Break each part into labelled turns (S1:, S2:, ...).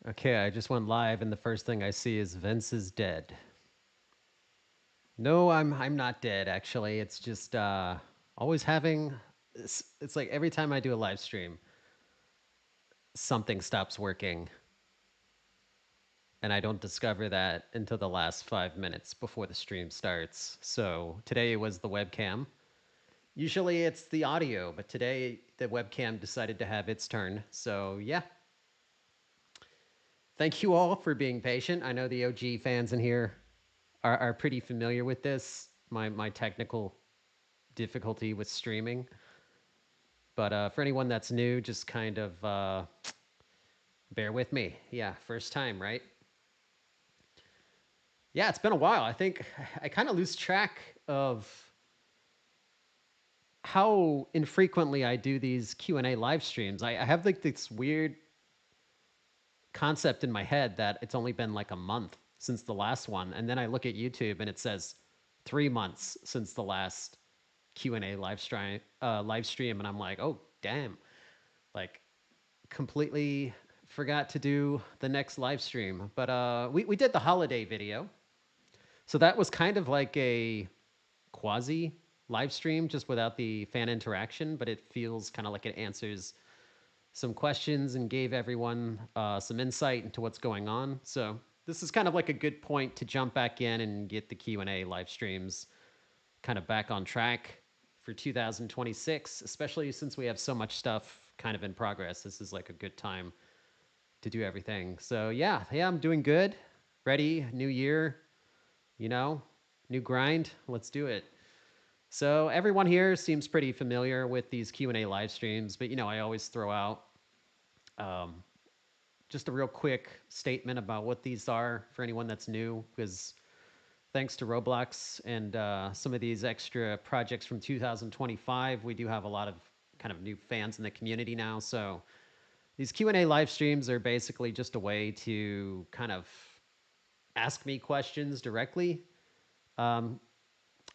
S1: Okay, I just went live, and the first thing I see is Vince is dead. No, I'm not dead. Actually, it's just always having. It's like every time I do a live stream, something stops working, and I don't discover that until the last 5 minutes before the stream starts. So today was the webcam. Usually it's the audio, but today the webcam decided to have its turn. So yeah, thank you all for being patient. I know the OG fans in here are pretty familiar with this. My technical difficulty with streaming. But for anyone that's new, just kind of bear with me. Yeah, first time, right? Yeah, it's been a while. I think I kind of lose track of how infrequently I do these Q&A live streams. I have like this weird concept in my head that it's only been like a month since the last one, and then I look at YouTube and it says 3 months since the last Q&A live stream, and I'm like, oh damn, like completely forgot to do the next live stream. But we did the holiday video. So that was kind of like a quasi live stream, just without the fan interaction, but it feels kind of like it answers some questions and gave everyone some insight into what's going on. So this is kind of like a good point to jump back in and get the Q&A live streams kind of back on track for 2026, especially since we have so much stuff kind of in progress. This is like a good time to do everything. So yeah, I'm doing good. Ready, new year, you know, new grind. Let's do it. So everyone here seems pretty familiar with these Q&A live streams, but I always throw out um, just a real quick statement about what these are for anyone that's new, because thanks to Roblox and some of these extra projects from 2025, we do have a lot of kind of new fans in the community now. So these Q&A live streams are basically just a way to kind of ask me questions directly. Um,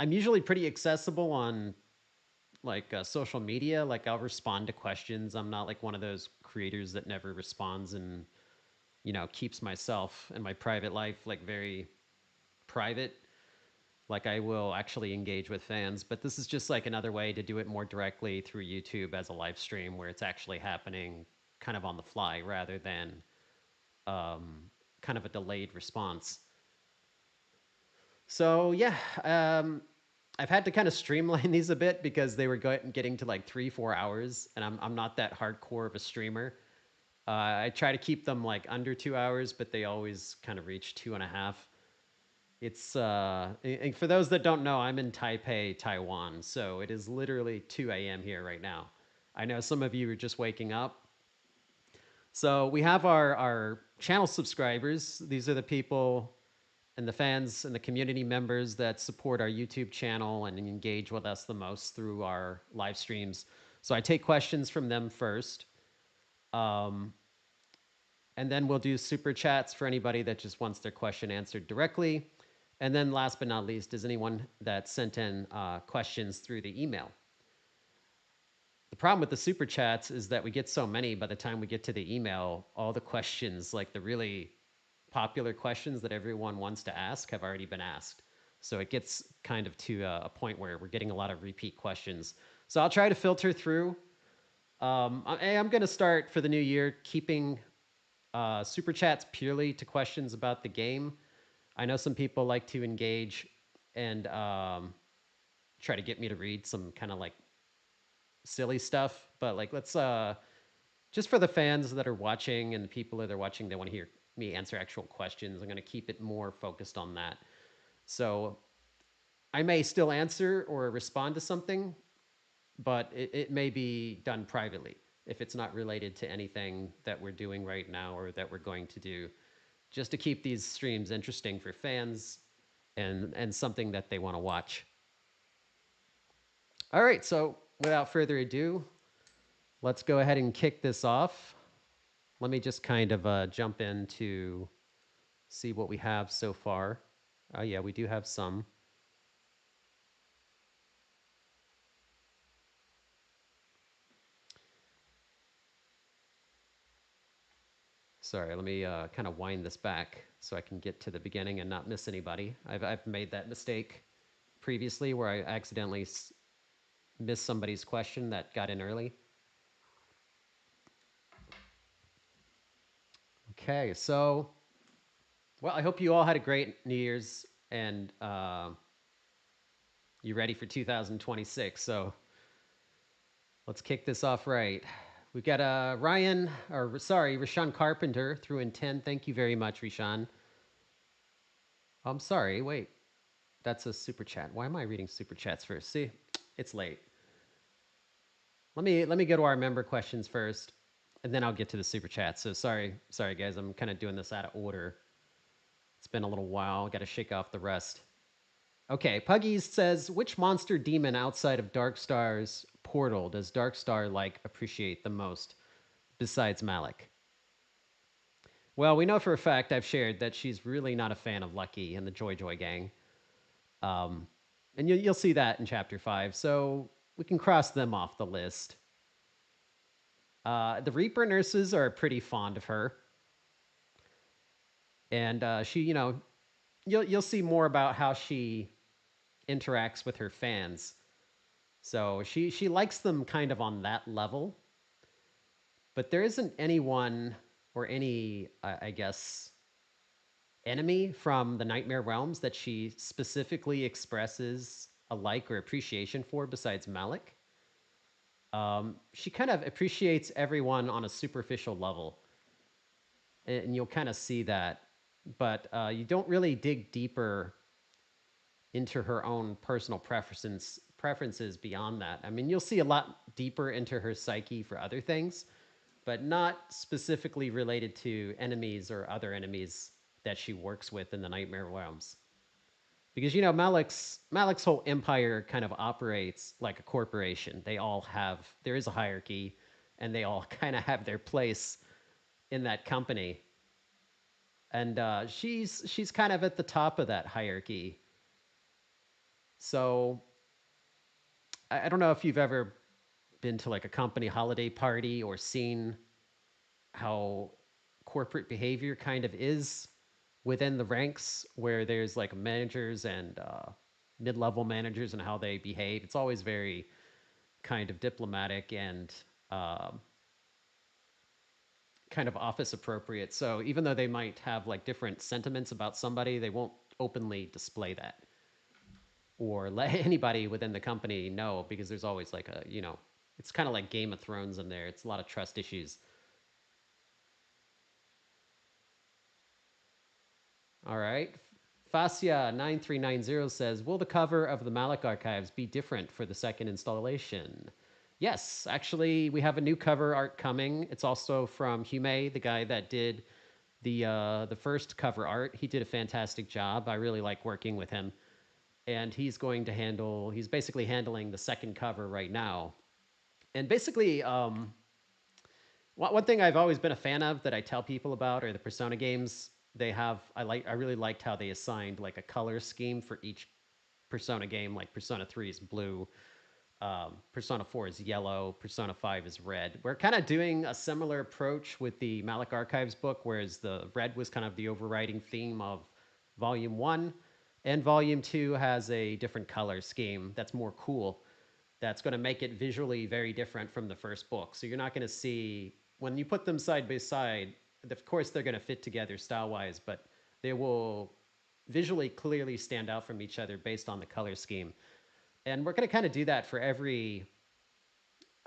S1: I'm usually pretty accessible on like social media. Like I'll respond to questions. I'm not like one of those creators that never responds and keeps myself and my private life like very private. Like I will actually engage with fans, but this is just like another way to do it more directly through YouTube as a live stream where it's actually happening kind of on the fly rather than kind of a delayed response. So yeah, I've had to kind of streamline these a bit because they were getting to like 3-4 hours, and I'm not that hardcore of a streamer. I try to keep them like under 2 hours, but they always kind of reach 2.5. It's and for those that don't know, I'm in Taipei, Taiwan, so it is literally 2 a.m. here right now. I know some of you are just waking up. So we have our channel subscribers. These are the people and the fans and the community members that support our YouTube channel and engage with us the most through our live streams. So I take questions from them first. Um, and then we'll do super chats for anybody that just wants their question answered directly. And then last but not least is anyone that sent in questions through the email. The problem with the super chats is that we get so many by the time we get to the email, all the questions, like the really popular questions that everyone wants to ask, have already been asked. So it gets kind of to a point where we're getting a lot of repeat questions. So I'll try to filter through. I'm going to start for the new year keeping super chats purely to questions about the game. I know some people like to engage and try to get me to read some kind of like silly stuff, but like let's just for the fans that are watching and the people that are watching that want to hear me answer actual questions, I'm going to keep it more focused on that. So I may still answer or respond to something, but it may be done privately if it's not related to anything that we're doing right now or that we're going to do, just to keep these streams interesting for fans and something that they want to watch. All right, so without further ado, let's go ahead and kick this off. Let me just kind of jump in to see what we have so far. Oh, yeah, we do have some. Sorry, let me kind of wind this back so I can get to the beginning and not miss anybody. I've made that mistake previously where I accidentally missed somebody's question that got in early. Okay, so, well, I hope you all had a great New Year's and you ready for 2026. So let's kick this off right. We've got Rashawn Carpenter through in 10. Thank you very much, Rashawn. I'm sorry, wait. That's a super chat. Why am I reading super chats first? See, it's late. Let me go to our member questions first, and then I'll get to the super chat. So sorry guys, I'm kind of doing this out of order. It's been a little while. Got to shake off the rust. Okay, Puggies says, which monster demon outside of Darkstar's portal does Darkstar like appreciate the most besides Malik? Well, we know for a fact I've shared that she's really not a fan of Lucky and the Joy Joy gang. Um, and you'll see that in chapter 5. So we can cross them off the list. The Reaper nurses are pretty fond of her. And she, you'll see more about how she interacts with her fans. So she likes them kind of on that level. But there isn't anyone or any, I guess, enemy from the Nightmare Realms that she specifically expresses a like or appreciation for besides Malik. She kind of appreciates everyone on a superficial level, and you'll kind of see that. But you don't really dig deeper into her own personal preferences beyond that. I mean, you'll see a lot deeper into her psyche for other things, but not specifically related to enemies or other enemies that she works with in the Nightmare Realms. Because Malik's whole empire kind of operates like a corporation. There is a hierarchy, and they all kind of have their place in that company. And she's kind of at the top of that hierarchy. So I don't know if you've ever been to like a company holiday party or seen how corporate behavior kind of is within the ranks, where there's like managers and mid-level managers and how they behave. It's always very kind of diplomatic and kind of office appropriate. So even though they might have like different sentiments about somebody, they won't openly display that or let anybody within the company know, because there's always like it's kind of like Game of Thrones in there. It's a lot of trust issues. All right. Fascia9390 says, will the cover of the Malik Archives be different for the second installation? Yes, actually, we have a new cover art coming. It's also from Hume, the guy that did the first cover art. He did a fantastic job. I really like working with him. And he's basically handling the second cover right now. And basically, one thing I've always been a fan of that I tell people about are the Persona games. I really liked how they assigned like a color scheme for each Persona game. Like Persona 3 is blue, Persona 4 is yellow, Persona 5 is red. We're kind of doing a similar approach with the Malik Archives book, whereas the red was kind of the overriding theme of Volume 1, and Volume 2 has a different color scheme that's more cool. That's going to make it visually very different from the first book. So you're not going to see, when you put them side by side, of course they're going to fit together style-wise, but they will visually clearly stand out from each other based on the color scheme. And we're going to kind of do that for every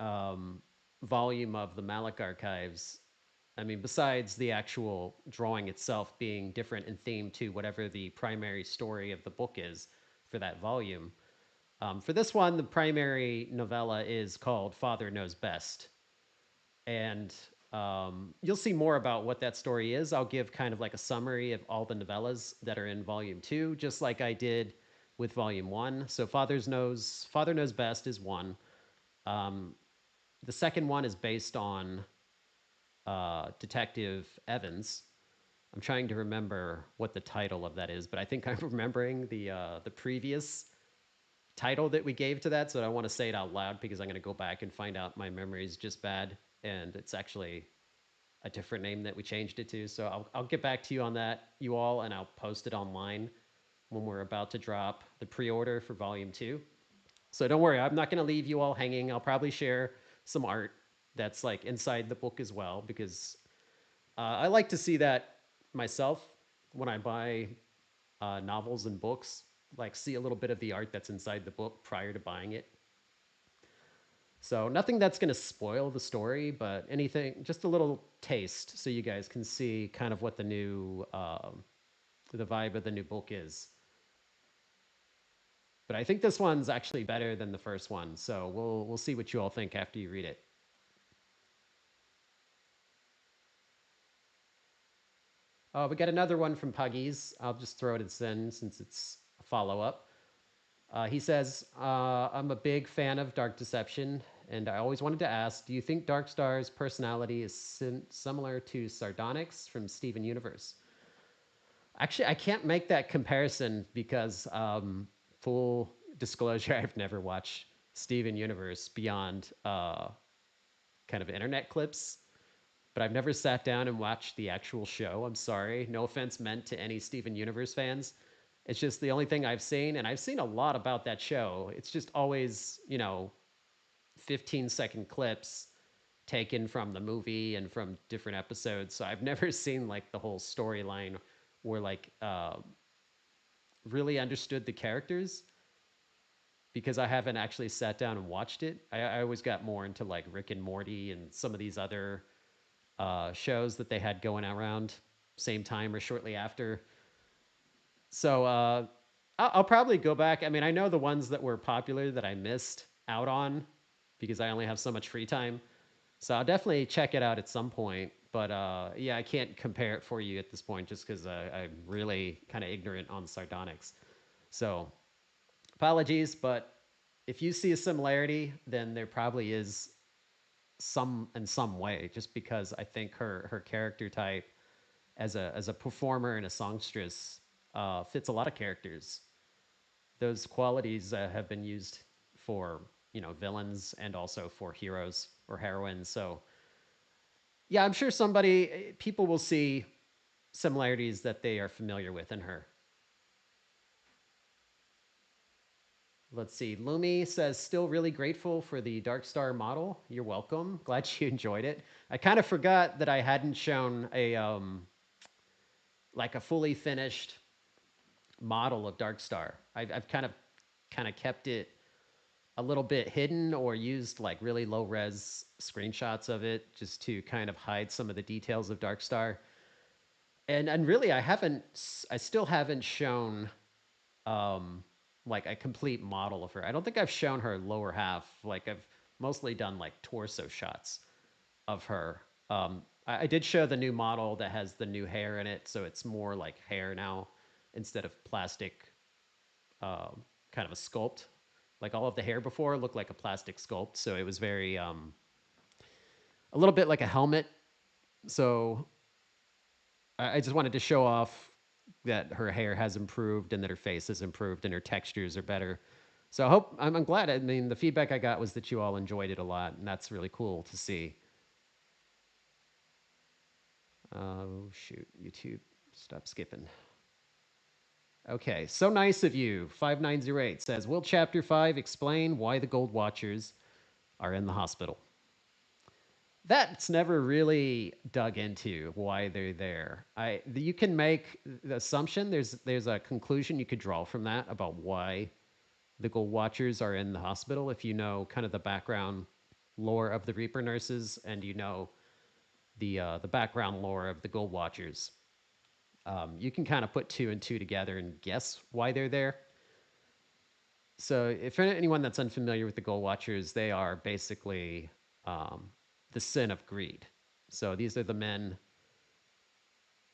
S1: volume of the Malik Archives. I mean, besides the actual drawing itself being different in theme to whatever the primary story of the book is for that volume. For this one, the primary novella is called Father Knows Best. And you'll see more about what that story is. I'll give kind of like a summary of all the novellas that are in Volume 2, just like I did with Volume 1. So Father Knows Best is one. The second one is based on Detective Evans. I'm trying to remember what the title of that is, but I think I'm remembering the previous title that we gave to that, so I don't want to say it out loud because I'm going to go back and find out my memory is just bad, and it's actually a different name that we changed it to. So I'll get back to you on that, you all, and I'll post it online when we're about to drop the pre-order for volume 2. So don't worry, I'm not going to leave you all hanging. I'll probably share some art that's like inside the book as well because I like to see that myself when I buy novels and books. Like see a little bit of the art that's inside the book prior to buying it. So nothing that's going to spoil the story, but anything, just a little taste, so you guys can see kind of what the vibe of the new book is. But I think this one's actually better than the first one, so we'll see what you all think after you read it. We got another one from Puggies. I'll just throw it in since it's a follow up. He says, I'm a big fan of Dark Deception, and I always wanted to ask, do you think Darkstar's personality is similar to Sardonyx from Steven Universe? Actually, I can't make that comparison because, full disclosure, I've never watched Steven Universe beyond kind of internet clips, but I've never sat down and watched the actual show. I'm sorry. No offense meant to any Steven Universe fans. It's just the only thing I've seen, and I've seen a lot about that show. It's just always, 15-second clips taken from the movie and from different episodes. So I've never seen like the whole storyline where like really understood the characters because I haven't actually sat down and watched it. I always got more into like Rick and Morty and some of these other shows that they had going around same time or shortly after. So I'll probably go back. I mean, I know the ones that were popular that I missed out on because I only have so much free time. So I'll definitely check it out at some point. But yeah, I can't compare it for you at this point just because I'm really kind of ignorant on sardonyx. So apologies, but if you see a similarity, then there probably is some in some way. Just because I think her character type as a performer and a songstress fits a lot of characters. Those qualities have been used for villains and also for heroes or heroines. So yeah, I'm sure people will see similarities that they are familiar with in her. Let's see. Lumi says, still really grateful for the Dark Star model. You're welcome. Glad you enjoyed it. I kind of forgot that I hadn't shown a like a fully finished model of Dark Star. I've kind of kept it a little bit hidden or used like really low res screenshots of it just to kind of hide some of the details of Dark Star. And really I still haven't shown um like a complete model of her. I don't think I've shown her lower half. Like I've mostly done like torso shots of her. I did show the new model that has the new hair in it, so it's more like hair now instead of plastic, kind of a sculpt. Like all of the hair before looked like a plastic sculpt, so it was very a little bit like a helmet. So I just wanted to show off that her hair has improved and that her face has improved and her textures are better. So I'm glad. I mean, the feedback I got was that you all enjoyed it a lot, and that's really cool to see. Oh shoot, YouTube, stop skipping. Okay, so nice of you. 5908 says, "Will Chapter 5 explain why the Gold Watchers are in the hospital?" That's never really dug into why they're there. You can make the assumption. There's a conclusion you could draw from that about why the Gold Watchers are in the hospital if you know kind of the background lore of the Reaper nurses and you know the background lore of the Gold Watchers. You can kind of put two and two together and guess why they're there. So, if anyone that's unfamiliar with the Gold Watchers, they are basically the sin of greed. So, these are the men.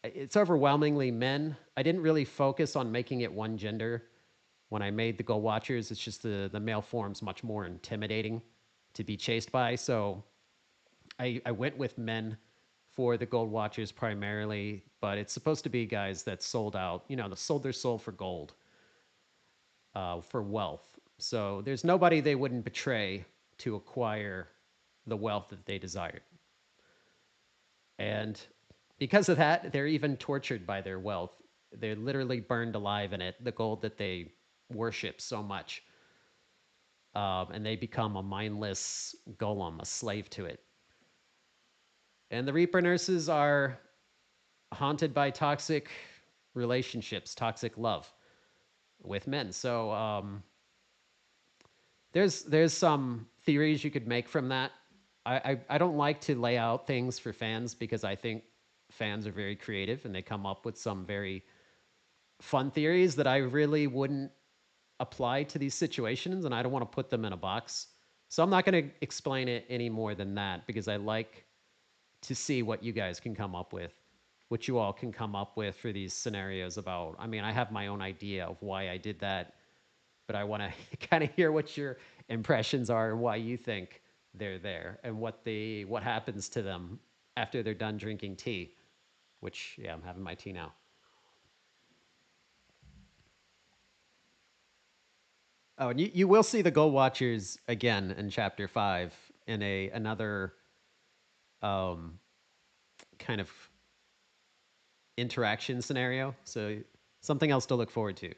S1: It's overwhelmingly men. I didn't really focus on making it one gender when I made the Gold Watchers. It's just the male form's much more intimidating to be chased by. So, I went with men for the Gold Watchers primarily, but it's supposed to be guys that sold out, that sold their soul for gold, for wealth. So there's nobody they wouldn't betray to acquire the wealth that they desired. And because of that, they're even tortured by their wealth. They're literally burned alive in it, the gold that they worship so much. And they become a mindless golem, a slave to it. And the Reaper nurses are haunted by toxic relationships, toxic love with men. So there's some theories you could make from that. I don't like to lay out things for fans because I think fans are very creative and they come up with some very fun theories that I really wouldn't apply to these situations, and I don't want to put them in a box. So I'm not going to explain it any more than that because I like to see what you guys can come up with, what you all can come up with for these scenarios about. I mean, I have my own idea of why I did that, but I want to kind of hear what your impressions are and why you think they're there and what happens to them after they're done drinking tea, which yeah, I'm having my tea now. Oh, and you will see the Gold Watchers again in chapter 5 in a another um, kind of interaction scenario. So something else to look forward to.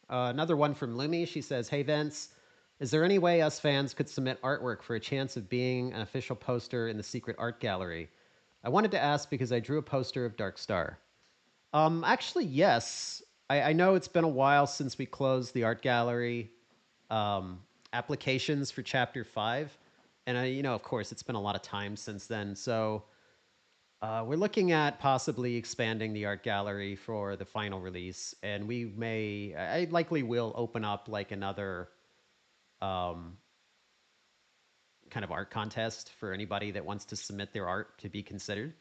S1: Another one from Lumi. She says, "Hey Vince, is there any way us fans could submit artwork for a chance of being an official poster in the secret art gallery? I wanted to ask because I drew a poster of Dark Star." Actually, yes. I know it's been a while since we closed the art gallery um, applications for Chapter 5. And, of course, it's been a lot of time since then. So we're looking at possibly expanding the art gallery for the final release. And I likely will open up like another um, kind of art contest for anybody that wants to submit their art to be considered.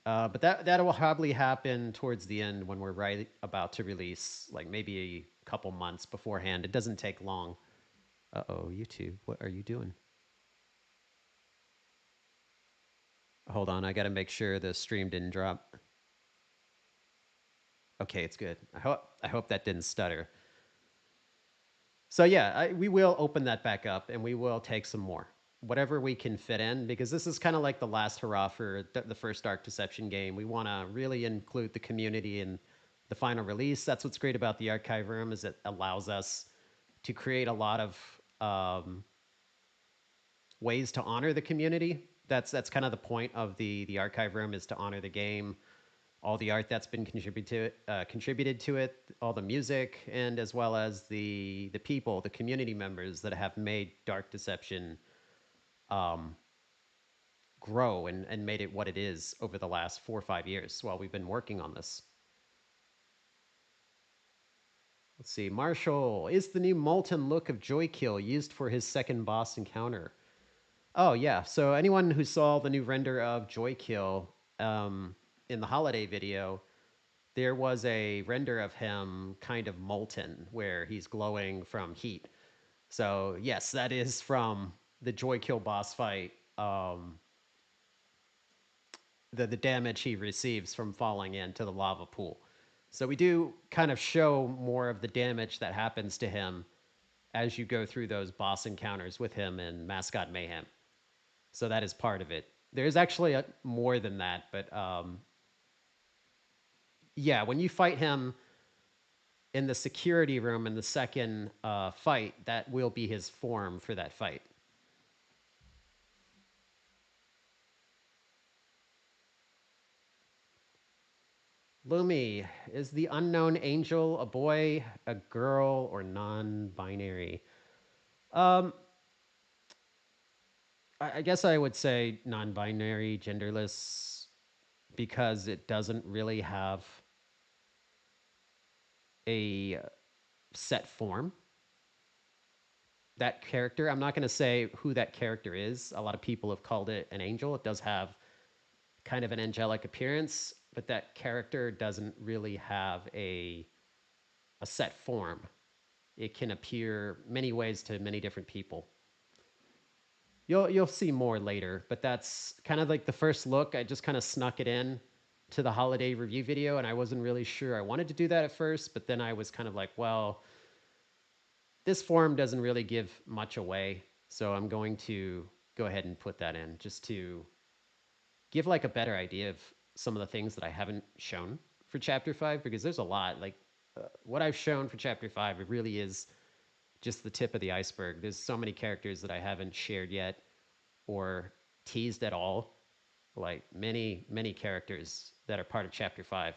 S1: But that will probably happen towards the end when we're right about to release, like maybe a couple months beforehand. It doesn't take long. Uh-oh, YouTube, what are you doing? Hold on, I got to make sure the stream didn't drop. Okay, it's good. I hope that didn't stutter. So yeah, we will open that back up and we will take some more, whatever we can fit in, because this is kind of like the last hurrah for the first Dark Deception game. We want to really include the community in the final release. That's what's great about the archive room is it allows us to create a lot of ways to honor the community. That's kind of the point of the archive room is to honor the game, all the art that's been contributed to it, all the music, and as well as the people, the community members that have made Dark Deception grow and made it what it is over the last 4 or 5 years while we've been working on this. Let's see. Marshall, is the new molten look of Joykill used for his second boss encounter? Oh yeah. So anyone who saw the new render of Joykill in the holiday video, there was a render of him kind of molten where he's glowing from heat. So yes, that is from the Joykill boss fight. The damage he receives from falling into the lava pool. So we do kind of show more of the damage that happens to him as you go through those boss encounters with him in Mascot Mayhem. So that is part of it. There's actually more than that, but yeah, when you fight him in the security room in the second fight, that will be his form for that fight. Lumi, is the unknown angel a boy, a girl, or non-binary? Um, I guess I would say non-binary, genderless, because it doesn't really have a set form. That character, I'm not going to say who that character is. A lot of people have called it an angel. It does have kind of an angelic appearance, but that character doesn't really have a set form. It can appear many ways to many different people. You'll see more later, but that's kind of like the first look. I just kind of snuck it in to the holiday review video, and I wasn't really sure I wanted to do that at first, but then I was kind of like, well, this form doesn't really give much away, so I'm going to go ahead and put that in just to give like a better idea of some of the things that I haven't shown for chapter 5 because there's a lot. Like what I've shown for chapter 5, it really is just the tip of the iceberg. There's so many characters that I haven't shared yet or teased at all. Like many characters that are part of chapter 5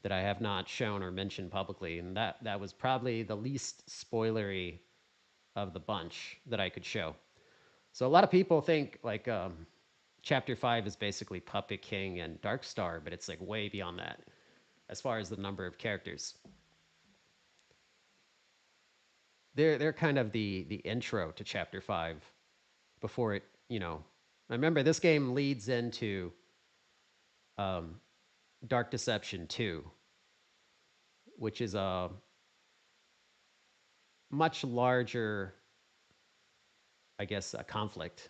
S1: that I have not shown or mentioned publicly, and that was probably the least spoilery of the bunch that I could show. So a lot of people think like chapter 5 is basically Puppet King and Darkstar, but it's like way beyond that as far as the number of characters. They're kind of the intro to chapter 5 before it, you know. Remember this game leads into um, Dark Deception 2, which is a much larger, I guess, a conflict.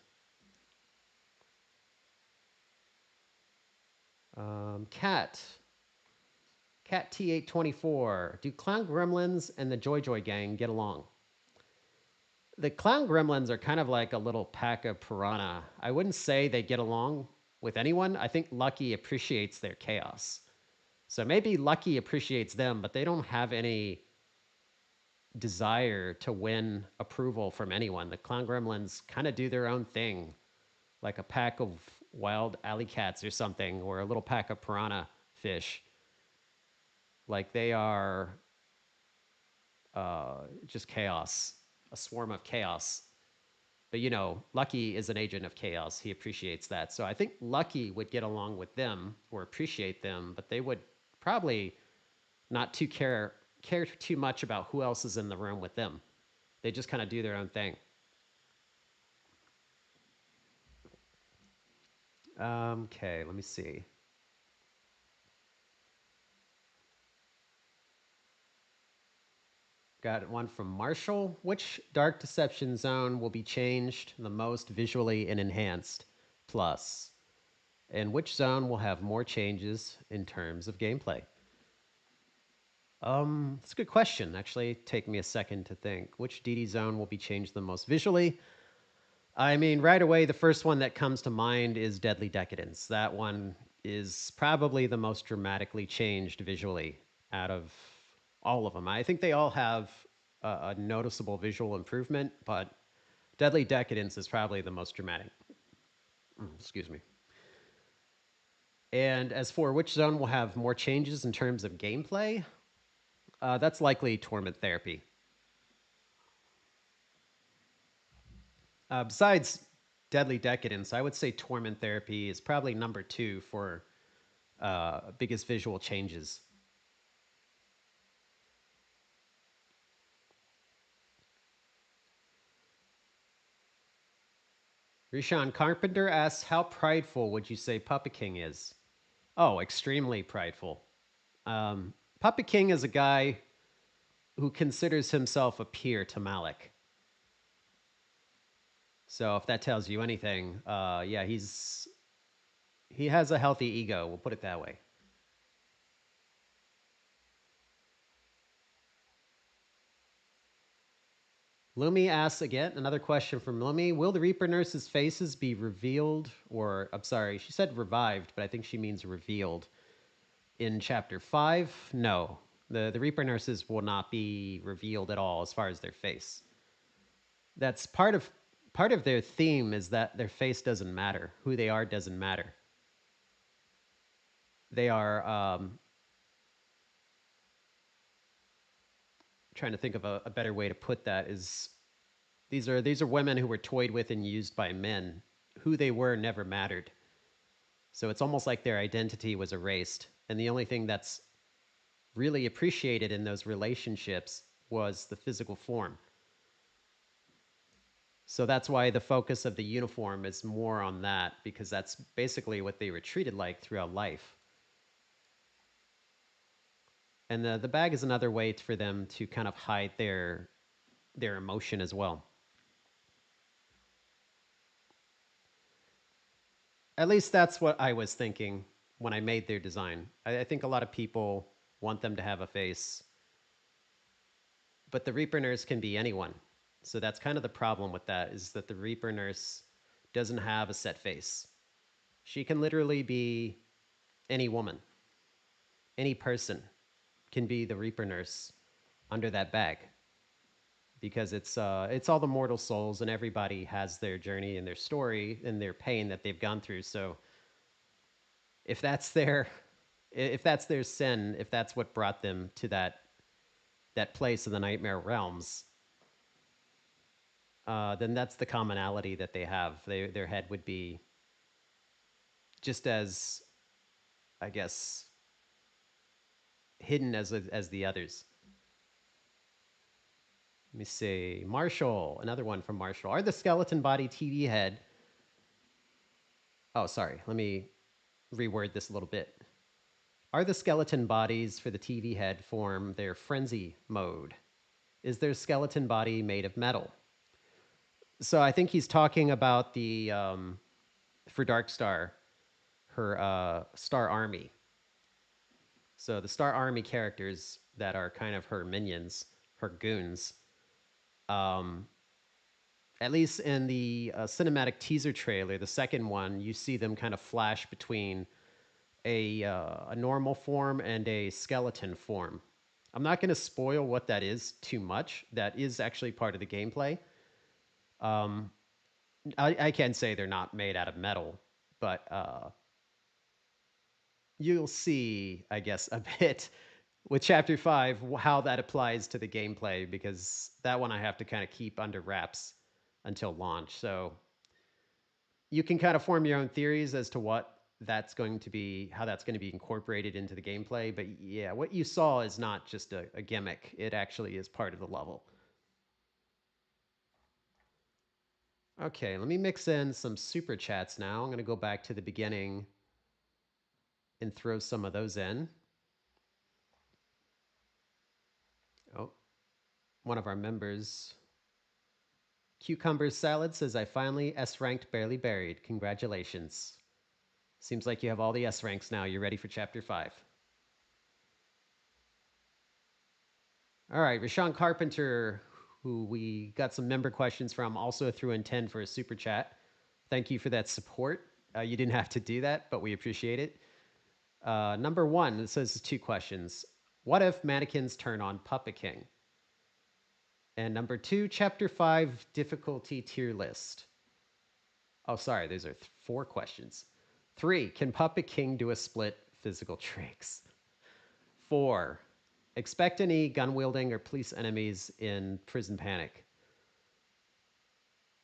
S1: Cat Cat T824. Do Clown Gremlins and the Joy Joy Gang get along? The Clown Gremlins are kind of like a little pack of piranha. I wouldn't say they get along with anyone. I think Lucky appreciates their chaos. So maybe Lucky appreciates them, but they don't have any desire to win approval from anyone. The Clown Gremlins kind of do their own thing, like a pack of wild alley cats or something, or a little pack of piranha fish. Like they are just chaos, a swarm of chaos. But you know, Lucky is an agent of chaos. He appreciates that. So I think Lucky would get along with them or appreciate them, but they would probably not too care too much about who else is in the room with them. They just kind of do their own thing. Okay, let me see. Got one from Marshall. Which Dark Deception zone will be changed the most visually and enhanced? Plus, and which zone will have more changes in terms of gameplay? That's a good question. Actually, take me a second to think. Which DD zone will be changed the most visually? I mean, right away, the first one that comes to mind is Deadly Decadence. That one is probably the most dramatically changed visually out of all of them. I think they all have a noticeable visual improvement, but Deadly Decadence is probably the most dramatic. Excuse me. And as for which zone will have more changes in terms of gameplay, that's likely Torment Therapy. Besides Deadly Decadence, I would say Torment Therapy is probably number 2 for biggest visual changes. Rishan Carpenter asks, how prideful would you say Puppet King is? Oh, extremely prideful. Puppet King is a guy who considers himself a peer to Malik. So if that tells you anything, yeah, he has a healthy ego. We'll put it that way. Lumi asks again another question from Lumi. Will the Reaper nurses' faces be revealed, or I'm sorry, she said revived, but I think she means revealed in chapter 5? No, the Reaper nurses will not be revealed at all as far as their face. That's part of their theme is that their face doesn't matter. Who they are doesn't matter. They are trying to think of a better way to put that is these are women who were toyed with and used by men. Who they were never mattered. So it's almost like their identity was erased. And the only thing that's really appreciated in those relationships was the physical form. So that's why the focus of the uniform is more on that, because that's basically what they were treated like throughout life. And the bag is another way for them to kind of hide their emotion as well. At least that's what I was thinking when I made their design. I think a lot of people want them to have a face But the Reaper Nurse can be anyone. So that's kind of the problem with that is that the Reaper Nurse doesn't have a set face. She can literally be any woman, any person can be the Reaper Nurse under that bag because it's all the mortal souls and everybody has their journey and their story and their pain that they've gone through. So if that's their if that's their sin, if that's what brought them to that place in the nightmare realms, then that's the commonality that they have. Their head would be just as, I guess, hidden as the others. Let me see. Marshall, another one from Marshall. Are the skeleton body TV head? Oh, sorry. Let me reword this a little bit. Are the skeleton bodies for the TV head form their frenzy mode? Is their skeleton body made of metal? So I think he's talking about the for Darkstar, her Star Army. So the Star Army characters that are kind of her minions, her goons. Um, at least in the cinematic teaser trailer, the second one, you see them kind of flash between a normal form and a skeleton form. I'm not going to spoil what that is too much. That is actually part of the gameplay. Um, I can say they're not made out of metal, but you'll see, I guess, a bit with Chapter 5 how that applies to the gameplay because that one I have to kind of keep under wraps until launch. So you can kind of form your own theories as to what that's going to be, how that's going to be incorporated into the gameplay. But yeah, what you saw is not just a gimmick, it actually is part of the level. Okay, let me mix in some super chats now. I'm going to go back to the beginning and throw some of those in. Oh, one of our members, Cucumber Salad, says, I finally S ranked Barely Buried. Congratulations. Seems like you have all the S ranks now. You're ready for Chapter 5. All right, Rashawn Carpenter, who we got some member questions from, also threw in 10 for a super chat. Thank you for that support. You didn't have to do that, but we appreciate it. Number one, it says two questions. What if mannequins turn on Puppet King? And number two, Chapter 5 difficulty tier list. Oh, sorry, those are four questions. Three, can Puppet King do a split physical tricks? Four, expect any gun wielding or police enemies in Prison Panic.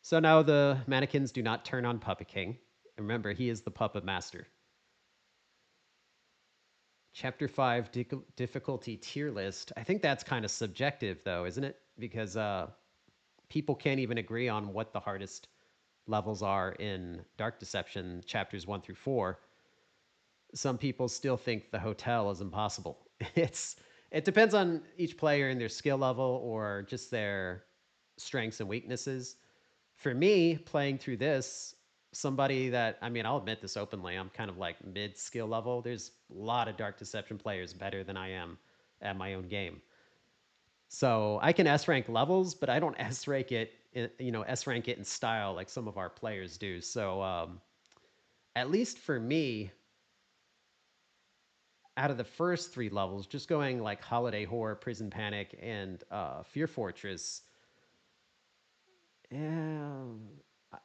S1: So now the mannequins do not turn on Puppet King. Remember, he is the puppet master. Chapter 5 difficulty tier list. I think that's kind of subjective, though, isn't it? Because people can't even agree on what the hardest levels are in Dark Deception chapters 1 through 4. Some people still think the hotel is impossible. It depends on each player and their skill level or just their strengths and weaknesses. For me, playing through this, somebody that, I mean, I'll admit this openly, I'm kind of like mid skill level. There's a lot of Dark Deception players better than I am at my own game. So I can S rank levels, but I don't S rank it, S rank it in style like some of our players do. So at least for me, out of the first three levels, just going like Holiday Horror, Prison Panic, and Fear Fortress, yeah,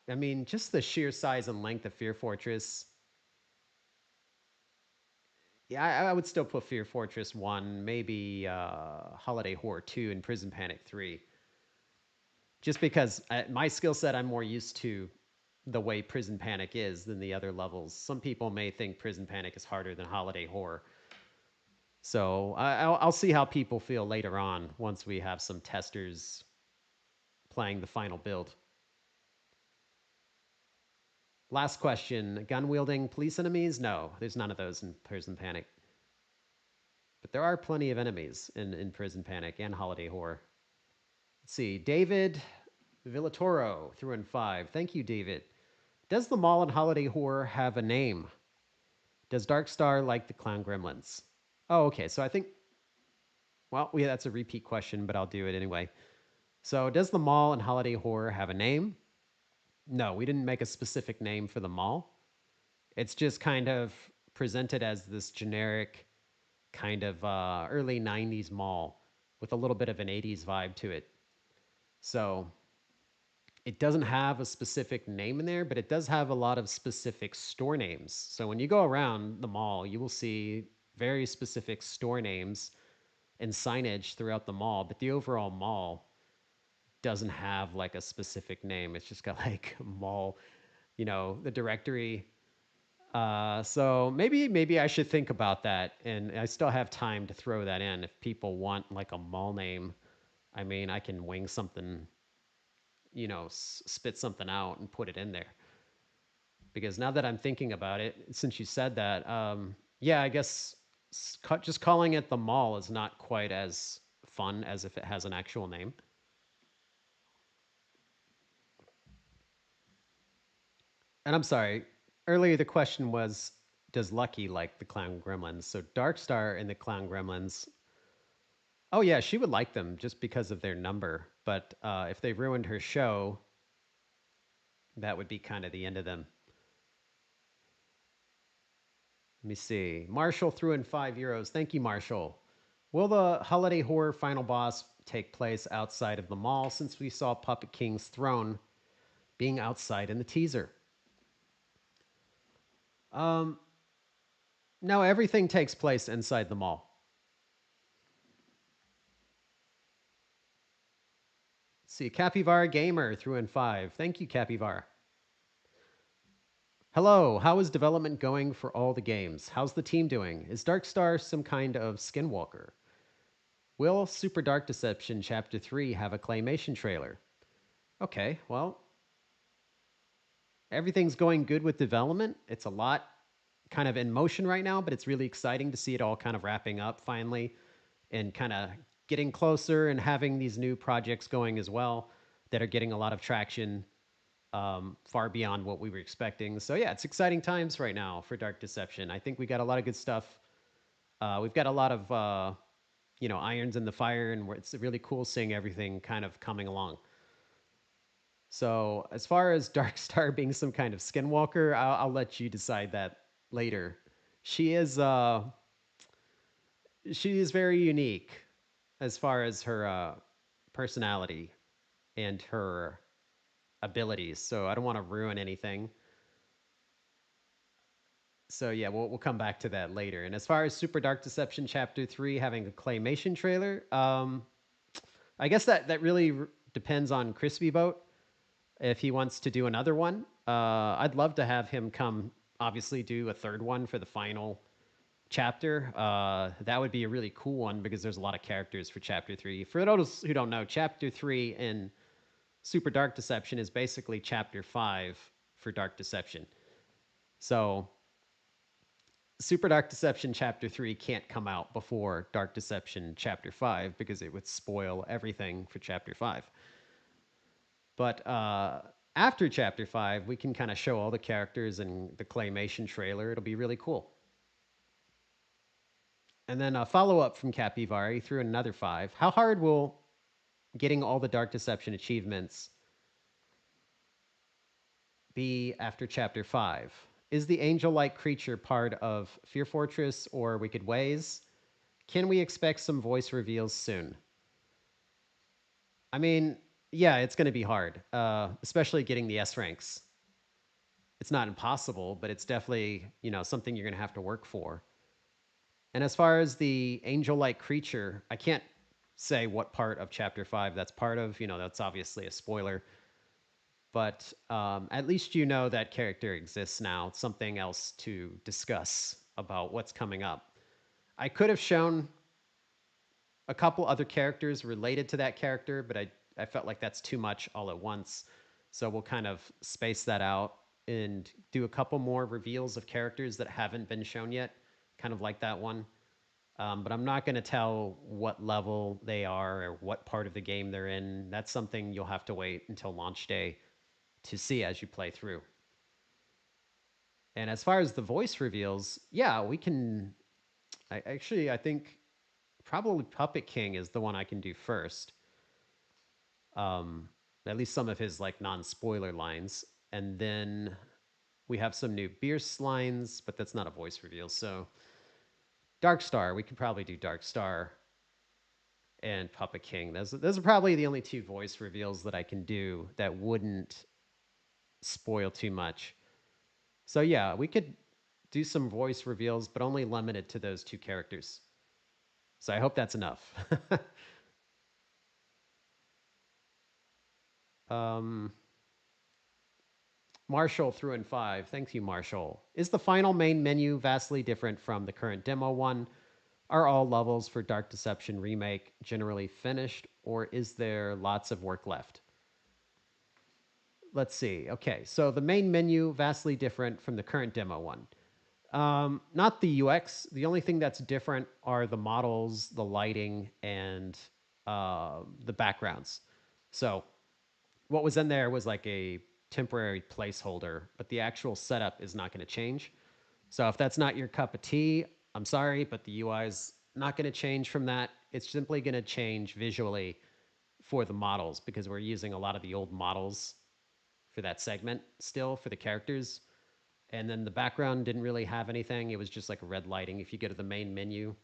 S1: I mean, just the sheer size and length of Fear Fortress. Yeah, I would still put Fear Fortress 1, maybe Holiday Horror 2, and Prison Panic 3. Just because my skill set, I'm more used to the way Prison Panic is than the other levels. Some people may think Prison Panic is harder than Holiday Horror. So I'll see how people feel later on once we have some testers playing the final build. Last question. Gun wielding police enemies? No, there's none of those in Prison Panic. But there are plenty of enemies in Prison Panic and Holiday Horror. Let's see. David Villatoro threw in 5. Thank you, David. Does the mall in Holiday Horror have a name? Does Darkstar like the clown gremlins? Oh, okay. So I think Well, yeah, that's a repeat question, but I'll do it anyway. So, does the mall in Holiday Horror have a name? No, we didn't make a specific name for the mall. It's just kind of presented as this generic kind of early 90s mall with a little bit of an 80s vibe to it. So, it doesn't have a specific name in there, but it does have a lot of specific store names. So, when you go around the mall, you will see very specific store names and signage throughout the mall, but the overall mall doesn't have like a specific name. It's just got like mall, the directory. So maybe I should think about that, and I still have time to throw that in. If people want like a mall name, I mean, I can wing something, spit something out and put it in there. Because now that I'm thinking about it, since you said that, yeah, I guess just calling it the mall is not quite as fun as if it has an actual name. And I'm sorry, earlier the question was, does Lucky like the Clown Gremlins? So Darkstar and the Clown Gremlins, oh yeah, she would like them just because of their number. But if they ruined her show, that would be kind of the end of them. Let me see. Marshall threw in €5. Thank you, Marshall. Will the holiday horror final boss take place outside of the mall since we saw Puppet King's throne being outside in the teaser? Um, no, everything takes place inside the mall. Let's see, Capybara Gamer threw in 5. Thank you, Capybara. Hello, how is development going for all the games? How's the team doing? Is Darkstar some kind of skinwalker? Will Super Dark Deception Chapter 3 have a claymation trailer? Okay, well, everything's going good with development. It's a lot kind of in motion right now, but it's really exciting to see it all kind of wrapping up finally and kind of getting closer and having these new projects going as well that are getting a lot of traction far beyond what we were expecting. So yeah, it's exciting times right now for Dark Deception. I think we got a lot of good stuff. We've got a lot of irons in the fire, and it's really cool seeing everything kind of coming along. So as far as Darkstar being some kind of skinwalker, I'll let you decide that later. She is she is very unique as far as her personality and her abilities. So I don't want to ruin anything. So yeah, we'll come back to that later. And as far as Super Dark Deception Chapter 3 having a claymation trailer, I guess that really depends on Crispy Boat if he wants to do another one. I'd love to have him come, obviously, do a third one for the final chapter. That would be a really cool one because there's a lot of characters for Chapter 3. For those who don't know, Chapter 3 in Super Dark Deception is basically Chapter 5 for Dark Deception. So Super Dark Deception Chapter 3 can't come out before Dark Deception Chapter 5 because it would spoil everything for Chapter 5. But after Chapter 5, we can kind of show all the characters in the claymation trailer. It'll be really cool. And then a follow up from Capybara threw another 5. How hard will getting all the Dark Deception achievements be after Chapter 5? Is the angel like creature part of Fear Fortress or Wicked Ways? Can we expect some voice reveals soon? I mean, yeah, it's going to be hard, especially getting the S ranks. It's not impossible, but it's definitely something you're going to have to work for. And as far as the angel-like creature, I can't say what part of Chapter 5 that's part of. That's obviously a spoiler. But at least you know that character exists now. It's something else to discuss about what's coming up. I could have shown a couple other characters related to that character, but I felt like that's too much all at once. So we'll kind of space that out and do a couple more reveals of characters that haven't been shown yet, kind of like that one. But I'm not going to tell what level they are or what part of the game they're in. That's something you'll have to wait until launch day to see as you play through. And as far as the voice reveals, yeah, we can. I think Probably Puppet King is the one I can do first. Um, at least some of his like non-spoiler lines, and then we have some new Bierce lines, but that's not a voice reveal. So Dark Star, we could probably do Dark Star and Puppet King. Those are probably the only two voice reveals that I can do that wouldn't spoil too much. So yeah, we could do some voice reveals, but only limited to those two characters. So I hope that's enough. um, Marshall through in five. Thank you, Marshall. Is the final main menu vastly different from the current demo one? Are all levels for Dark Deception Remake generally finished, or is there lots of work left? Let's see. Okay, so the main menu vastly different from the current demo one. Not the UX. The only thing that's different are the models, the lighting, and the backgrounds. So what was in there was like a temporary placeholder, but the actual setup is not going to change. So if that's not your cup of tea, I'm sorry, but the UI is not going to change from that. It's simply going to change visually for the models because we're using a lot of the old models for that segment still for the characters. And then the background didn't really have anything. It was just like a red lighting if you go to the main menu.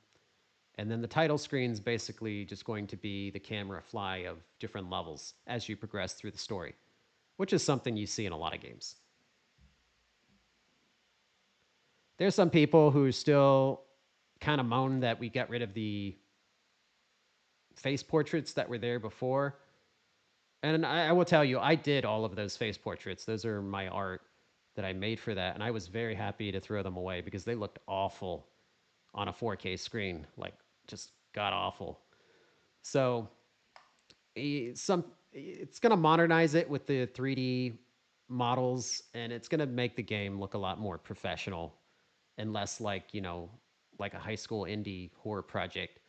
S1: And then the title screen is basically just going to be the camera fly of different levels as you progress through the story, which is something you see in a lot of games. There's some people who still kind of moan that we got rid of the face portraits that were there before. And I will tell you, I did all of those face portraits. Those are my art that I made for that. And I was very happy to throw them away because they looked awful on a 4K screen, like just god awful. So it's going to modernize it with the 3D models, and it's going to make the game look a lot more professional and less like like a high school indie horror project.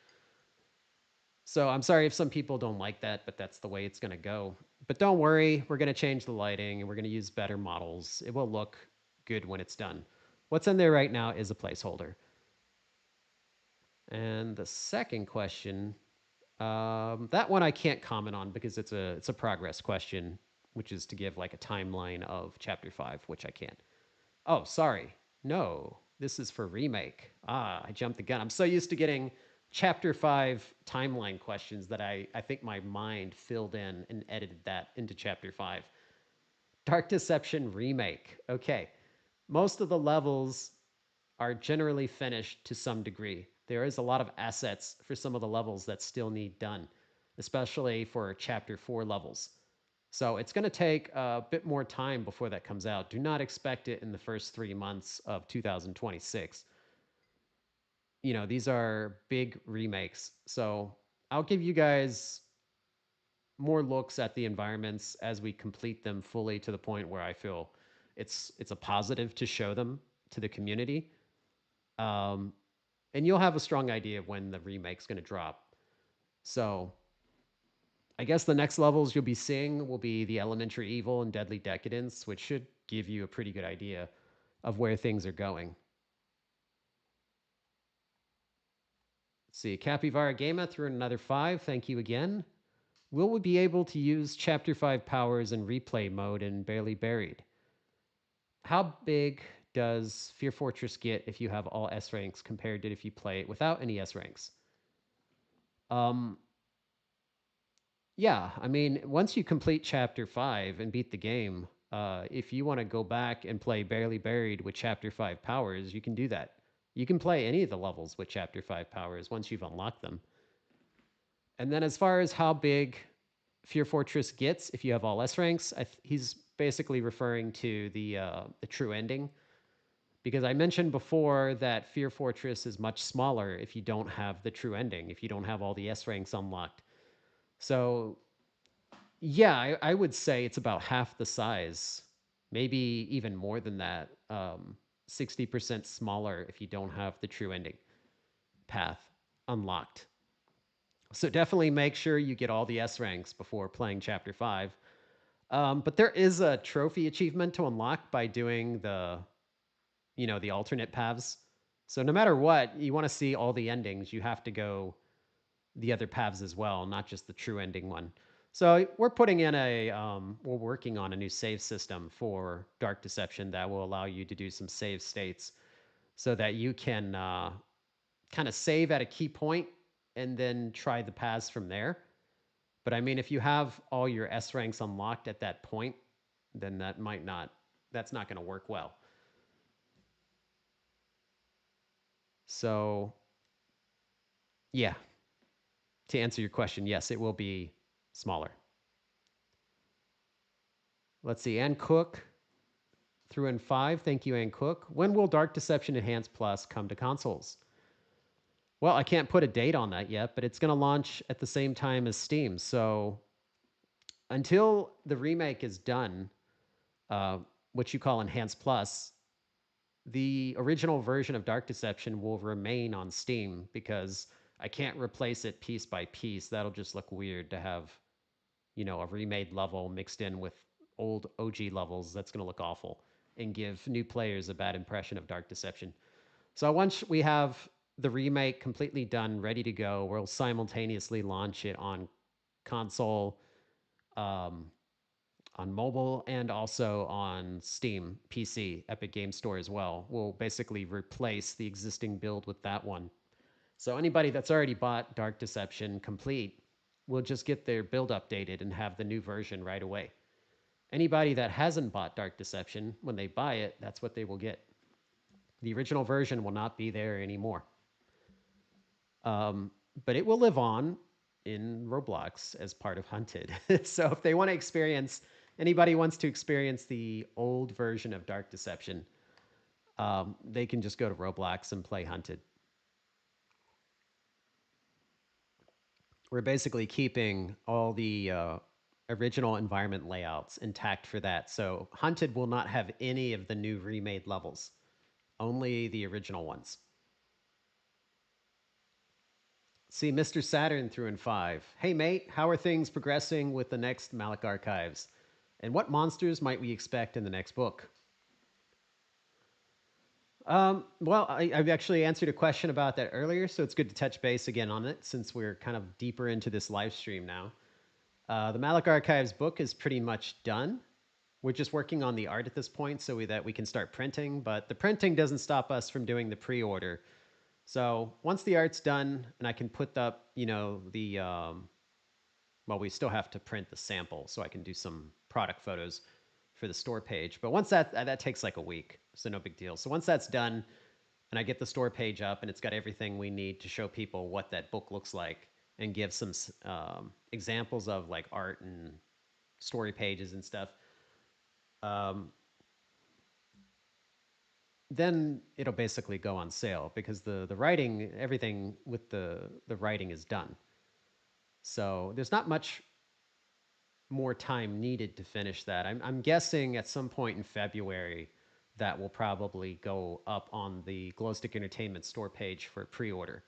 S1: So I'm sorry if some people don't like that, but that's the way it's going to go. But don't worry, we're going to change the lighting and we're going to use better models. It will look good when it's done. What's in there right now is a placeholder. And the second question, that one I can't comment on because it's a progress question, which is to give like a timeline of chapter 5, which I can't. Oh, sorry. No, this is for remake. Ah, I jumped the gun. I'm so used to getting chapter 5 timeline questions that I think my mind filled in and edited that into chapter 5. Dark Deception remake. Okay. Most of the levels are generally finished to some degree. There is a lot of assets for some of the levels that still need done, especially for chapter 4 levels. So it's going to take a bit more time before that comes out. Do not expect it in the first 3 months of 2026. These are big remakes. So I'll give you guys more looks at the environments as we complete them fully to the point where I feel it's a positive to show them to the community. Um, and you'll have a strong idea of when the remake's going to drop. So I guess the next levels you'll be seeing will be the Elementary Evil and Deadly Decadence, which should give you a pretty good idea of where things are going. Let's see, Capybara Gama threw in another 5. Thank you again. Will we be able to use Chapter 5 powers in replay mode in Barely Buried? How big does Fear Fortress get if you have all S ranks compared to if you play it without any S ranks? Um, Yeah, I mean, once you complete chapter 5 and beat the game, if you want to go back and play Barely Buried with chapter 5 powers, you can do that. You can play any of the levels with chapter 5 powers once you've unlocked them. And then as far as how big Fear Fortress gets if you have all S ranks, he's basically referring to the true ending. Because I mentioned before that Fear Fortress is much smaller if you don't have the true ending, if you don't have all the S ranks unlocked. So yeah, I would say it's about half the size, maybe even more than that. 60% smaller if you don't have the true ending path unlocked. So definitely make sure you get all the S ranks before playing Chapter 5. But there is a trophy achievement to unlock by doing the alternate paths. So no matter what, you want to see all the endings, you have to go the other paths as well, not just the true ending one. So we're putting in we're working on a new save system for Dark Deception that will allow you to do some save states so that you can kind of save at a key point and then try the paths from there. But I mean, if you have all your S ranks unlocked at that point, then that's not going to work well. So, yeah, to answer your question, yes, it will be smaller. Let's see. Ann Cook through in 5. Thank you, Ann Cook. When will Dark Deception Enhanced Plus come to consoles? Well, I can't put a date on that yet, but it's going to launch at the same time as Steam. So until the remake is done, uh, what you call Enhanced Plus, the original version of Dark Deception will remain on Steam because I can't replace it piece by piece. That'll just look weird to have, a remade level mixed in with old OG levels. That's going to look awful and give new players a bad impression of Dark Deception. So once we have the remake completely done, ready to go, we'll simultaneously launch it on console, um, on mobile, and also on Steam, PC, Epic Game Store as well. We'll basically replace the existing build with that one. So anybody that's already bought Dark Deception Complete will just get their build updated and have the new version right away. Anybody that hasn't bought Dark Deception, when they buy it, that's what they will get. The original version will not be there anymore. Um, but it will live on in Roblox as part of Hunted. So if they want to experience, anybody wants to experience the old version of Dark Deception, they can just go to Roblox and play Hunted. We're basically keeping all the original environment layouts intact for that. So Hunted will not have any of the new remade levels, only the original ones. See, Mr. Saturn through in 5. Hey, mate, how are things progressing with the next Malik Archives? And what monsters might we expect in the next book? Well, I've actually answered a question about that earlier, so it's good to touch base again on it since we're kind of deeper into this live stream now. The Malik Archives book is pretty much done. We're just working on the art at this point so that we can start printing, but the printing doesn't stop us from doing the pre-order. So once the art's done and I can put up, well, we still have to print the sample so I can do some product photos for the store page. But once that takes like a week, so no big deal. So once that's done and I get the store page up and it's got everything we need to show people what that book looks like and give some examples of like art and story pages and stuff, um, then it'll basically go on sale because the writing, everything with the writing is done. So there's not much more time needed to finish that. I'm guessing at some point in February that will probably go up on the Glowstick Entertainment store page for pre-order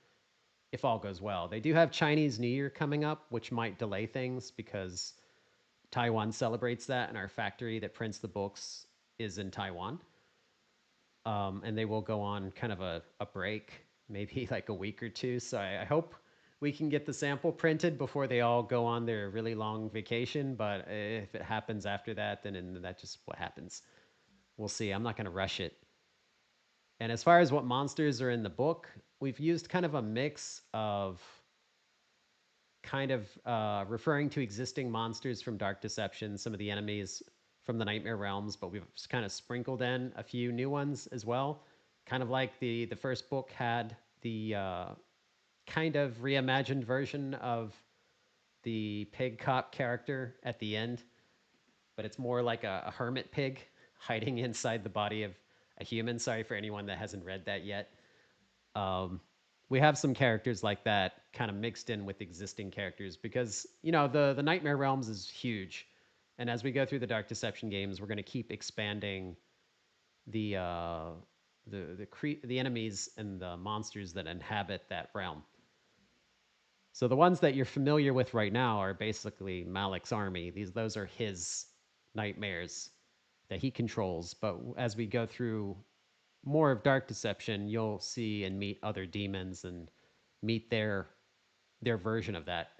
S1: if all goes well. They do have Chinese New Year coming up, which might delay things because Taiwan celebrates that and our factory that prints the books is in Taiwan. And they will go on kind of a break, maybe like a week or two. So I hope we can get the sample printed before they all go on their really long vacation. But if it happens after that, then that's just what happens. We'll see. I'm not going to rush it. And as far as what monsters are in the book, we've used kind of a mix of kind of referring to existing monsters from Dark Deception, some of the enemies from the Nightmare Realms, but we've kind of sprinkled in a few new ones as well. Kind of like the first book had the kind of reimagined version of the pig cop character at the end, but it's more like a hermit pig hiding inside the body of a human. Sorry for anyone that hasn't read that yet. We have some characters like that kind of mixed in with existing characters because the Nightmare Realms is huge, and as we go through the Dark Deception games, we're going to keep expanding the the enemies and the monsters that inhabit that realm. So the ones that you're familiar with right now are basically Malik's army. Those are his nightmares that he controls. But as we go through more of Dark Deception, you'll see and meet other demons and meet their their version of that.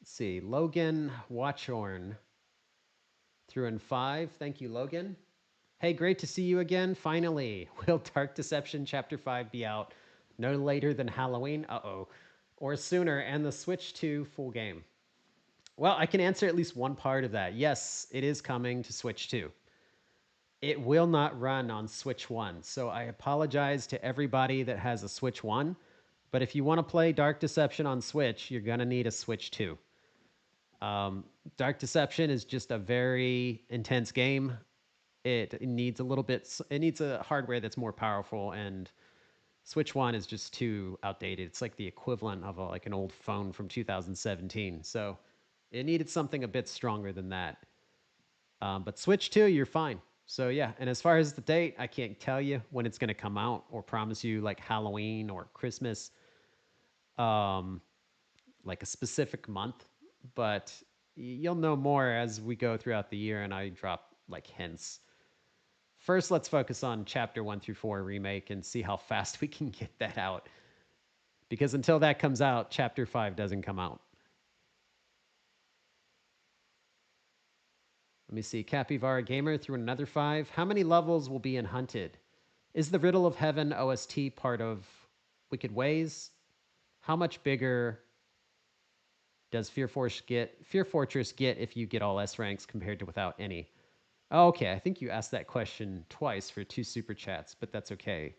S1: Let's see. Logan Watchhorn through in 5. Thank you, Logan. Hey, great to see you again. Finally, will Dark Deception Chapter 5 be out no later than Halloween? Uh-oh. Or sooner, and the Switch 2 full game? Well, I can answer at least one part of that. Yes, it is coming to Switch 2. It will not run on Switch 1. So I apologize to everybody that has a Switch 1. But if you want to play Dark Deception on Switch, you're going to need a Switch 2. Um, Dark Deception is just a very intense game. It needs a little bit, it needs a hardware that's more powerful, and Switch 1 is just too outdated. It's like the equivalent of like an old phone from 2017. So it needed something a bit stronger than that. But Switch 2, you're fine. So yeah, and as far as the date, I can't tell you when it's going to come out or promise you like Halloween or Christmas, um, like a specific month. But you'll know more as we go throughout the year and I drop like hints. First, let's focus on Chapter 1 through 4 remake and see how fast we can get that out. Because until that comes out, Chapter 5 doesn't come out. Let me see. Capybara Gamer threw another 5. How many levels will be in Hunted? Is the Riddle of Heaven OST part of Wicked Ways? How much bigger does Fear Fortress get if you get all S ranks compared to without any? Oh, okay, I think you asked that question twice for 2 super chats, but that's okay.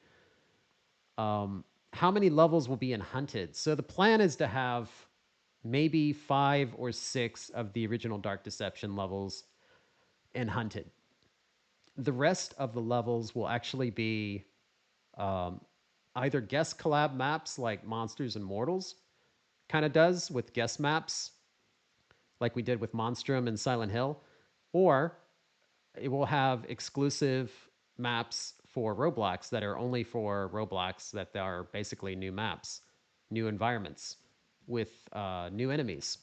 S1: How many levels will be in Hunted? So the plan is to have maybe 5 or 6 of the original Dark Deception levels in Hunted. The rest of the levels will actually be either guest collab maps like Monsters and Mortals kind of does with guest maps, like we did with Monstrum and Silent Hill, or it will have exclusive maps for Roblox that are only for Roblox, that are basically new maps, new environments with new enemies.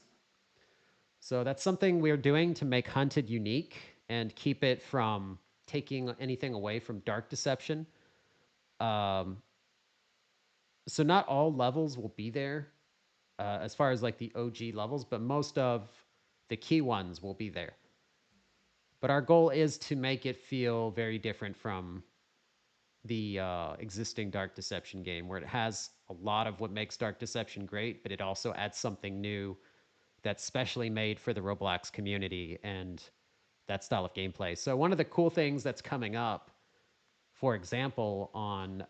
S1: So that's something we're doing to make Hunted unique and keep it from taking anything away from Dark Deception. Um, so not all levels will be there as far as like the OG levels, but most of the key ones will be there. But our goal is to make it feel very different from the existing Dark Deception game, where it has a lot of what makes Dark Deception great, but it also adds something new that's specially made for the Roblox community and that style of gameplay. So one of the cool things that's coming up, for example, on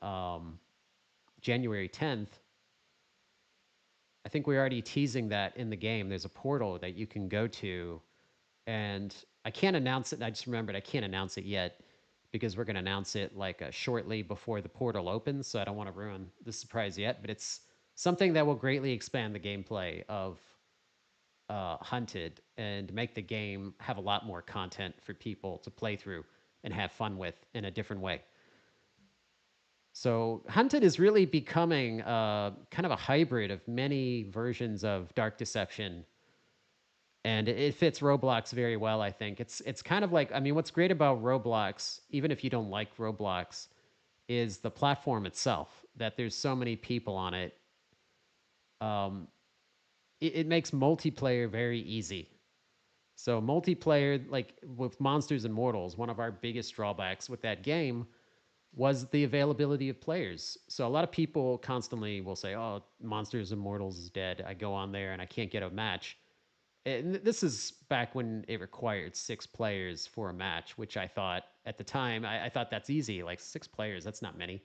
S1: January 10th, I think we're already teasing that in the game. There's a portal that you can go to, and I can't announce it. I just remembered I can't announce it yet because we're going to announce it like shortly before the portal opens. So I don't want to ruin the surprise yet, but it's something that will greatly expand the gameplay of Hunted and make the game have a lot more content for people to play through and have fun with in a different way. So Hunted is really becoming kind of a hybrid of many versions of Dark Deception, and it fits Roblox very well. I think it's kind of like, I mean, what's great about Roblox, even if you don't like Roblox, is the platform itself. That there's so many people on it. Um, it makes multiplayer very easy. So multiplayer, like with Monsters and Mortals, one of our biggest drawbacks with that game was the availability of players. So a lot of people constantly will say, "Oh, Monsters and Mortals is dead." I go on there and I can't get a match. And this is back when it required 6 players for a match, which I thought at the time, I thought that's easy. Like 6 players, that's not many.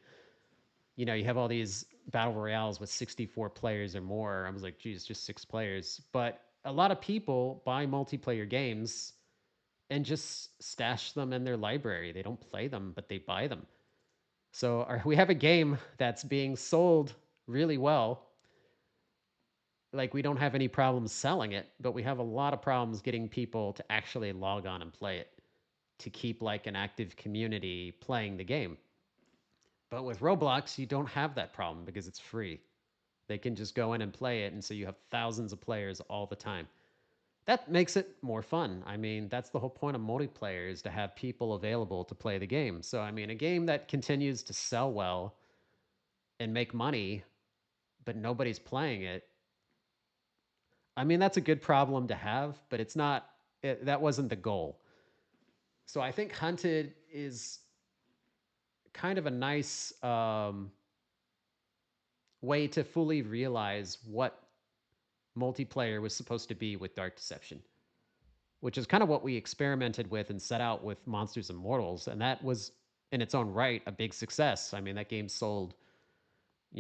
S1: You know, you have all these battle royales with 64 players or more. I was like, geez, just 6 players. But a lot of people buy multiplayer games and just stash them in their library. They don't play them, but they buy them. So we have a game that's being sold really well. Like we don't have any problems selling it, but we have a lot of problems getting people to actually log on and play it to keep like an active community playing the game. But with Roblox, you don't have that problem because it's free. They can just go in and play it, and so you have thousands of players all the time. That makes it more fun. I mean, that's the whole point of multiplayer, is to have people available to play the game. So, I mean, a game that continues to sell well and make money but nobody's playing it. I mean, that's a good problem to have, but it's not, that wasn't the goal. So I think Hunted is kind of a nice way to fully realize what multiplayer was supposed to be with Dark Deception, which is kind of what we experimented with and set out with Monsters and Mortals. And that was, in its own right, a big success. I mean, that game sold,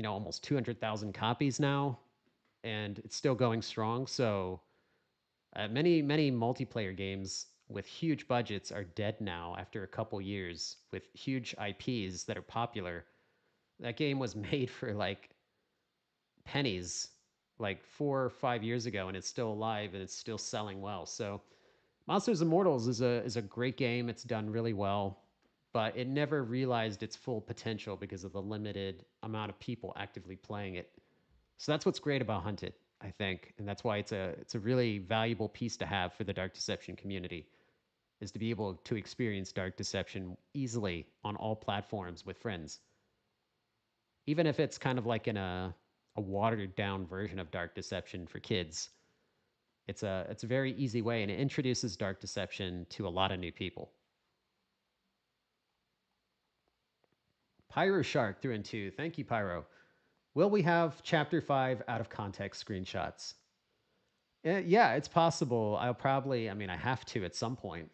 S1: almost 200,000 copies now, and it's still going strong. So many multiplayer games with huge budgets are dead now after a couple years with huge IPs that are popular. That game was made for like pennies like 4 or 5 years ago, and it's still alive and it's still selling well. So Monsters Immortals is a great game. It's done really well, but it never realized its full potential because of the limited amount of people actively playing it. So that's what's great about Hunted, I think, and that's why it's a really valuable piece to have for the Dark Deception community, is to be able to experience Dark Deception easily on all platforms with friends, even if it's kind of like in a watered down version of Dark Deception for kids. It's a very easy way, and it introduces Dark Deception to a lot of new people. Pyro Shark through and two. Thank you, Pyro. Will we have Chapter 5 out of context screenshots? Yeah, it's possible. I mean, I have to at some point.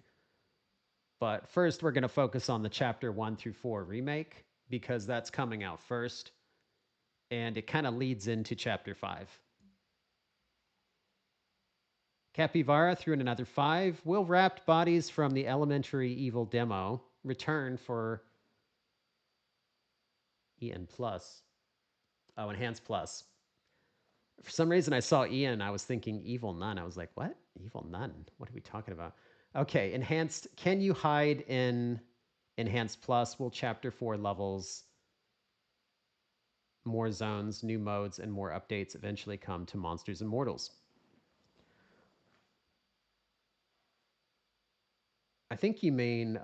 S1: But first, we're going to focus on the Chapter 1 through 4 remake because that's coming out first. And it kind of leads into Chapter 5. Capivara threw in another 5. Will wrapped bodies from the Elementary Evil demo return for EN Plus? Oh, Enhanced Plus. For some reason, I saw Ian. I was thinking Evil Nun. I was like, what? Evil Nun? What are we talking about? Okay, Enhanced. Can you hide in Enhanced Plus? Will Chapter 4 levels, more zones, new modes, and more updates eventually come to Monsters and Mortals? I think you mean.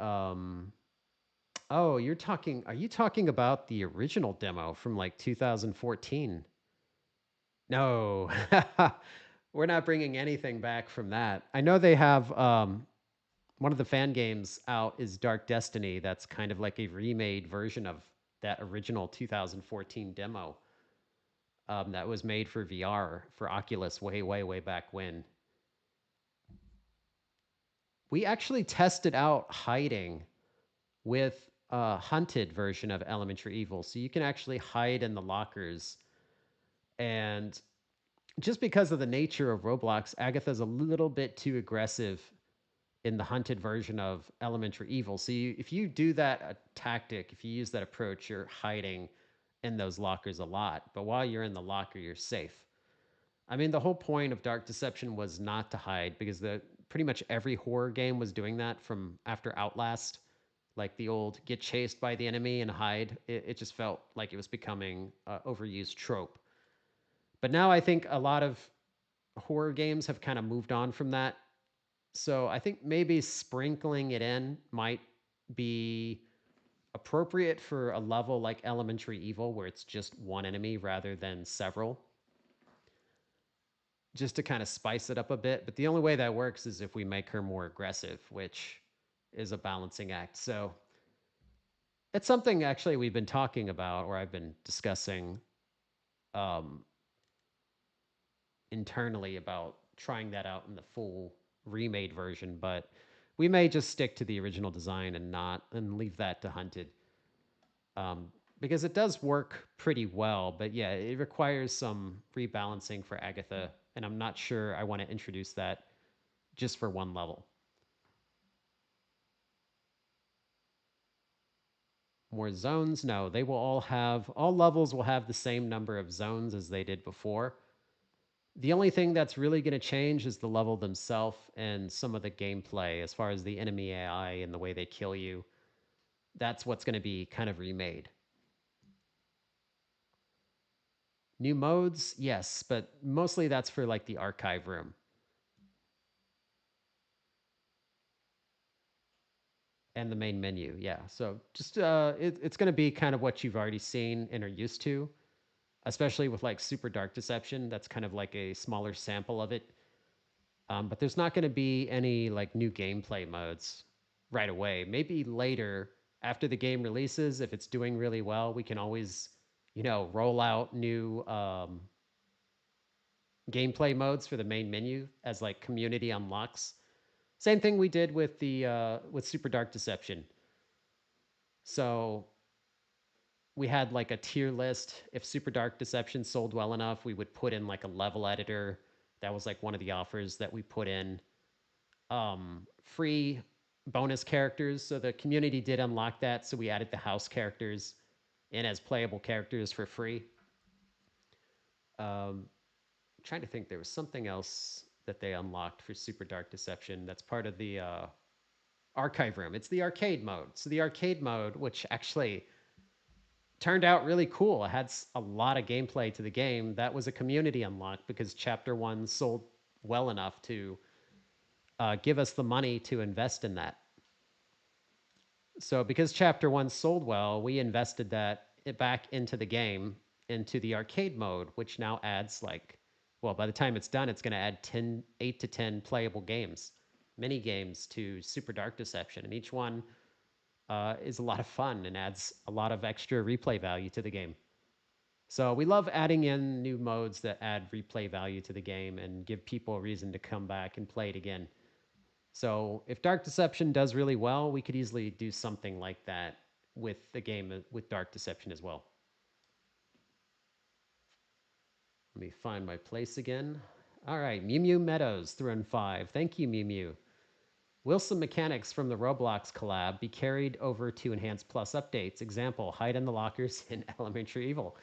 S1: Oh, you're talking. Are you talking about the original demo from like 2014? No, we're not bringing anything back from that. I know they have one of the fan games out is Dark Destiny. That's kind of like a remade version of that original 2014 demo that was made for VR for Oculus way back when. We actually tested out hiding with a hunted version of Elementary Evil, so you can actually hide in the lockers. And just because of the nature of Roblox, Agatha's a little bit too aggressive in the hunted version of Elementary Evil. So if you do that tactic, if you use that approach, you're hiding in those lockers a lot. But while you're in the locker, you're safe. I mean, the whole point of Dark Deception was not to hide because the pretty much every horror game was doing that from after Outlast, like the old get chased by the enemy and hide. It just felt like it was becoming an overused trope. But now I think a lot of horror games have kind of moved on from that. So I think maybe sprinkling it in might be appropriate for a level like Elementary Evil, where it's just one enemy rather than several, just to kind of spice it up a bit. But the only way that works is if we make her more aggressive, which is a balancing act. So it's something actually we've been talking about, or I've been discussing um, internally about trying that out in the full remade version, but we may just stick to the original design and not and leave that to Hunted, because it does work pretty well. But yeah, it requires some rebalancing for Agatha, and I'm not sure I want to introduce that just for one level. More zones? No, they will all levels will have the same number of zones as they did before. The only thing that's really going to change is the level themselves and some of the gameplay as far as the enemy AI and the way they kill you. That's what's going to be kind of remade. New modes, yes, but mostly that's for like the archive room and the main menu. Yeah, so just it's going to be kind of what you've already seen and are used to. especially with like Super Dark Deception. That's kind of like a smaller sample of it. But there's not going to be any like new gameplay modes right away. Maybe later after the game releases, if it's doing really well, we can always, roll out new gameplay modes for the main menu as like community unlocks. Same thing we did with the with Super Dark Deception. So we had like a tier list. If Super Dark Deception sold well enough, we would put in like a level editor. That was like one of the offers that we put in. Free bonus characters. So the community did unlock that. So we added the house characters in as playable characters for free. I'm trying to think, there was something else that they unlocked for Super Dark Deception that's part of the archive room. It's the arcade mode. So the arcade mode, which actually turned out really cool. It had a lot of gameplay to the game. That was a community unlock because Chapter 1 sold well enough to give us the money to invest in that. So because Chapter 1 sold well, we invested that back into the game, into the arcade mode, which now adds like, well, by the time it's done, it's going to add 8 to 10 playable games, mini games to Super Dark Deception. And each one is a lot of fun and adds a lot of extra replay value to the game. So we love adding in new modes that add replay value to the game and give people a reason to come back and play it again. So if Dark Deception does really well, we could easily do something like that with the game with Dark Deception as well. Let me find my place again. All right, Mew Mew Meadows through in 5. Thank you, Mew Mew. Will some mechanics from the Roblox collab be carried over to Enhanced Plus updates? Example, hide in the lockers in Elementary Evil.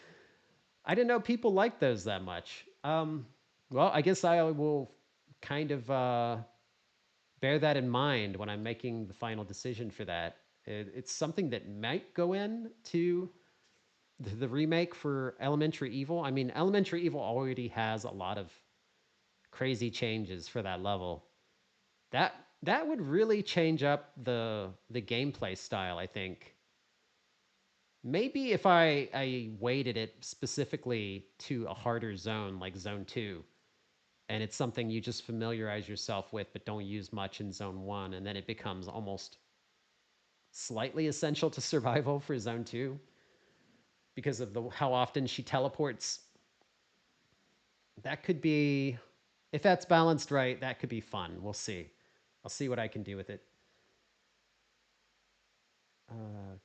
S1: I didn't know people liked those that much. Well, I guess I will kind of bear that in mind when I'm making the final decision for that. It's something that might go in to the remake for Elementary Evil. I mean, Elementary Evil already has a lot of crazy changes for that level. That that would really change up the gameplay style, I think. Maybe if I weighted it specifically to a harder zone like Zone 2, and it's something you just familiarize yourself with but don't use much in Zone 1, and then it becomes almost slightly essential to survival for Zone 2 because of the how often she teleports. That could be, if that's balanced right, that could be fun. We'll see. I'll see what I can do with it.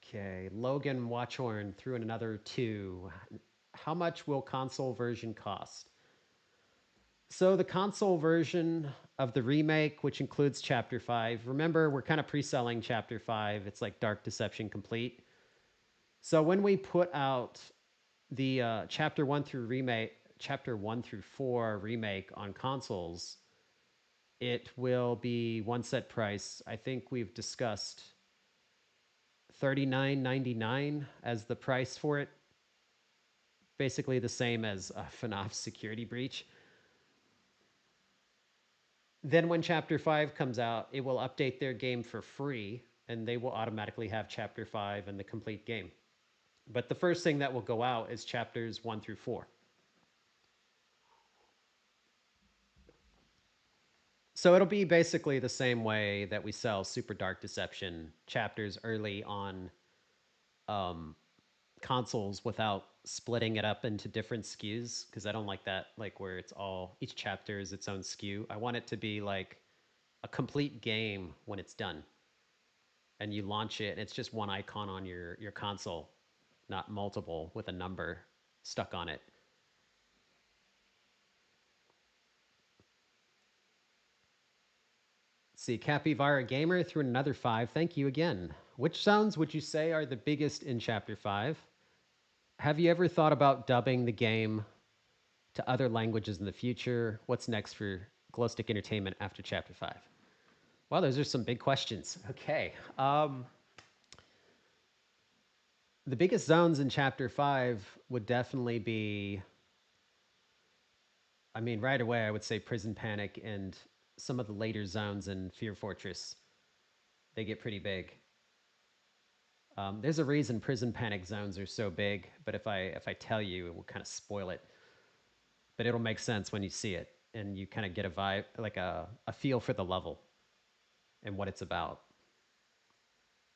S1: Okay, Logan Watchhorn threw in another 2. How much will console version cost? So the console version of the remake, which includes Chapter 5, remember we're kind of pre-selling Chapter 5. It's like Dark Deception Complete. So when we put out the Chapter 1 through remake, Chapter 1 through 4 remake on consoles, it will be one set price. I think we've discussed $39.99 as the price for it. Basically the same as FNAF Security Breach. Then when Chapter 5 comes out, it will update their game for free, and they will automatically have Chapter 5 and the complete game. But the first thing that will go out is Chapters 1 through 4. So it'll be basically the same way that we sell Super Dark Deception chapters early on consoles without splitting it up into different SKUs, because I don't like that, like where it's all, each chapter is its own SKU. I want it to be like a complete game when it's done. And you launch it and it's just one icon on your console, not multiple with a number stuck on it. Let's see, Capybara Gamer threw in another 5. Thank you again. Which sounds would you say are the biggest in Chapter 5? Have you ever thought about dubbing the game to other languages in the future? What's next for Glowstick Entertainment after Chapter 5? Well, those are some big questions. Okay. The biggest zones in Chapter 5 would definitely be, I mean, right away, I would say Prison Panic and some of the later zones in Fear Fortress. They get pretty big. There's a reason prison panic zones are so big, but if I tell you, it will kind of spoil it. But it'll make sense when you see it, and you kind of get a vibe, like a feel for the level and what it's about.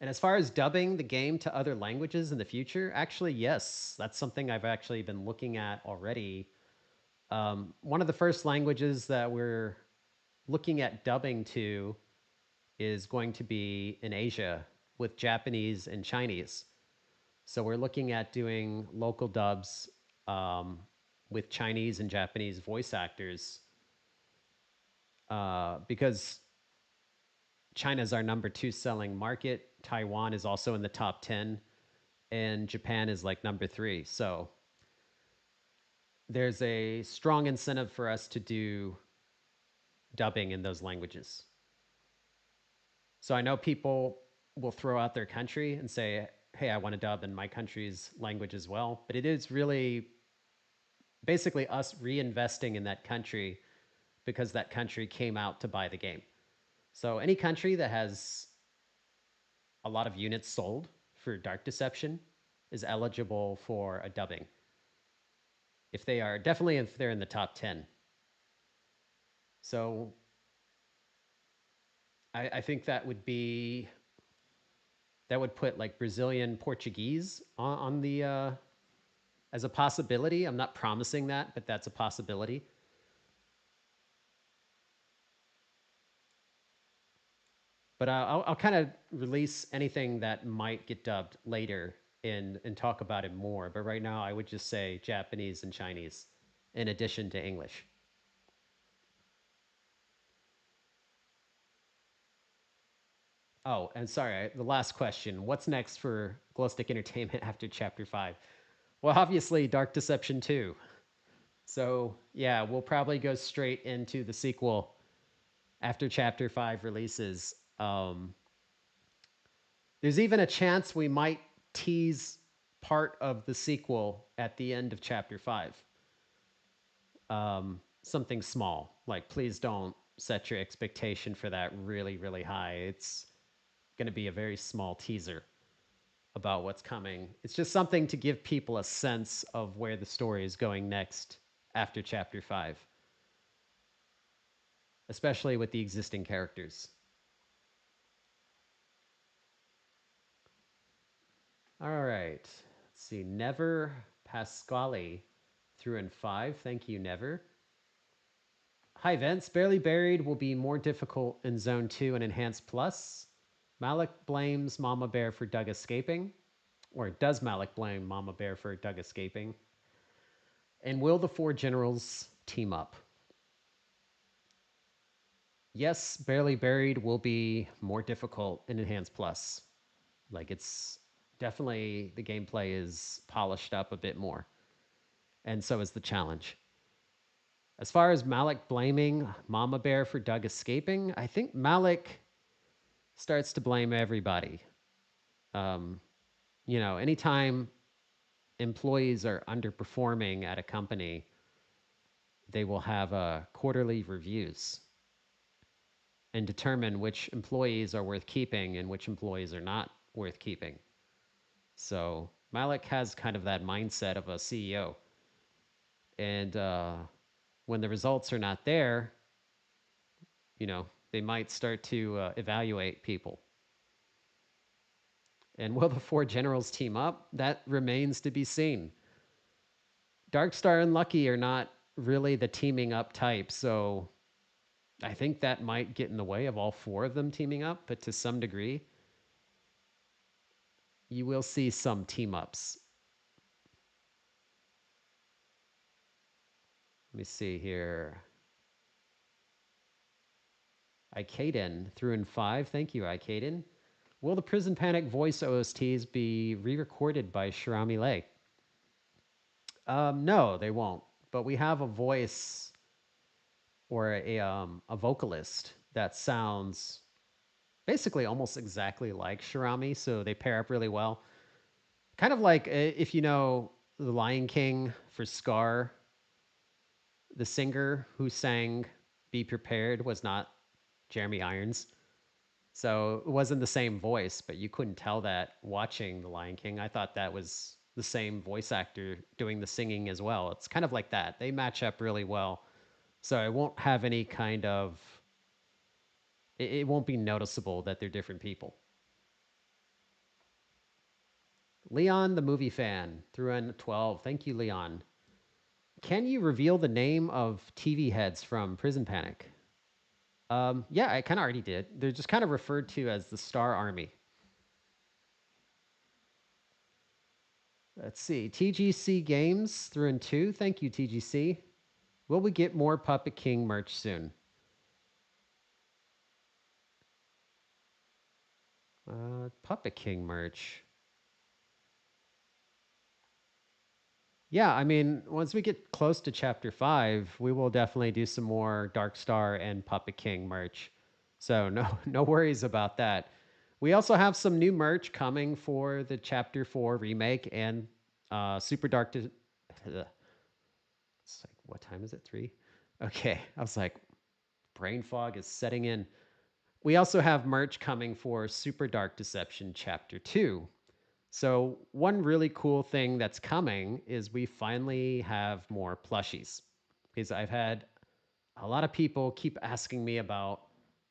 S1: And as far as dubbing the game to other languages in the future, actually, yes, that's something I've actually been looking at already. One of the first languages that we're looking at dubbing to is going to be in Asia with Japanese and Chinese. So we're looking at doing local dubs um, with Chinese and Japanese voice actors because China's our number two selling market. Taiwan is also in the top 10, and Japan is like number three. So there's a strong incentive for us to do dubbing in those languages. So I know people will throw out their country and say, hey, I want to dub in my country's language as well. But it is really basically us reinvesting in that country because that country came out to buy the game. So any country that has a lot of units sold for Dark Deception is eligible for a dubbing. If they are, definitely if they're in the top 10. So I think that would put like Brazilian Portuguese on the as a possibility. I'm not promising that, but that's a possibility. But I'll kind of release anything that might get dubbed later and talk about it more. But right now, I would just say Japanese and Chinese, in addition to English. Oh, and sorry, the last question: what's next for Glowstick Entertainment after Chapter 5? Well, obviously, Dark Deception 2. So yeah, we'll probably go straight into the sequel after Chapter 5 releases. There's even a chance we might tease part of the sequel at the end of Chapter 5. Something small. Like, please don't set your expectation for that really, really high. It's going to be a very small teaser about what's coming. It's just something to give people a sense of where the story is going next after Chapter 5, especially with the existing characters. All right. Let's see. Never Pasquale through in 5. Thank you, Never. Hi, Vince. Barely Buried will be more difficult in Zone 2 and Enhanced Plus. Malik blames Mama Bear for Doug escaping. Or does Malik blame Mama Bear for Doug escaping? And will the four generals team up? Yes, Barely Buried will be more difficult in Enhanced Plus. Like, it's definitely, the gameplay is polished up a bit more. And so is the challenge. As far as Malik blaming Mama Bear for Doug escaping, I think Malik starts to blame everybody. Um, anytime employees are underperforming at a company, they will have quarterly reviews and determine which employees are worth keeping and which employees are not worth keeping. So Malik has kind of that mindset of a CEO. And when the results are not there, they might start to evaluate people. And will the four generals team up? That remains to be seen. Darkstar and Lucky are not really the teaming up type, so I think that might get in the way of all four of them teaming up, but to some degree, you will see some team ups. Let me see here. Ikaden through in 5. Thank you, Ikaden. Will the Prison Panic voice OSTs be re-recorded by Shirami Lei? No, they won't. But we have a voice or a vocalist that sounds basically almost exactly like Shirami, so they pair up really well. Kind of like if you know The Lion King for Scar, the singer who sang "Be Prepared" was not Jeremy Irons. So it wasn't the same voice, but you couldn't tell that watching The Lion King. I thought that was the same voice actor doing the singing as well. It's kind of like that. They match up really well. So it won't have any kind of, it won't be noticeable that they're different people. Leon, the movie fan, threw in 12. Thank you, Leon. Can you reveal the name of TV heads from Prison Panic? Yeah, I kind of already did. They're just kind of referred to as the Star Army. Let's see. TGC Games threw in 2. Thank you, TGC. Will we get more Puppet King merch soon? Puppet King merch. Yeah, I mean, once we get close to chapter 5, we will definitely do some more Dark Star and Puppet King merch. So no no worries about that. We also have some new merch coming for the chapter 4 remake and Super Dark to it's like what time is it? 3? Okay. I was like brain fog is setting in. We also have merch coming for Super Dark Deception chapter 2. So, one really cool thing that's coming is we finally have more plushies. Because I've had a lot of people keep asking me about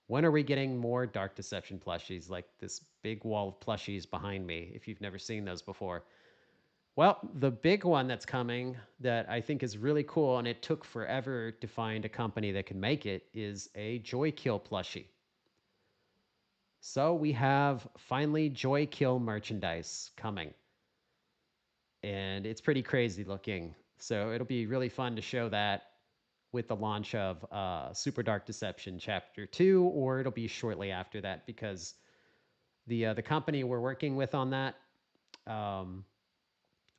S1: when are we getting more Dark Deception plushies, like this big wall of plushies behind me, if you've never seen those before. Well, the big one that's coming that I think is really cool, and it took forever to find a company that can make it, is a Joy Kill plushie. So we have finally Joy Kill merchandise coming, and it's pretty crazy looking. So it'll be really fun to show that with the launch of Super Dark Deception Chapter 2, or it'll be shortly after that because the company we're working with on that, um,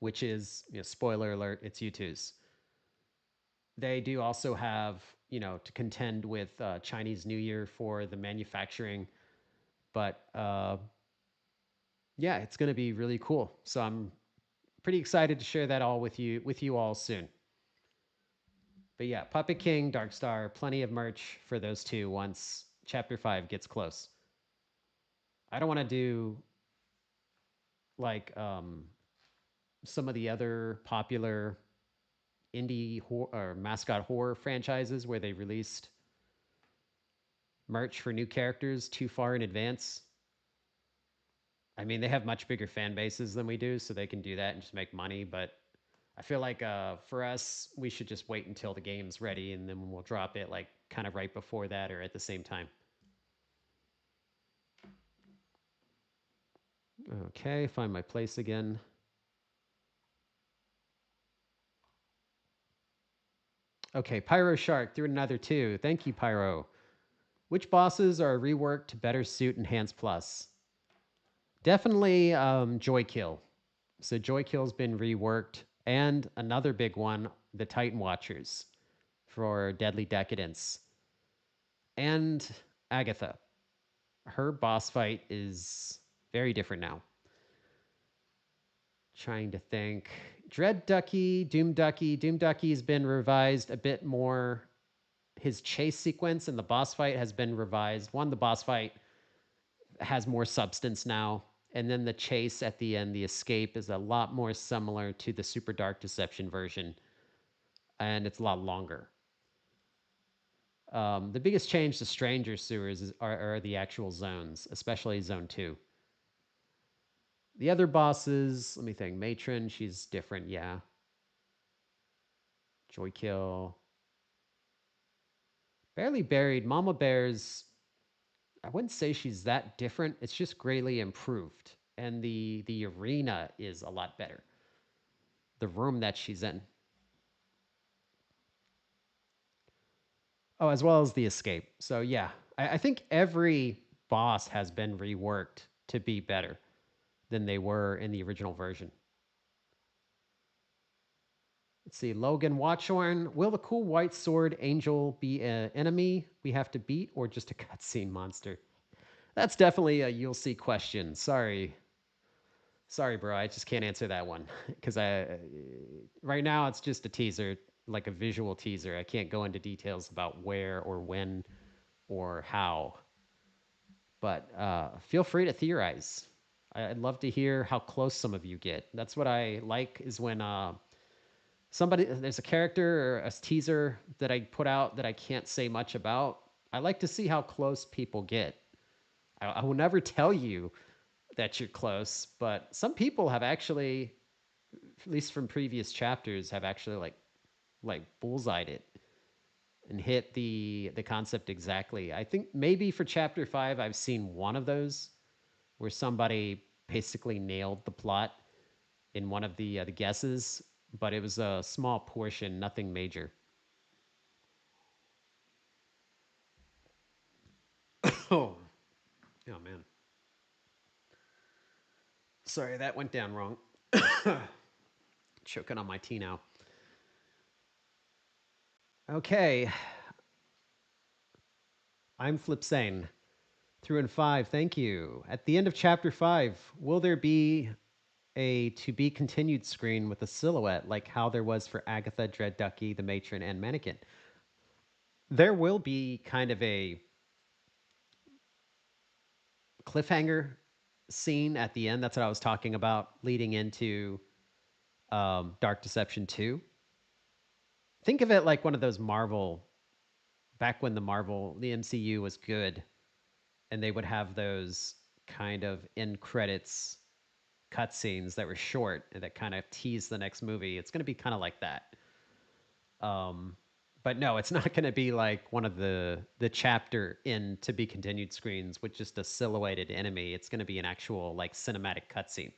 S1: which is spoiler alert, it's U2's. They do also have to contend with Chinese New Year for the manufacturing, but yeah, it's going to be really cool. So I'm pretty excited to share that all with you all soon. But yeah, Puppet King, Darkstar, plenty of merch for those two once Chapter 5 gets close. I don't want to do like some of the other popular or mascot horror franchises where they released merch for new characters too far in advance. I mean, they have much bigger fan bases than we do, so they can do that and just make money. But I feel like for us, we should just wait until the game's ready and then we'll drop it like kind of right before that or at the same time. Okay, find my place again. Okay, Pyro Shark threw another 2. Thank you, Pyro. Which bosses are reworked to better suit Enhanced Plus? Definitely Joy Kill. So Joy Kill's been reworked, and another big one, the Titan Watchers for Deadly Decadence, and Agatha. Her boss fight is very different now. Trying to think. Dread Ducky, Doom Ducky. Doom Ducky's been revised a bit more. His chase sequence and the boss fight has been revised. One, the boss fight has more substance now. And then the chase at the end, the escape, is a lot more similar to the Super Dark Deception version. And it's a lot longer. The biggest change to Stranger Sewers are the actual zones, especially Zone 2. The other bosses, let me think. Matron, she's different, yeah. Joy Kill. Barely Buried. Mama Bear's, I wouldn't say she's that different. It's just greatly improved. And the arena is a lot better. The room that she's in. Oh, as well as the escape. So yeah, I think every boss has been reworked to be better than they were in the original version. Let's see, Logan Watchhorn. Will the cool white sword angel be an enemy we have to beat or just a cutscene monster? That's definitely a you'll see question. Sorry, bro. I just can't answer that one because right now it's just a teaser, like a visual teaser. I can't go into details about where or when or how. But feel free to theorize. I'd love to hear how close some of you get. That's what I like is when somebody there's a character or a teaser that I put out that I can't say much about. I like to see how close people get. I will never tell you that you're close, but some people have actually, at least from previous chapters, have actually like bullseyed it and hit the concept exactly. I think maybe for chapter 5 I've seen one of those where somebody basically nailed the plot in one of the guesses, but it was a small portion, nothing major. Oh, oh man. Sorry, that went down wrong. Choking on my tea now. Okay, I'm Flipsane. Through in 5, thank you. At the end of chapter 5, will there be a to be continued screen with a silhouette like how there was for Agatha, Dread Ducky, the Matron, and Mannequin? There will be kind of a cliffhanger scene at the end. That's what I was talking about leading into Dark Deception 2. Think of it like one of those Marvel, back when the MCU was good, and they would have those kind of end credits cutscenes that were short and that kind of tease the next movie. It's going to be kind of like that. Um, but no, it's not going to be like one of the chapter in to be continued screens with just a silhouetted enemy. It's going to be an actual like cinematic cutscene,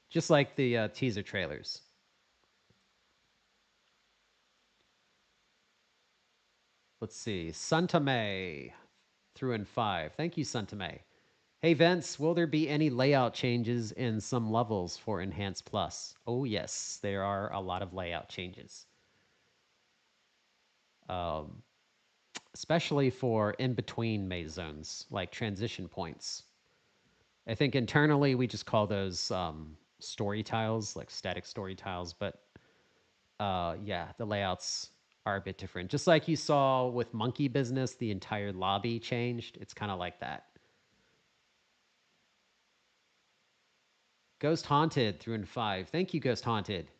S1: just like the teaser trailers. Let's see, Santa May through in 5. Thank you, Santa May. Hey Vince, will there be any layout changes in some levels for Enhanced Plus? Oh yes, there are a lot of layout changes. Um, Especially for in between maze zones, like transition points. I think internally we just call those story tiles, like static story tiles. But yeah, the layouts are a bit different. Just like you saw with Monkey Business, the entire lobby changed. It's kind of like that. Ghost Haunted through in 5. Thank you, Ghost Haunted.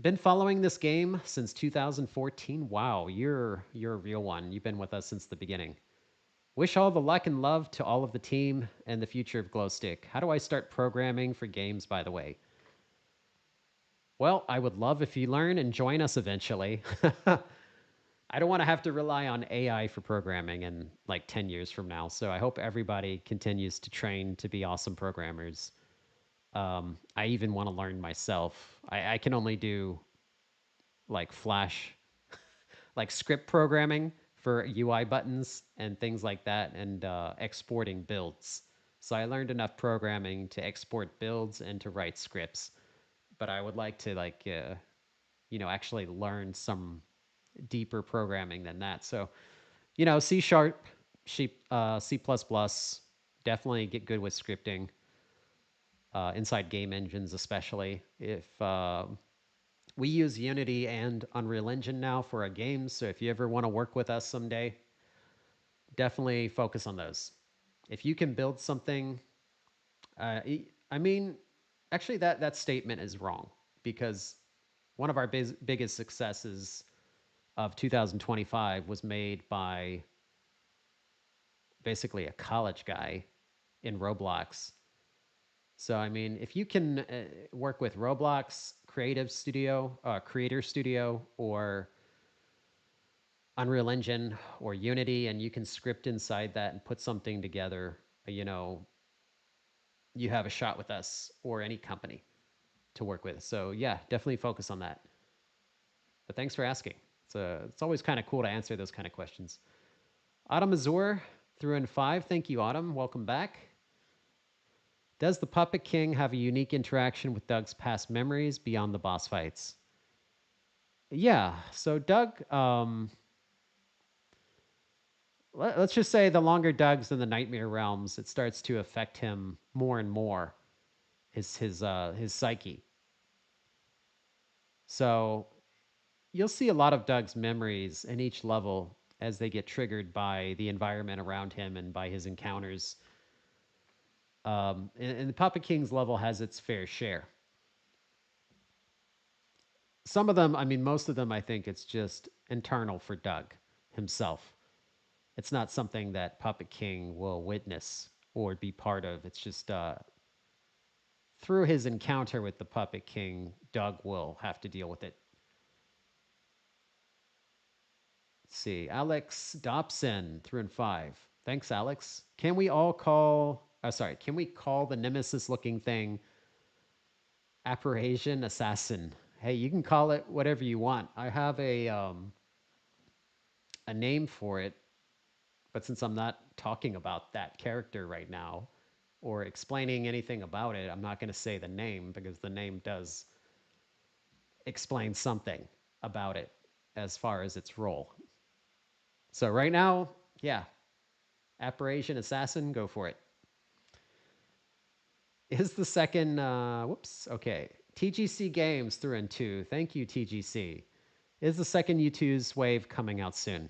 S1: Been following this game since 2014. Wow, you're a real one. You've been with us since the beginning. Wish all the luck and love to all of the team and the future of Glowstick. How do I start programming for games, by the way? Well, I would love if you learn and join us eventually. I don't want to have to rely on AI for programming in like 10 years from now. So I hope everybody continues to train to be awesome programmers. I even want to learn myself. I can only do like Flash, like script programming for UI buttons and things like that, and exporting builds. So I learned enough programming to export builds and to write scripts. But I would like to actually learn some deeper programming than that. So C sharp, C plus plus, definitely get good with scripting. Inside game engines, especially if we use Unity and Unreal Engine now for our games. So if you ever want to work with us someday, definitely focus on those. If you can build something, I mean, actually, that statement is wrong because one of our biggest successes of 2025 was made by basically a college guy in Roblox. So I mean, if you can work with Roblox, Creator Studio, or Unreal Engine or Unity, and you can script inside that and put something together, you know, you have a shot with us or any company to work with. So yeah, definitely focus on that. But thanks for asking. It's always kind of cool to answer those kind of questions. Autumn Azur threw in 5. Thank you, Autumn. Welcome back. Does the Puppet King have a unique interaction with Doug's past memories beyond the boss fights? Yeah. So Doug, let's just say the longer Doug's in the Nightmare Realms, it starts to affect him more and more. His psyche. So you'll see a lot of Doug's memories in each level as they get triggered by the environment around him and by his encounters. And the Puppet King's level has its fair share. Some of them, I mean, most of them, I think it's just internal for Doug himself. It's not something that Puppet King will witness or be part of. It's just through his encounter with the Puppet King, Doug will have to deal with it. Let's see. Alex Dobson, 3 and 5. Thanks, Alex. Can we all call, sorry, can we call the nemesis looking thing Apparition Assassin? Hey, you can call it whatever you want. I have a name for it, but since I'm not talking about that character right now or explaining anything about it, I'm not going to say the name because the name does explain something about it as far as its role. So right now, yeah, Apparition Assassin, go for it. Is the second, whoops, okay. TGC Games 3 and 2. Thank you, TGC. Is the second U2's wave coming out soon?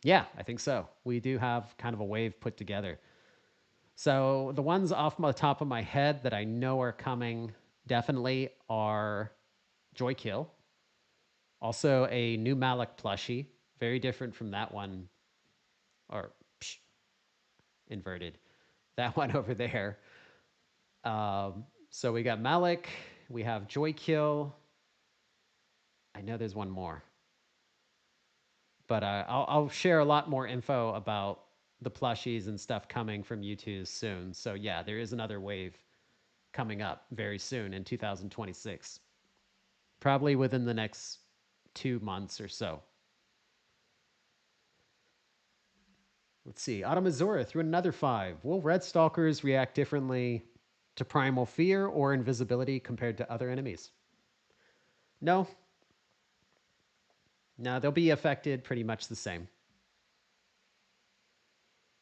S1: Yeah, I think so. We do have kind of a wave put together. So the ones off the top of my head that I know are coming definitely are Joy Kill. Also a new Malik plushie, very different from that one, or psh, inverted. That one over there. So we got Malik, we have Joy Kill. I know there's one more, but I'll share a lot more info about the plushies and stuff coming from U2 soon. So yeah, there is another wave coming up very soon in 2026, probably within the next 2 months or so. Let's see. Automazora threw another 5. Will Red Stalkers react differently to Primal Fear or Invisibility compared to other enemies? No. No, they'll be affected pretty much the same.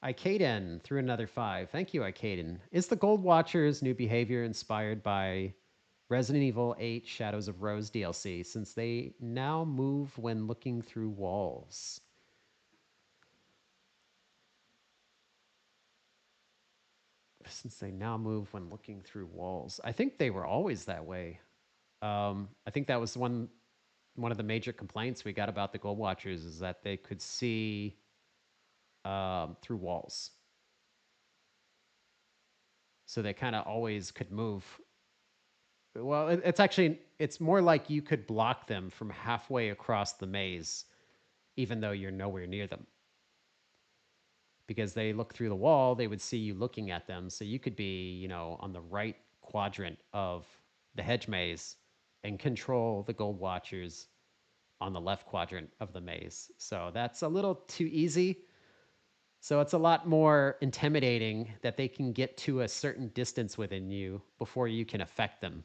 S1: Ikaden threw another 5. Thank you, Ikaden. Is the Gold Watcher's new behavior inspired by Resident Evil 8 Shadows of Rose DLC, since they now move when looking through walls? Since they now move when looking through walls. I think they were always that way. I think that was one of the major complaints we got about the Gold Watchers is that they could see through walls. So they kind of always could move. Well, it's more like you could block them from halfway across the maze, even though you're nowhere near them. Because they look through the wall, they would see you looking at them. So you could be, on the right quadrant of the hedge maze and control the Gold Watchers on the left quadrant of the maze. So that's a little too easy. So it's a lot more intimidating that they can get to a certain distance within you before you can affect them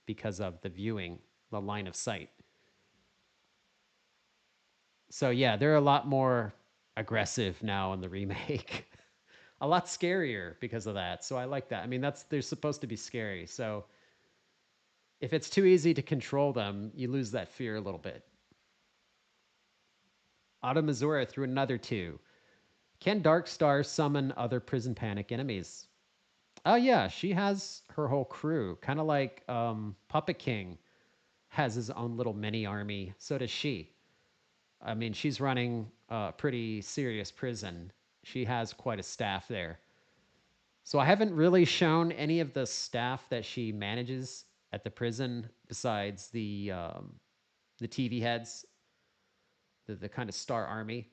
S1: because of the viewing, the line of sight. So yeah, they're a lot more aggressive now in the remake. A lot scarier because of that. So I like that. I mean, they're supposed to be scary. So if it's too easy to control them, you lose that fear a little bit. Automazura threw another 2. Can Darkstar summon other Prison Panic enemies? Oh yeah, she has her whole crew, kind of like Puppet King has his own little mini army. So does she. I mean, she's running a pretty serious prison. She has quite a staff there. So I haven't really shown any of the staff that she manages at the prison besides the TV heads, the kind of star army.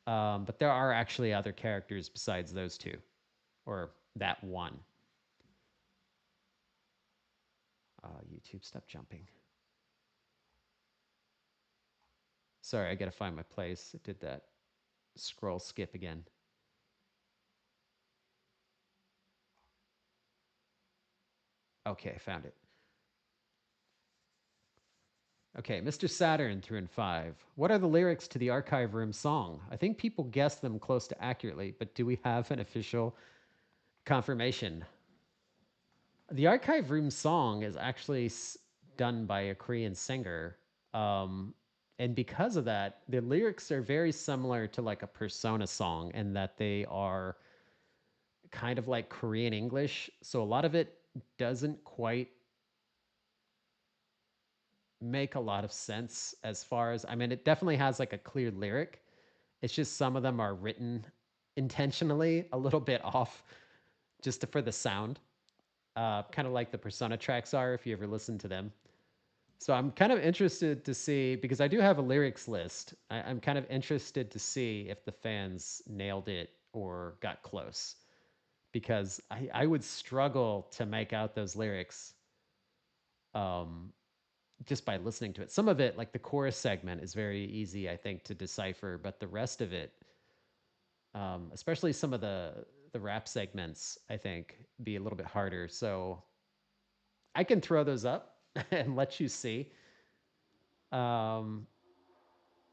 S1: But there are actually other characters besides those two, or that one. YouTube, stop jumping. Sorry, I gotta find my place. It did that scroll skip again. Okay, found it. Okay, Mr. Saturn 3 and 5. What are the lyrics to the Archive Room song? I think people guess them close to accurately, but do we have an official confirmation? The Archive Room song is actually done by a Korean singer. Um, And because of that, the lyrics are very similar to like a Persona song in that they are kind of like Korean English. So a lot of it doesn't quite make a lot of sense as far as, I mean, it definitely has like a clear lyric. It's just some of them are written intentionally a little bit off just for the sound, kind of like the Persona tracks are if you ever listen to them. So I'm kind of interested to see because I do have a lyrics list. I'm kind of interested to see if the fans nailed it or got close because I would struggle to make out those lyrics um, just by listening to it. Some of it, like the chorus segment, is very easy, I think, to decipher, but the rest of it, especially some of the rap segments, I think, be a little bit harder. So I can throw those up and let you see. Um,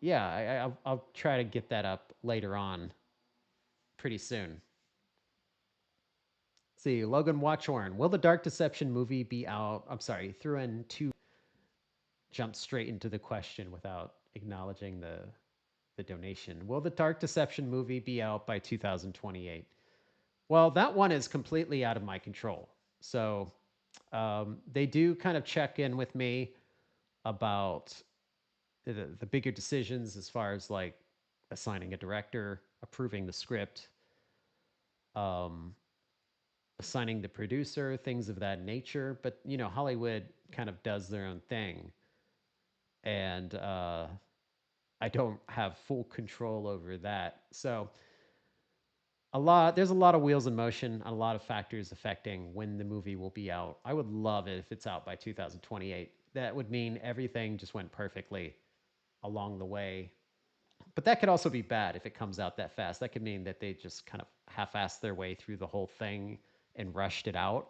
S1: yeah, I'll try to get that up later on, pretty soon. See, Logan Watchhorn. Will the Dark Deception movie be out? I'm sorry, threw in two, jumped straight into the question without acknowledging the donation. Will the Dark Deception movie be out by 2028? Well, that one is completely out of my control. So they do kind of check in with me about the bigger decisions as far as like assigning a director, approving the script, um, assigning the producer, things of that nature. But you know, Hollywood kind of does their own thing, and I don't have full control over that. So there's a lot of wheels in motion, a lot of factors affecting when the movie will be out. I would love it if it's out by 2028. That would mean everything just went perfectly along the way. But that could also be bad if it comes out that fast. That could mean that they just kind of half-assed their way through the whole thing and rushed it out.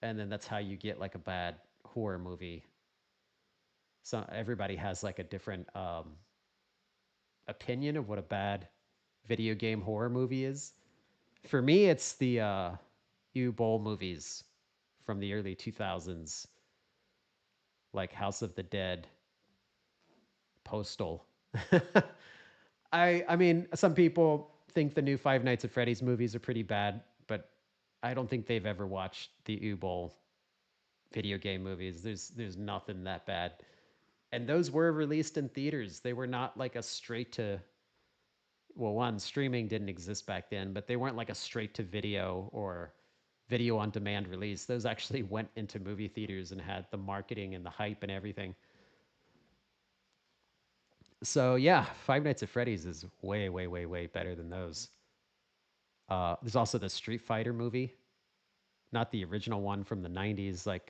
S1: And then that's how you get like a bad horror movie. So everybody has like a different opinion of what a bad video game horror movie is. For me, it's the U-Bowl movies from the early 2000s, like House of the Dead, Postal. I mean, some people think the new Five Nights at Freddy's movies are pretty bad, but I don't think they've ever watched the U-Bowl video game movies. There's nothing that bad. And those were released in theaters. They were not like a straight to, well, one, streaming didn't exist back then, but they weren't like a straight to video or video on demand release. Those actually went into movie theaters and had the marketing and the hype and everything. So yeah, Five Nights at Freddy's is way, way, way, way better than those. There's also the Street Fighter movie, not the original one from the '90s. Like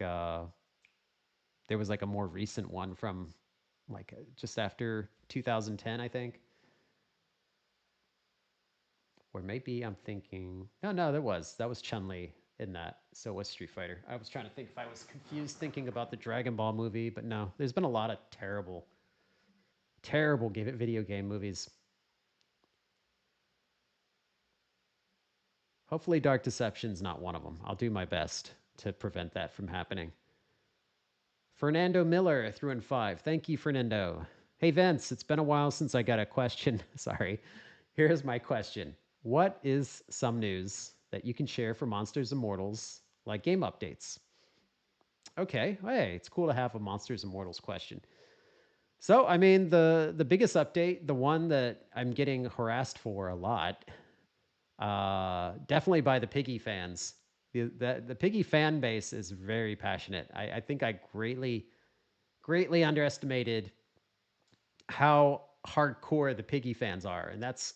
S1: there was like a more recent one from like just after 2010, I think. Or maybe I'm thinking, no, that was Chun Li in that. So it was Street Fighter. I was trying to think if I was confused thinking about the Dragon Ball movie, but no, there's been a lot of terrible, terrible video game movies. Hopefully, Dark Deception's not one of them. I'll do my best to prevent that from happening. Fernando Miller threw in five. Thank you, Fernando. Hey, Vince, it's been a while since I got a question. Sorry. Here's my question. What is some news that you can share for Monsters Immortals, like game updates? Okay, hey, it's cool to have a Monsters Immortals question. So, I mean, the biggest update, the one that I'm getting harassed for a lot, definitely by the Piggy fans. The Piggy fan base is very passionate. I think I greatly underestimated how hardcore the Piggy fans are, and that's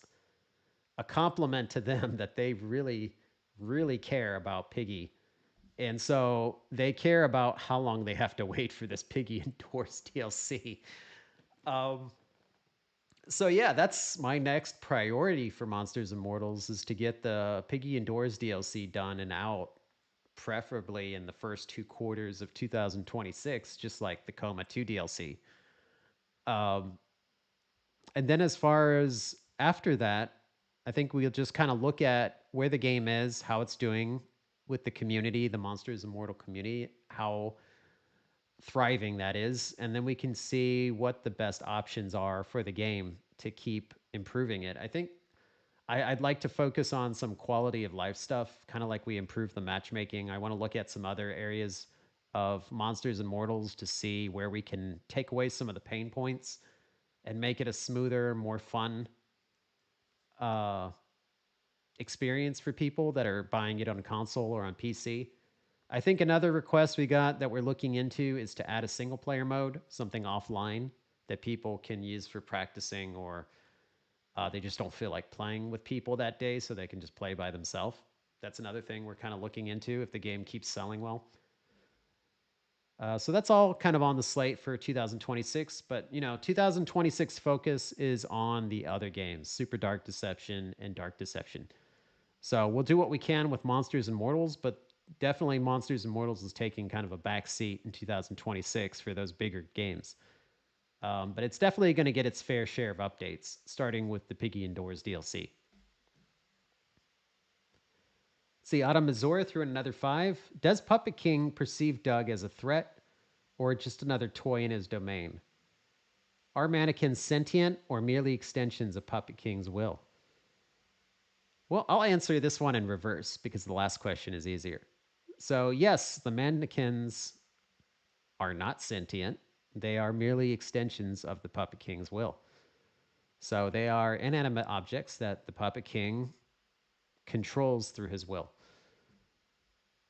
S1: a compliment to them that they really care about Piggy. And so they care about how long they have to wait for this Piggy endorsed DLC. Um, so yeah, that's my next priority for Monsters Immortals is to get the Piggy Indoors DLC done and out, preferably in the first two quarters of 2026, just like the Coma 2 DLC. Um, and then as far as after that, I think we'll just kind of look at where the game is, how it's doing with the community, the Monsters Immortal community, how thriving, that is, and then we can see what the best options are for the game to keep improving it. I think I'd like to focus on some quality of life stuff, kind of like we improved the matchmaking. I want to look at some other areas of Monsters and Mortals to see where we can take away some of the pain points and make it a smoother, more fun uh, experience for people that are buying it on console or on PC. I think another request we got that we're looking into is to add a single player mode, something offline that people can use for practicing, or they just don't feel like playing with people that day, so they can just play by themselves. That's another thing we're kind of looking into if the game keeps selling well. So that's all kind of on the slate for 2026. But 2026 focus is on the other games, Super Dark Deception and Dark Deception. So we'll do what we can with Monsters and Mortals, but definitely Monsters and Mortals is taking kind of a back seat in 2026 for those bigger games. But it's definitely going to get its fair share of updates, starting with the Piggy Indoors DLC. See, Autumn Azora threw in another 5. Does Puppet King perceive Doug as a threat or just another toy in his domain? Are mannequins sentient or merely extensions of Puppet King's will? Well, I'll answer this one in reverse because the last question is easier. So, yes, the mannequins are not sentient. They are merely extensions of the Puppet King's will. So, they are inanimate objects that the Puppet King controls through his will.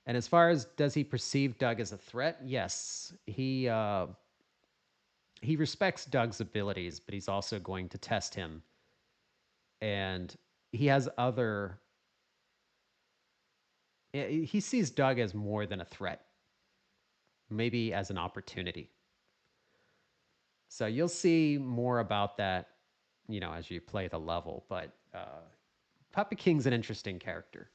S1: And as far as does he perceive Doug as a threat? Yes, he respects Doug's abilities, but he's also going to test him. And he has other. He sees Doug as more than a threat, maybe as an opportunity. So you'll see more about that, as you play the level. But Puppet King's an interesting character.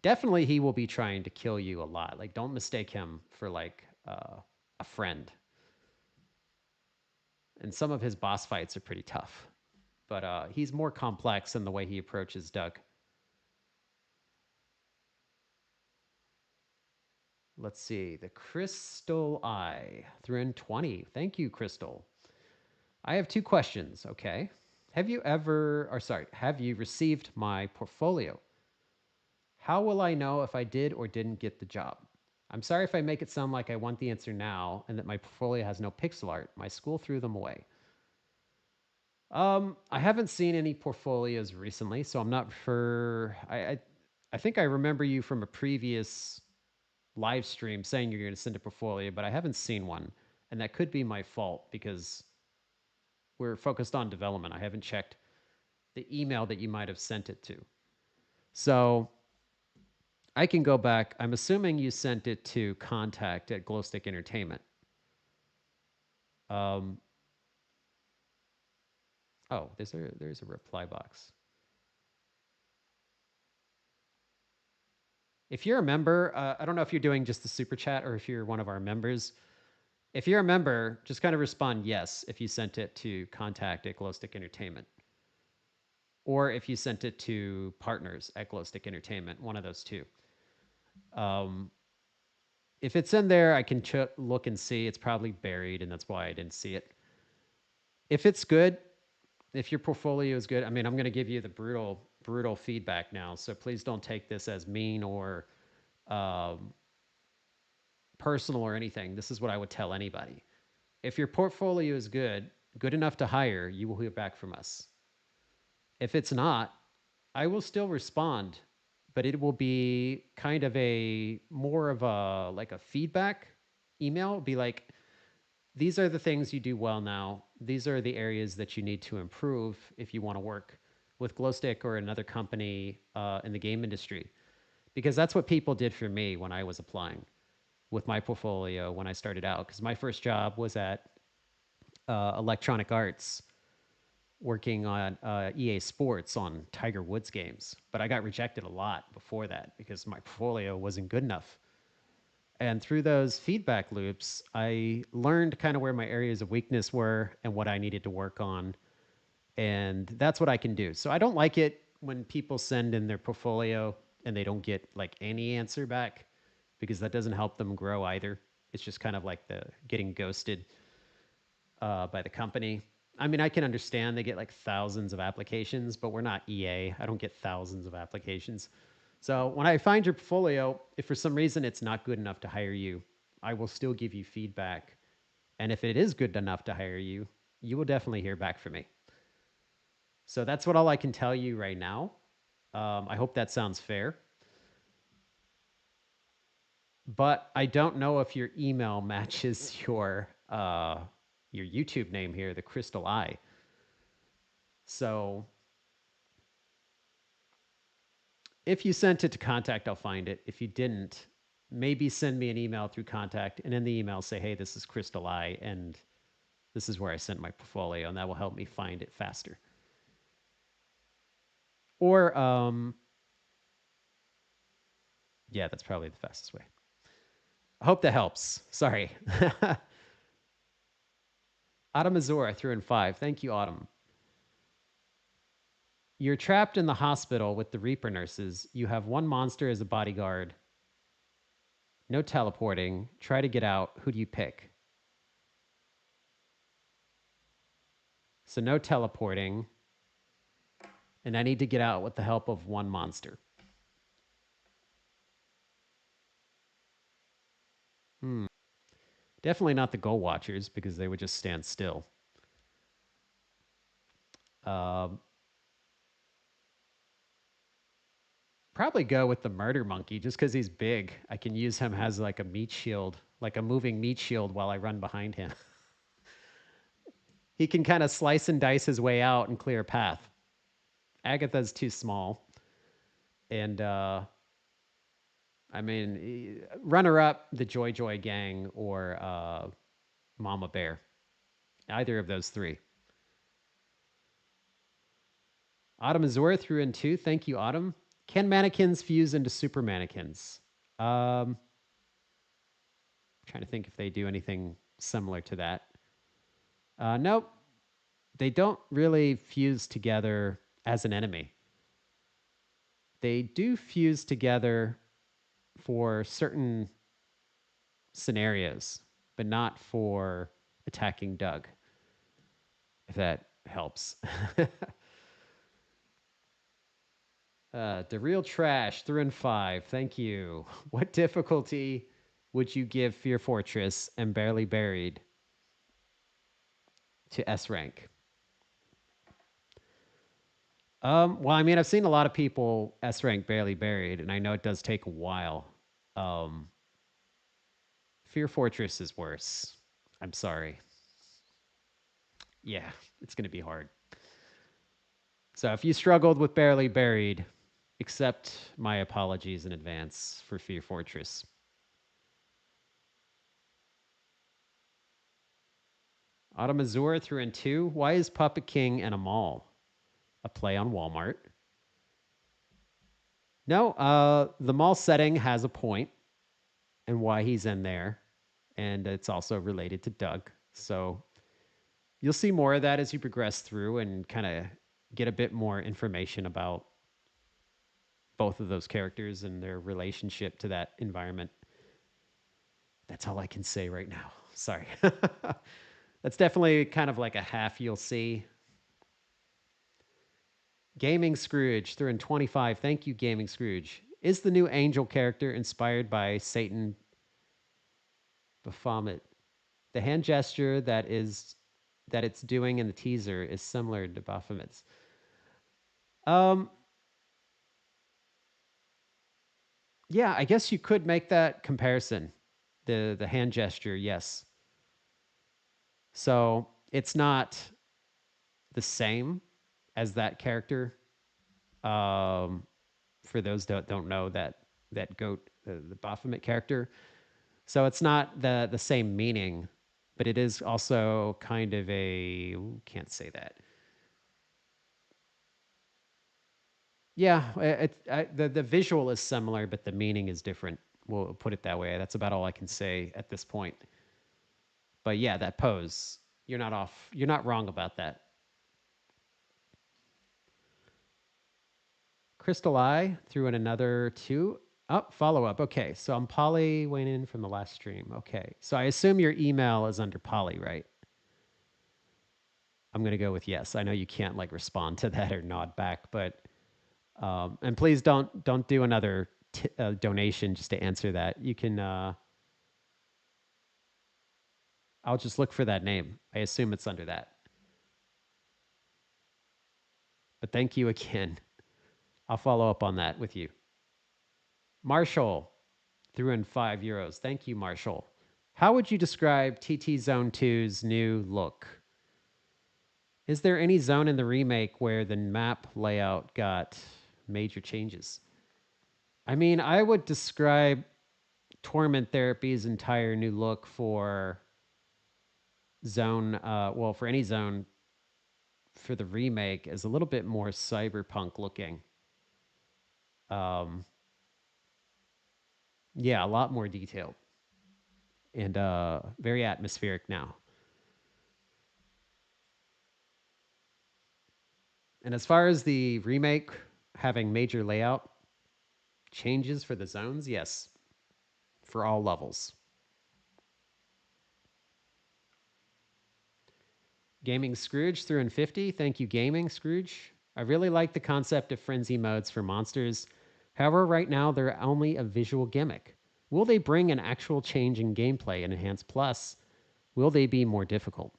S1: Definitely, he will be trying to kill you a lot. Like, don't mistake him for like a friend. And some of his boss fights are pretty tough, but he's more complex in the way he approaches Doug. Let's see. The Crystal Eye threw in 20. Thank you, Crystal. I have two questions. Okay. Have you received my portfolio? How will I know if I did or didn't get the job? I'm sorry if I make it sound like I want the answer now and that my portfolio has no pixel art. My school threw them away. I haven't seen any portfolios recently, so I'm not sure. I think I remember you from a previous live stream saying you're going to send a portfolio, but I haven't seen one, and that could be my fault because we're focused on development. I haven't checked the email that you might have sent it to, so I can go back. I'm assuming you sent it to contact at Glowstick Entertainment. Um, oh, there's a reply box. If you're a member, I don't know if you're doing just the super chat or if you're one of our members. If you're a member, just kind of respond yes if you sent it to contact at Glowstick Entertainment. Or if you sent it to partners at Glowstick Entertainment, one of those two. Um, if it's in there, I can look and see. It's probably buried, and that's why I didn't see it. If it's good, if your portfolio is good, I mean, I'm going to give you the brutal feedback now. So please don't take this as mean or um, personal or anything. This is what I would tell anybody. If your portfolio is good enough to hire, you will hear back from us. If it's not, I will still respond, but it will be kind of a more of a like a feedback email. It'll be like, these are the things you do well now. These are the areas that you need to improve if you want to work with Glowstick or another company in the game industry. Because that's what people did for me when I was applying with my portfolio when I started out. Because my first job was at Electronic Arts working on EA Sports on Tiger Woods games. But I got rejected a lot before that because my portfolio wasn't good enough. And through those feedback loops, I learned kind of where my areas of weakness were and what I needed to work on. And that's what I can do. So I don't like it when people send in their portfolio and they don't get like any answer back because that doesn't help them grow either. It's just kind of like the getting ghosted by the company. I mean, I can understand they get like thousands of applications, but we're not EA. I don't get thousands of applications. So when I find your portfolio, if for some reason it's not good enough to hire you, I will still give you feedback. And if it is good enough to hire you, you will definitely hear back from me. So that's what all I can tell you right now. I hope that sounds fair. But I don't know if your email matches your YouTube name here, the Crystal Eye. So if you sent it to contact, I'll find it. If you didn't, maybe send me an email through contact, and in the email say, "Hey, this is Crystal Eye, and this is where I sent my portfolio," and that will help me find it faster. Or yeah, that's probably the fastest way. I hope that helps. Sorry. Autumn Azura threw in 5. Thank you, Autumn. You're trapped in the hospital with the Reaper nurses. You have one monster as a bodyguard. No teleporting. Try to get out. Who do you pick? So no teleporting. And I need to get out with the help of one monster. Hmm. Definitely not the Goal Watchers because they would just stand still. Um, Probably go with the Murder Monkey just because he's big. I can use him as like a meat shield, like a moving meat shield while I run behind him. He can kind of slice and dice his way out and clear a path. Agatha's too small. And I mean, runner up the Joy Joy Gang or Mama Bear. Either of those three. Autumn Azura threw in 2. Thank you, Autumn. Can mannequins fuse into super mannequins? Trying to think if they do anything similar to that. Nope. They don't really fuse together as an enemy. They do fuse together for certain scenarios, but not for attacking Doug, if that helps. The real trash threw in 5. Thank you. What difficulty would you give Fear Fortress and Barely Buried to S rank? Well, I mean, I've seen a lot of people S rank Barely Buried, and I know it does take a while. Um, Fear Fortress is worse. I'm sorry. Yeah, it's going to be hard. So if you struggled with Barely Buried, accept my apologies in advance for Fear Fortress. Autumn Azure threw in 2. Why is Puppet King in a mall? A play on Walmart. No, the mall setting has a point and why he's in there. And it's also related to Doug. So you'll see more of that as you progress through and kind of get a bit more information about both of those characters and their relationship to that environment. That's all I can say right now. Sorry. That's definitely kind of like a half you'll see. Gaming Scrooge threw in 25. Thank you, Gaming Scrooge. Is the new angel character inspired by Satan Baphomet? The hand gesture that it's doing in the teaser is similar to Baphomet's. Um, yeah, I guess you could make that comparison. The hand gesture, yes. So it's not the same as that character. Um, for those that don't know that goat, the Baphomet character. So it's not the same meaning, but it is also kind of a can't say that. Yeah, the visual is similar, but the meaning is different. We'll put it that way. That's about all I can say at this point. But yeah, that pose, you're not off. You're not wrong about that. Crystal Eye threw in another 2. Oh, follow up. Okay, so I'm Polly weighing in from the last stream. Okay, so I assume your email is under Polly, right? I'm gonna go with yes. I know you can't like respond to that or nod back, but and please don't do another donation just to answer that. You can. I'll just look for that name. I assume it's under that. But thank you again. I'll follow up on that with you. Marshall threw in €5. Thank you, Marshall. How would you describe TT Zone 2's new look? Is there any zone in the remake where the map layout got major changes? I mean, I would describe Torment Therapy's entire new look for zone, well, for any zone for the remake as a little bit more cyberpunk looking. Um, yeah, a lot more detailed and very atmospheric now. And as far as the remake having major layout changes for the zones, yes, for all levels. Gaming Scrooge threw in 50. Thank you, Gaming Scrooge. I really like the concept of frenzy modes for monsters. However, right now they're only a visual gimmick. Will they bring an actual change in gameplay and enhance plus? Will they be more difficult?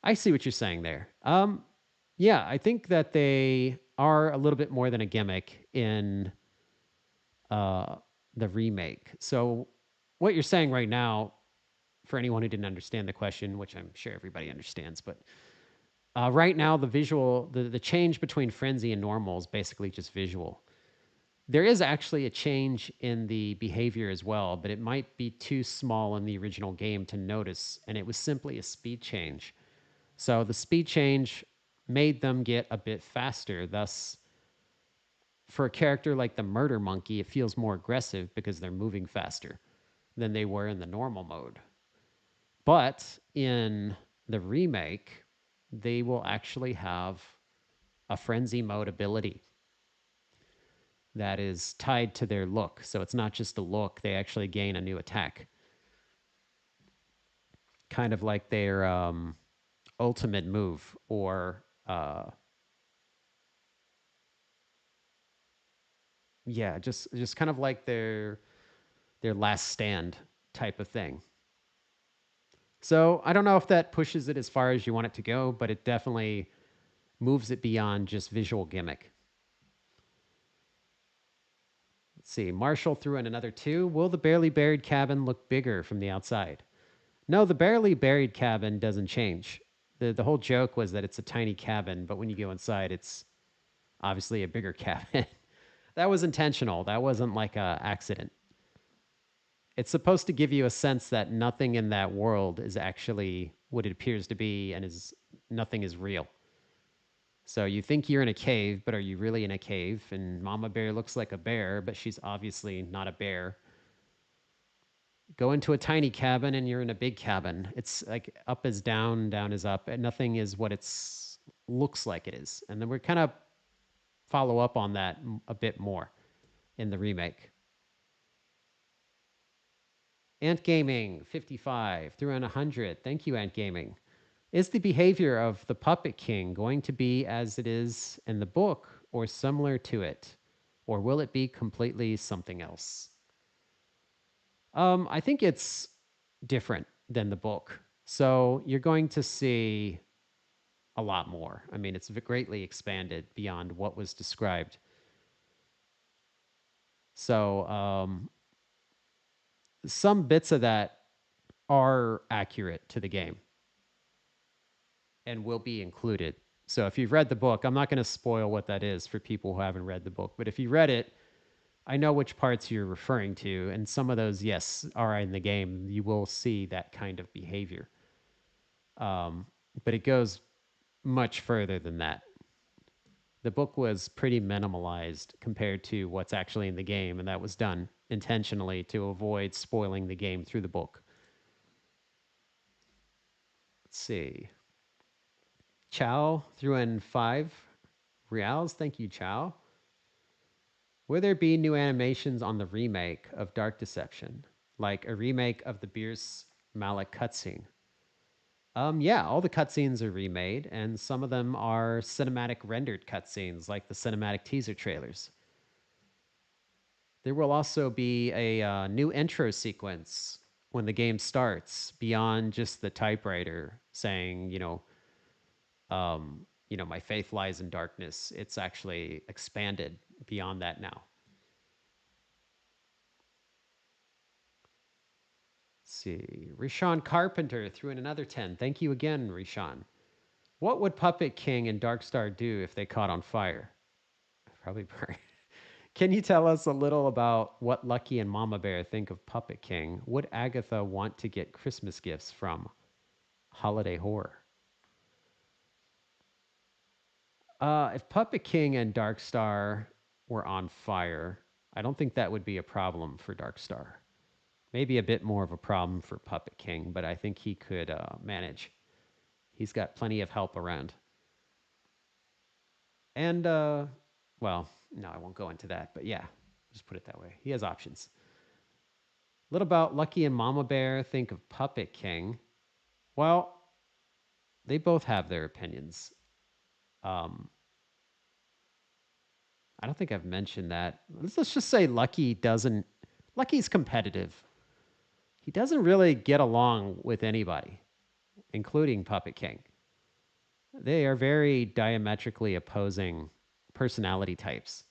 S1: I see what you're saying there. Yeah, I think that they are a little bit more than a gimmick in uh, the remake. So, what you're saying right now, for anyone who didn't understand the question, which I'm sure everybody understands, but right now the visual, the change between frenzy and normal is basically just visual. There is actually a change in the behavior as well, but it might be too small in the original game to notice, and it was simply a speed change. So the speed change made them get a bit faster. Thus, for a character like the Murder Monkey, it feels more aggressive because they're moving faster than they were in the normal mode. But in the remake, they will actually have a frenzy mode ability that is tied to their look. So it's not just a look, they actually gain a new attack. Kind of like their ultimate move or yeah, just kind of like their last stand type of thing. So I don't know if that pushes it as far as you want it to go, but it definitely moves it beyond just visual gimmick. Let's see. Marshall threw in another two. Will the barely buried cabin look bigger from the outside? No, the barely buried cabin doesn't change. The whole joke was that it's a tiny cabin, but when you go inside, it's obviously a bigger cabin. That was intentional. That wasn't like a accident. It's supposed to give you a sense that nothing in that world is actually what it appears to be and is nothing is real. So you think you're in a cave, but are you really in a cave? And Mama Bear looks like a bear, but she's obviously not a bear. Go into a tiny cabin and you're in a big cabin. It's like up is down, down is up, and nothing is what it's looks like it is. And then we're kind of follow up on that a bit more in the remake. Ant Gaming 55 threw in 100. Thank you, Ant Gaming. Is the behavior of the Puppet King going to be as it is in the book or similar to it? Or will it be completely something else? I think it's different than the book. So you're going to see a lot more. I mean, it's greatly expanded beyond what was described. So some bits of that are accurate to the game and will be included. So if you've read the book, I'm not going to spoil what that is for people who haven't read the book, but if you read it, I know which parts you're referring to, and some of those, yes, are in the game. You will see that kind of behavior, but it goes much further than that. The book was pretty minimalized compared to what's actually in the game, and that was done intentionally to avoid spoiling the game through the book. Let's see. Chow threw in 5 reals. Thank you, Chow. Will there be new animations on the remake of Dark Deception, like a remake of the Beerus Malik cutscene? Yeah, all the cutscenes are remade, and some of them are cinematic rendered cutscenes, like the cinematic teaser trailers. There will also be a new intro sequence when the game starts, beyond just the typewriter saying, my faith lies in darkness. It's actually expanded beyond that now. Let's see, Rishan Carpenter threw in another 10. Thank you again, Rishan. What would Puppet King and Darkstar do if they caught on fire? Probably burn. Can you tell us a little about what Lucky and Mama Bear think of Puppet King? Would Agatha want to get Christmas gifts from Holiday Horror? If Puppet King and Darkstar were on fire, I don't think that would be a problem for Darkstar. Maybe a bit more of a problem for Puppet King, but I think he could manage. He's got plenty of help around. And, well, no, I won't go into that, but yeah, just put it that way. He has options. A little about Lucky and Mama Bear think of Puppet King. Well, they both have their opinions. Um, I don't think I've mentioned that. Let's just say Lucky doesn't. Lucky's competitive. He doesn't really get along with anybody, including Puppet King. They are very diametrically opposing personality types.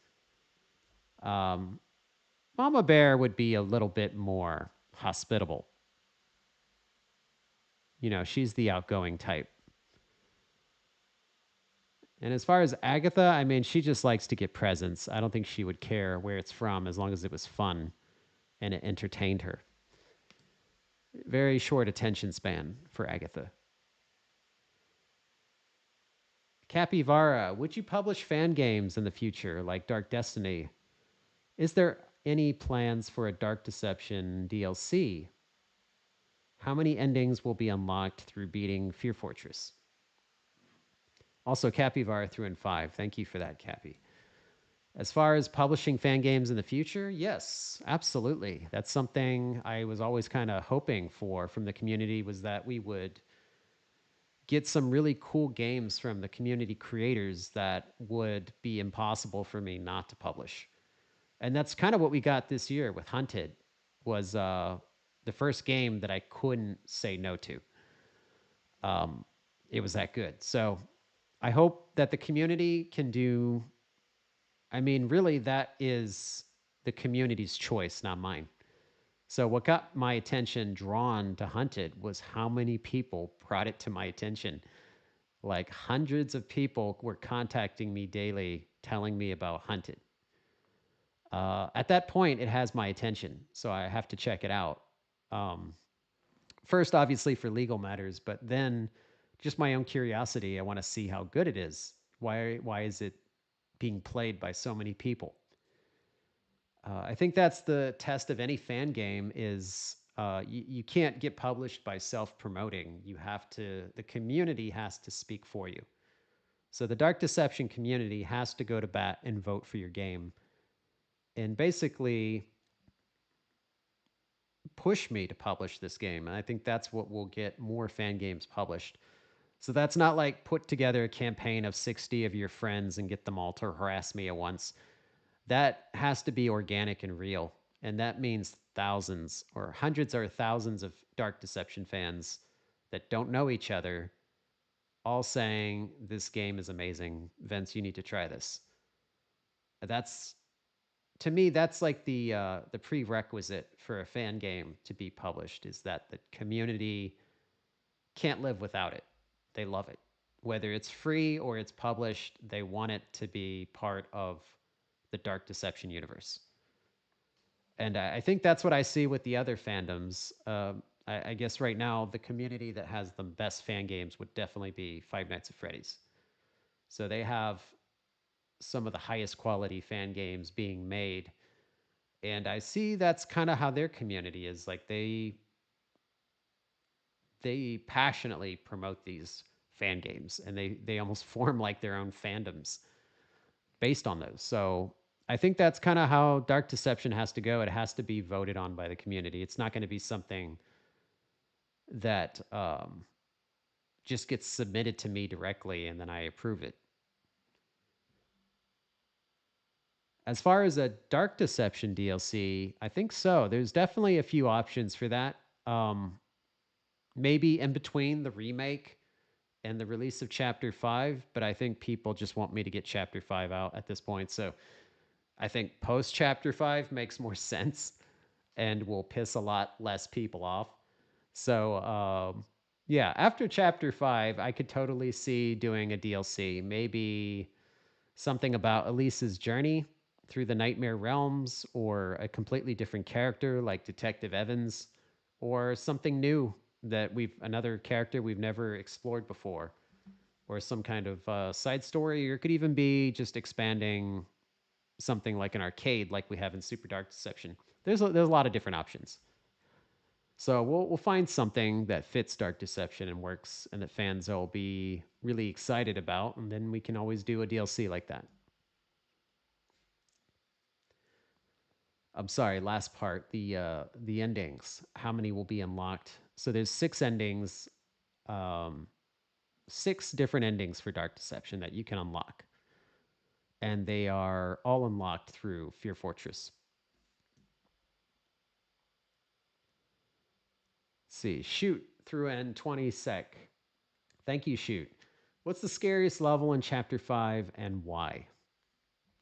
S1: Um, Mama Bear would be a little bit more hospitable. She's the outgoing type. And as far as Agatha, I mean, she just likes to get presents. I don't think she would care where it's from as long as it was fun and it entertained her. Very short attention span for Agatha. Capybara, would you publish fan games in the future like Dark Destiny? Is there any plans for a Dark Deception DLC? How many endings will be unlocked through beating Fear Fortress? Also, Capybara threw in 5. Thank you for that, Cappy. As far as publishing fan games in the future, yes, absolutely. That's something I was always kind of hoping for from the community, was that we would get some really cool games from the community creators that would be impossible for me not to publish. And that's kind of what we got this year with Hunted, was the first game that I couldn't say no to. It was that good. So I hope that the community can do. I mean, really, that is the community's choice, not mine. So what got my attention drawn to Hunted was how many people brought it to my attention. Like hundreds of people were contacting me daily telling me about Hunted. At that point, it has my attention, so I have to check it out. Um, First, obviously, for legal matters, but then just my own curiosity. I want to see how good it is. Why is it being played by so many people? I think that's the test of any fan game. Is you can't get published by self-promoting. The community has to speak for you. So the Dark Deception community has to go to bat and vote for your game, and basically push me to publish this game. And I think that's what will get more fan games published. So that's not like put together a campaign of 60 of your friends and get them all to harass me at once. That has to be organic and real. And that means thousands or hundreds or thousands of Dark Deception fans that don't know each other all saying, "This game is amazing. Vince, you need to try this." That's, to me, that's like the prerequisite for a fan game to be published, is that the community can't live without it. They love it. Whether it's free or it's published, they want it to be part of the Dark Deception universe. And I think that's what I see with the other fandoms. I guess right now, the community that has the best fan games would definitely be Five Nights at Freddy's. So they have some of the highest quality fan games being made. And I see that's kind of how their community is. Like they passionately promote these fan games, and they almost form like their own fandoms based on those. So I think that's kind of how Dark Deception has to go. It has to be voted on by the community. It's not going to be something that just gets submitted to me directly and then I approve it. As far as a Dark Deception DLC, I think so. There's definitely a few options for that. Um, Maybe in between the remake and the release of Chapter 5, but I think people just want me to get Chapter 5 out at this point. So I think post Chapter 5 makes more sense and will piss a lot less people off. So, yeah, after Chapter 5, I could totally see doing a DLC. Maybe something about Elise's journey through the Nightmare Realms, or a completely different character like Detective Evans, or something new that another character we've never explored before, or some kind of side story, or it could even be just expanding something like an arcade like we have in Super Dark Deception. There's a lot of different options. So we'll find something that fits Dark Deception and works, and that fans will be really excited about, and then we can always do a DLC like that. I'm sorry, last part, the endings. How many will be unlocked? So there's six endings, um, six different endings for Dark Deception that you can unlock, and they are all unlocked through Fear Fortress. Let's see, shoot through N20 sec. Thank you, shoot. What's the scariest level in Chapter 5 and why?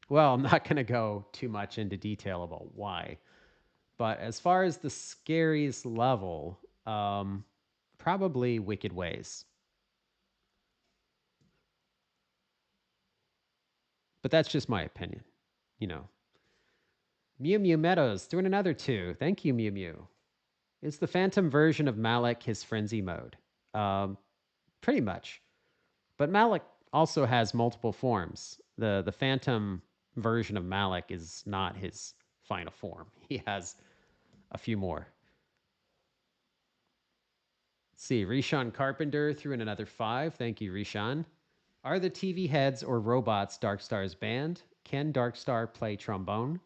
S1: Well, I'm not going to go too much into detail about why, but as far as the scariest level, probably Wicked Ways. But that's just my opinion. You know, Mew Mew Meadows threw in another two. Thank you, Mew Mew. Is the Phantom version of Malik his frenzy mode? Um, Pretty much. But Malik also has multiple forms. The Phantom version of Malik is not his final form. He has a few more. Let's see, Rishan Carpenter threw in another five. Thank you, Rishan. Are the TV heads or robots Darkstar's band? Can Darkstar play trombone?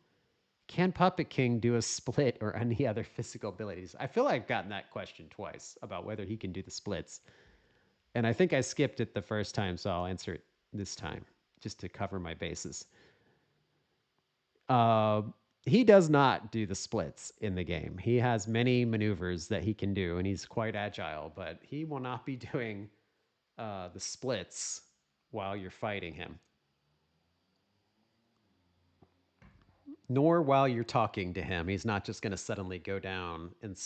S1: Can Puppet King do a split or any other physical abilities? I feel like I've gotten that question twice about whether he can do the splits. And I think I skipped it the first time, so I'll answer it this time just to cover my bases. Uh, he does not do the splits in the game. He has many maneuvers that he can do, and he's quite agile, but he will not be doing the splits while you're fighting him, nor while you're talking to him. He's not just going to suddenly go down and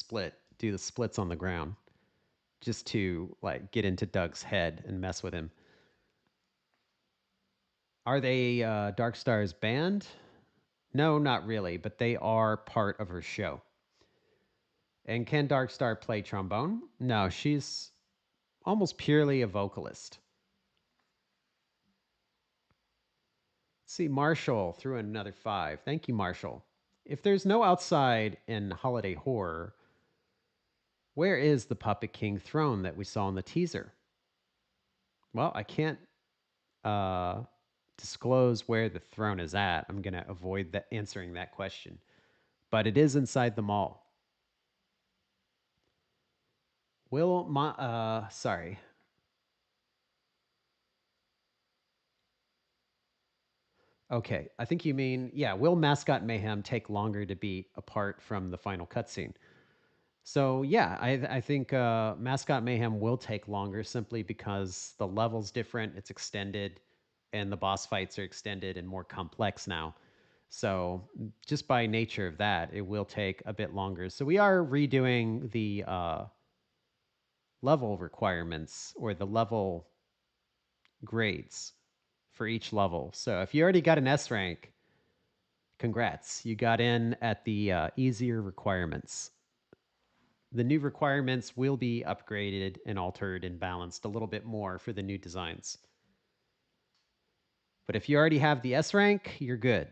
S1: do the splits on the ground just to like get into Doug's head and mess with him. Are they Darkstar's band? No, not really, but they are part of her show. And can Darkstar play trombone? No, she's almost purely a vocalist. Let's see, Marshall threw in another five. Thank you, Marshall. If there's no outside in holiday horror, where is the Puppet King throne that we saw in the teaser? Well, I can't uh, disclose where the throne is at. I'm going to avoid answering that question. But it is inside the mall. Sorry. Okay, I think you mean, yeah, will Mascot Mayhem take longer to beat apart from the final cutscene? So, yeah, I think Mascot Mayhem will take longer simply because the level's different, it's extended, and the boss fights are extended and more complex now. So, just by nature of that, it will take a bit longer. So, we are redoing the level requirements or the level grades for each level. So, if you already got an S rank, congrats, you got in at the easier requirements. The new requirements will be upgraded and altered and balanced a little bit more for the new designs. But if you already have the S rank, you're good.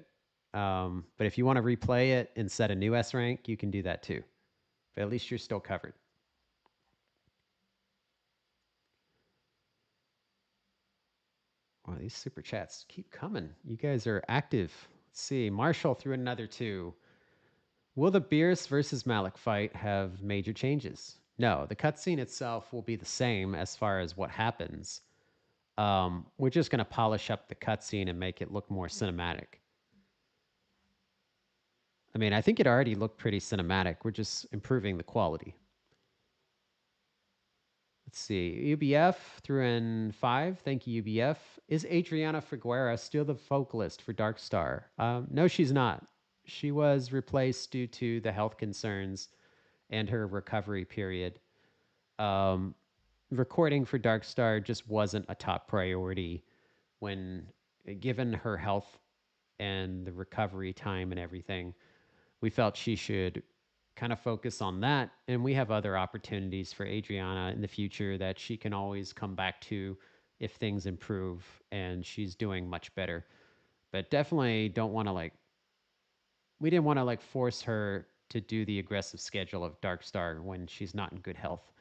S1: But if you want to replay it and set a new S rank, you can do that too. But at least you're still covered. Wow, these super chats keep coming. You guys are active. Let's see. Marshall threw another two. Will the Beerus versus Malik fight have major changes? No, the cutscene itself will be the same as far as what happens. We're just going to polish up the cutscene and make it look more cinematic. I mean, I think it already looked pretty cinematic. We're just improving the quality. Let's see. UBF threw in five. Thank you, UBF. Is Adriana Figuera still the vocalist for Dark Star? No, she's not. She was replaced due to the health concerns and her recovery period. Um, Recording for Dark Star just wasn't a top priority when, given her health and the recovery time and everything, we felt she should kind of focus on that. And we have other opportunities for Adriana in the future that she can always come back to if things improve and she's doing much better. But definitely don't want to we didn't want to force her to do the aggressive schedule of Dark Star when she's not in good health.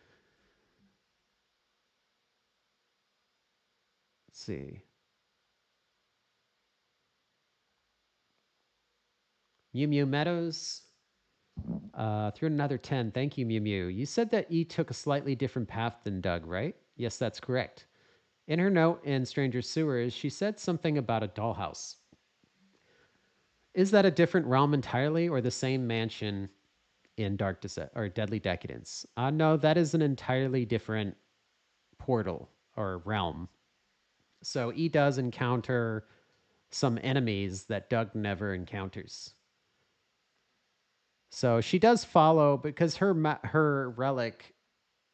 S1: Let's see. Mew Mew Meadows through another 10. Thank you, Mew Mew. You said that E took a slightly different path than Doug, right? Yes, that's correct. In her note in Stranger Sewers, she said something about a dollhouse. Is that a different realm entirely or the same mansion in Dark or Deadly Decadence? No, that is an entirely different portal or realm. So E does encounter some enemies that Doug never encounters. So she does follow because her relic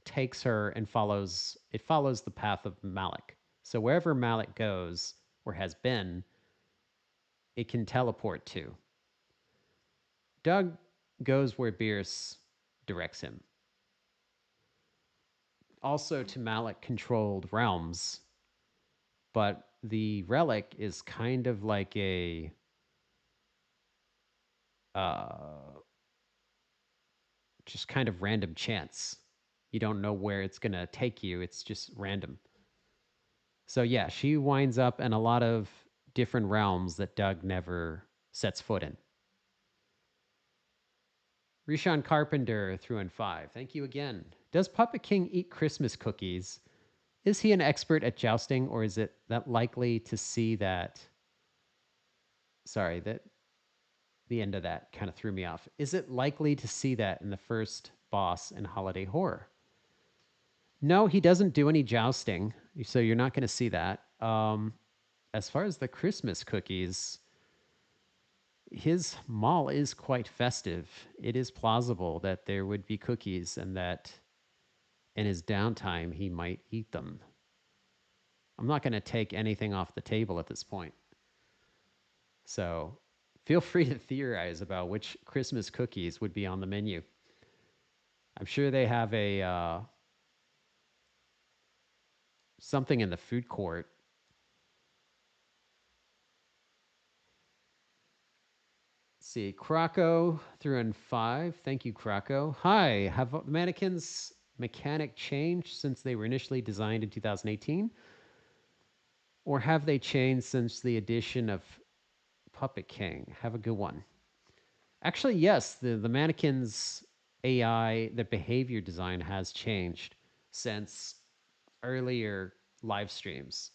S1: takes her and follows the path of Malik. So wherever Malik goes or has been, it can teleport to. Doug goes where Beerus directs him. Also to Malik controlled realms, but the relic is kind of like a uh, just kind of random chance. You don't know where it's going to take you. It's just random. So yeah, she winds up in a lot of different realms that Doug never sets foot in. Rishon Carpenter threw in five. Thank you again. Does Puppet King eat Christmas cookies? Is he an expert at jousting, or is it that likely to see that? Sorry, that the end of that kind of threw me off. Is it likely to see that in the first boss in Holiday Horror? No, he doesn't do any jousting, so you're not going to see that. As far as the Christmas cookies, his mall is quite festive. It is plausible that there would be cookies and that in his downtime he might eat them. I'm not going to take anything off the table at this point. So feel free to theorize about which Christmas cookies would be on the menu. I'm sure they have a something in the food court. Let's see, Croco threw in five. Thank you, Croco. Hi, have the mannequins mechanic changed since they were initially designed in 2018? Or have they changed since the addition of Puppet King? Have a good one. Actually, yes, the mannequins AI, the behavior design has changed since earlier live streams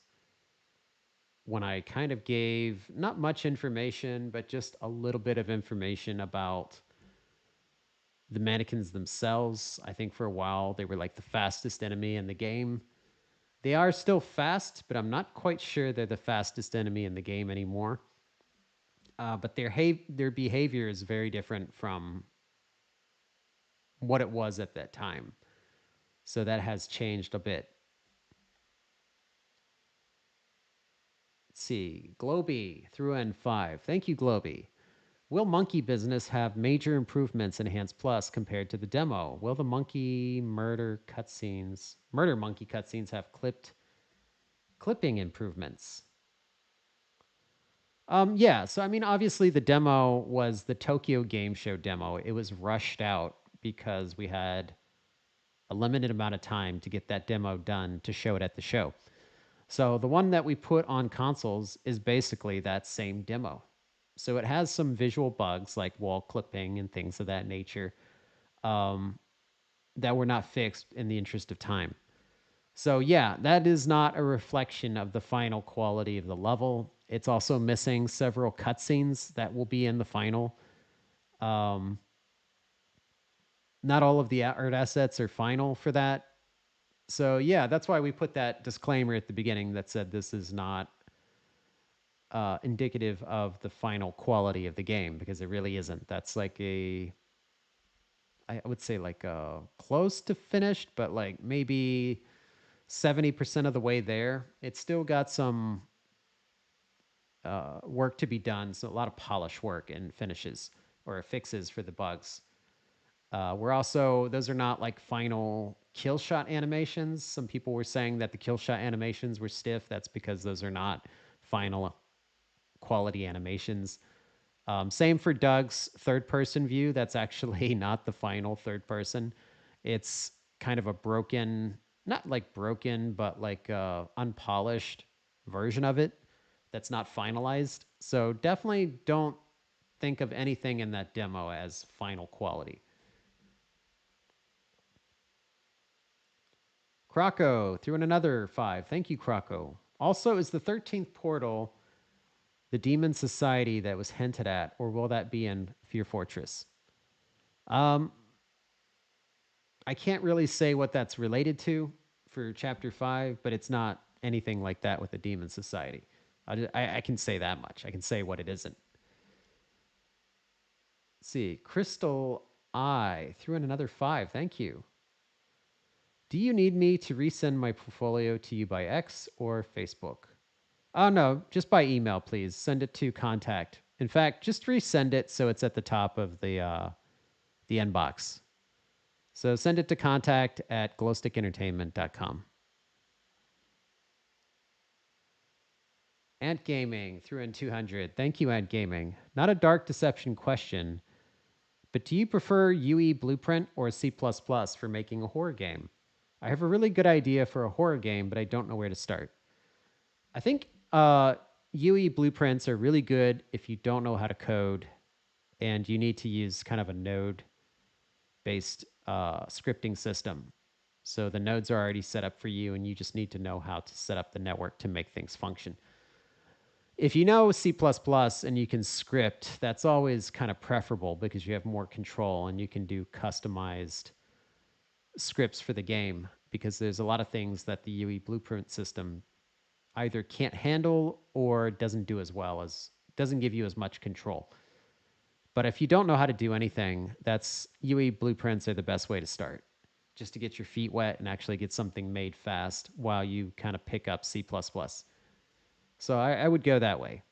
S1: when I kind of gave not much information, but just a little bit of information about the mannequins themselves. I think for a while they were like the fastest enemy in the game. They are still fast, but I'm not quite sure they're the fastest enemy in the game anymore. But their behavior is very different from what it was at that time. So that has changed a bit. Let's see. Globy threw in five. Thank you, Globy. Will Monkey Business have major improvements in Enhance Plus compared to the demo? Will the murder monkey cutscenes have clipping improvements? Yeah, so I mean, obviously the demo was the Tokyo Game Show demo. It was rushed out because we had a limited amount of time to get that demo done to show it at the show. So the one that we put on consoles is basically that same demo. So it has some visual bugs like wall clipping and things of that nature um, that were not fixed in the interest of time. So yeah, that is not a reflection of the final quality of the level. It's also missing several cutscenes that will be in the final. Um, Not all of the art assets are final for that. So yeah, that's why we put that disclaimer at the beginning that said this is not indicative of the final quality of the game because it really isn't. That's like I would say like close to finished, but like maybe 70% of the way there. It's still got some work to be done, so a lot of polish work and finishes or fixes for the bugs. We're also those are not like final kill shot animations. Some people were saying that the kill shot animations were stiff. That's because those are not final quality animations. Same for Doug's third person view. That's actually not the final third person. It's kind of a broken, not like broken, but like unpolished version of it that's not finalized. So definitely don't think of anything in that demo as final quality. Croco threw in another five. Thank you, Croco. Also, is the 13th portal the Demon Society that was hinted at, or will that be in Fear Fortress? Um, I can't really say what that's related to for Chapter 5, but it's not anything like that with the Demon Society. I can say that much. I can say what it isn't. Let's see. Crystal I threw in another five. Thank you. Do you need me to resend my portfolio to you by X or Facebook? Oh, no, just by email, please. Send it to contact. In fact, just resend it so it's at the top of the inbox. So send it to contact at glowstickentertainment.com. Ant Gaming threw in 200. Thank you, Ant Gaming. Not a dark deception question, but do you prefer UE Blueprint or C++ for making a horror game? I have a really good idea for a horror game, but I don't know where to start. I think UE Blueprints are really good if you don't know how to code and you need to use kind of a node based scripting system. So the nodes are already set up for you, and you just need to know how to set up the network to make things function. If you know C++ and you can script, that's always kind of preferable because you have more control and you can do customized scripts for the game because there's a lot of things that the UE blueprint system either can't handle or doesn't do as well as doesn't give you as much control. But if you don't know how to do anything, that's UE blueprints are the best way to start. Just to get your feet wet and actually get something made fast while you kind of pick up C++. So I would go that way.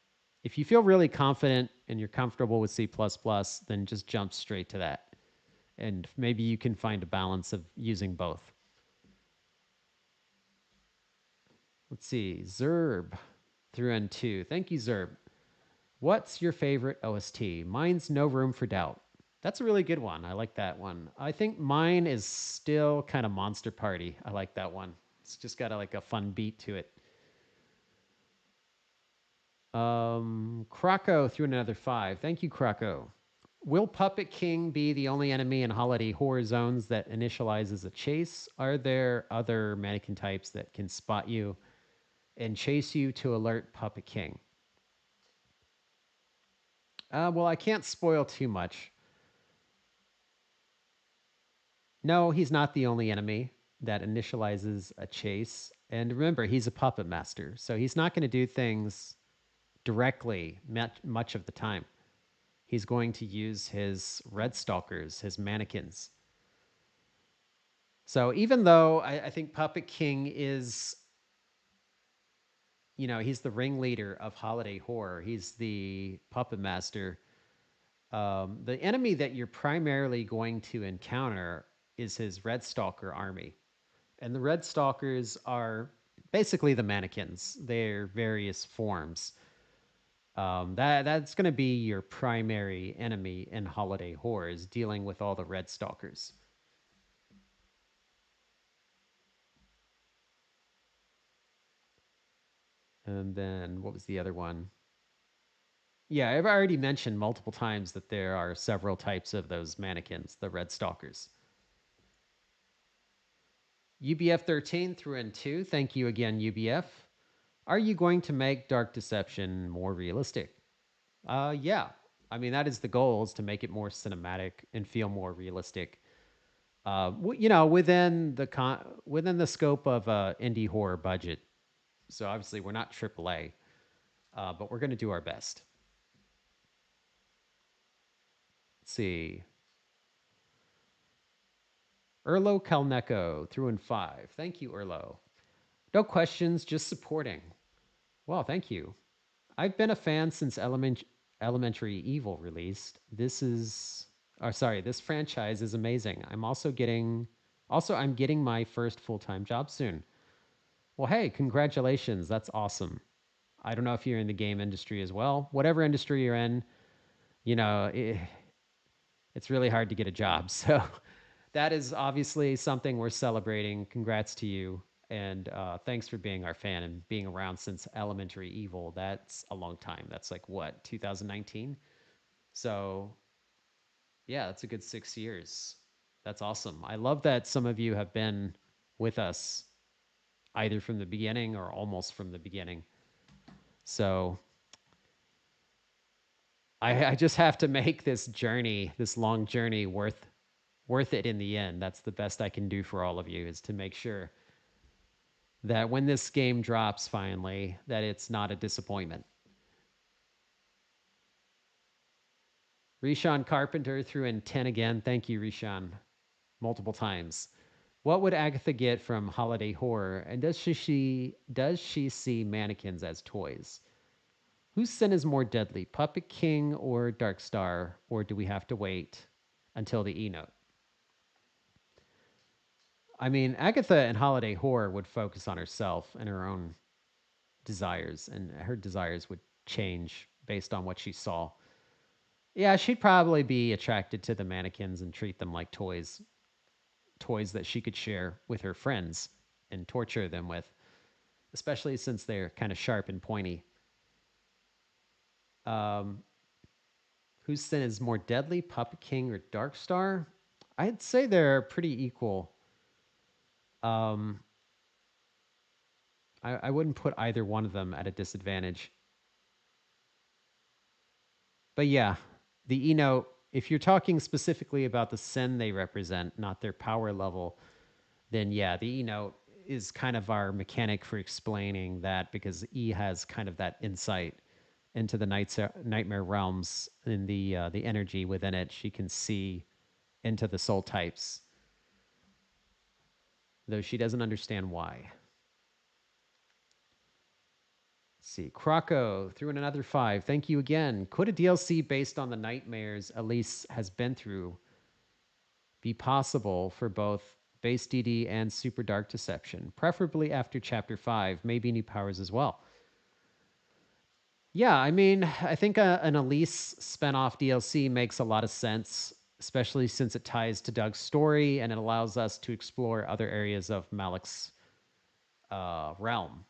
S1: If you feel really confident and you're comfortable with C++, then just jump straight to that. And maybe you can find a balance of using both. Let's see. Zerb through N2. Thank you, Zerb. What's your favorite OST? Mine's No Room for Doubt. That's a really good one. I like that one. I think mine is still kind of Monster Party. I like that one. It's just got like a fun beat to it. Croco threw in another five. Thank you, Croco. Will Puppet King be the only enemy in Holiday Horror Zones that initializes a chase? Are there other mannequin types that can spot you and chase you to alert Puppet King? Well, I can't spoil too much. No, he's not the only enemy that initializes a chase. And remember, he's a puppet master, so he's not going to do things directly much of the time. He's going to use his red stalkers, his mannequins. So even though I think Puppet King is, he's the ringleader of holiday horror, he's the puppet master. The enemy that you're primarily going to encounter is his red stalker army. And the red stalkers are basically the mannequins, they're various forms. That's going to be your primary enemy in holiday horrors, dealing with all the red stalkers. And then what was the other one? Yeah, I've already mentioned multiple times that there are several types of those mannequins, the red stalkers. UBF13 through N2, thank you again, UBF. Are you going to make Dark Deception more realistic? Yeah. I mean, that is the goal, is to make it more cinematic and feel more realistic. Within the scope of indie horror budget. So obviously we're not AAA, but we're going to do our best. Let's see. Erlo Kalneko through in five. Thank you, Erlo. No questions, just supporting. Well, thank you. I've been a fan since Elementary Evil released. This franchise is amazing. I'm getting my first full-time job soon. Well, hey, congratulations. That's awesome. I don't know if you're in the game industry as well. Whatever industry you're in, you know, it's really hard to get a job. So that is obviously something we're celebrating. Congrats to you. And thanks for being our fan and being around since Elementary Evil. That's a long time. That's like what, 2019? So yeah, that's a good 6 years. That's awesome. I love that some of you have been with us either from the beginning or almost from the beginning. So I just have to make this journey, this long journey, worth it in the end. That's the best I can do for all of you, is to make sure that when this game drops finally, that it's not a disappointment. Rishan Carpenter threw in 10 again. Thank you, Rishan, multiple times. What would Agatha get from holiday horror? And does she see mannequins as toys? Whose sin is more deadly, Puppet King or Dark Star? Or do we have to wait until the E note? I mean, Agatha in holiday horror would focus on herself and her own desires, and her desires would change based on what she saw. Yeah, she'd probably be attracted to the mannequins and treat them like toys, toys that she could share with her friends and torture them with, especially since they're kind of sharp and pointy. Um, whose sin is more deadly, Puppet King or Dark Star? I'd say they're pretty equal. Um, I wouldn't put either one of them at a disadvantage. But yeah, the Eno, if you're talking specifically about the sin they represent, not their power level, then yeah, the Eno is kind of our mechanic for explaining that, because E has kind of that insight into the nightmare realms and the energy within it. She can see into the soul types, though she doesn't understand why. Let's see, Croco threw in another five. Thank you again. Could a DLC based on the nightmares Elise has been through be possible for both base DD and Super Dark Deception, preferably after Chapter 5, maybe new powers as well? Yeah, I mean, I think an Elise spinoff DLC makes a lot of sense, especially since it ties to Doug's story and it allows us to explore other areas of Malik's realm.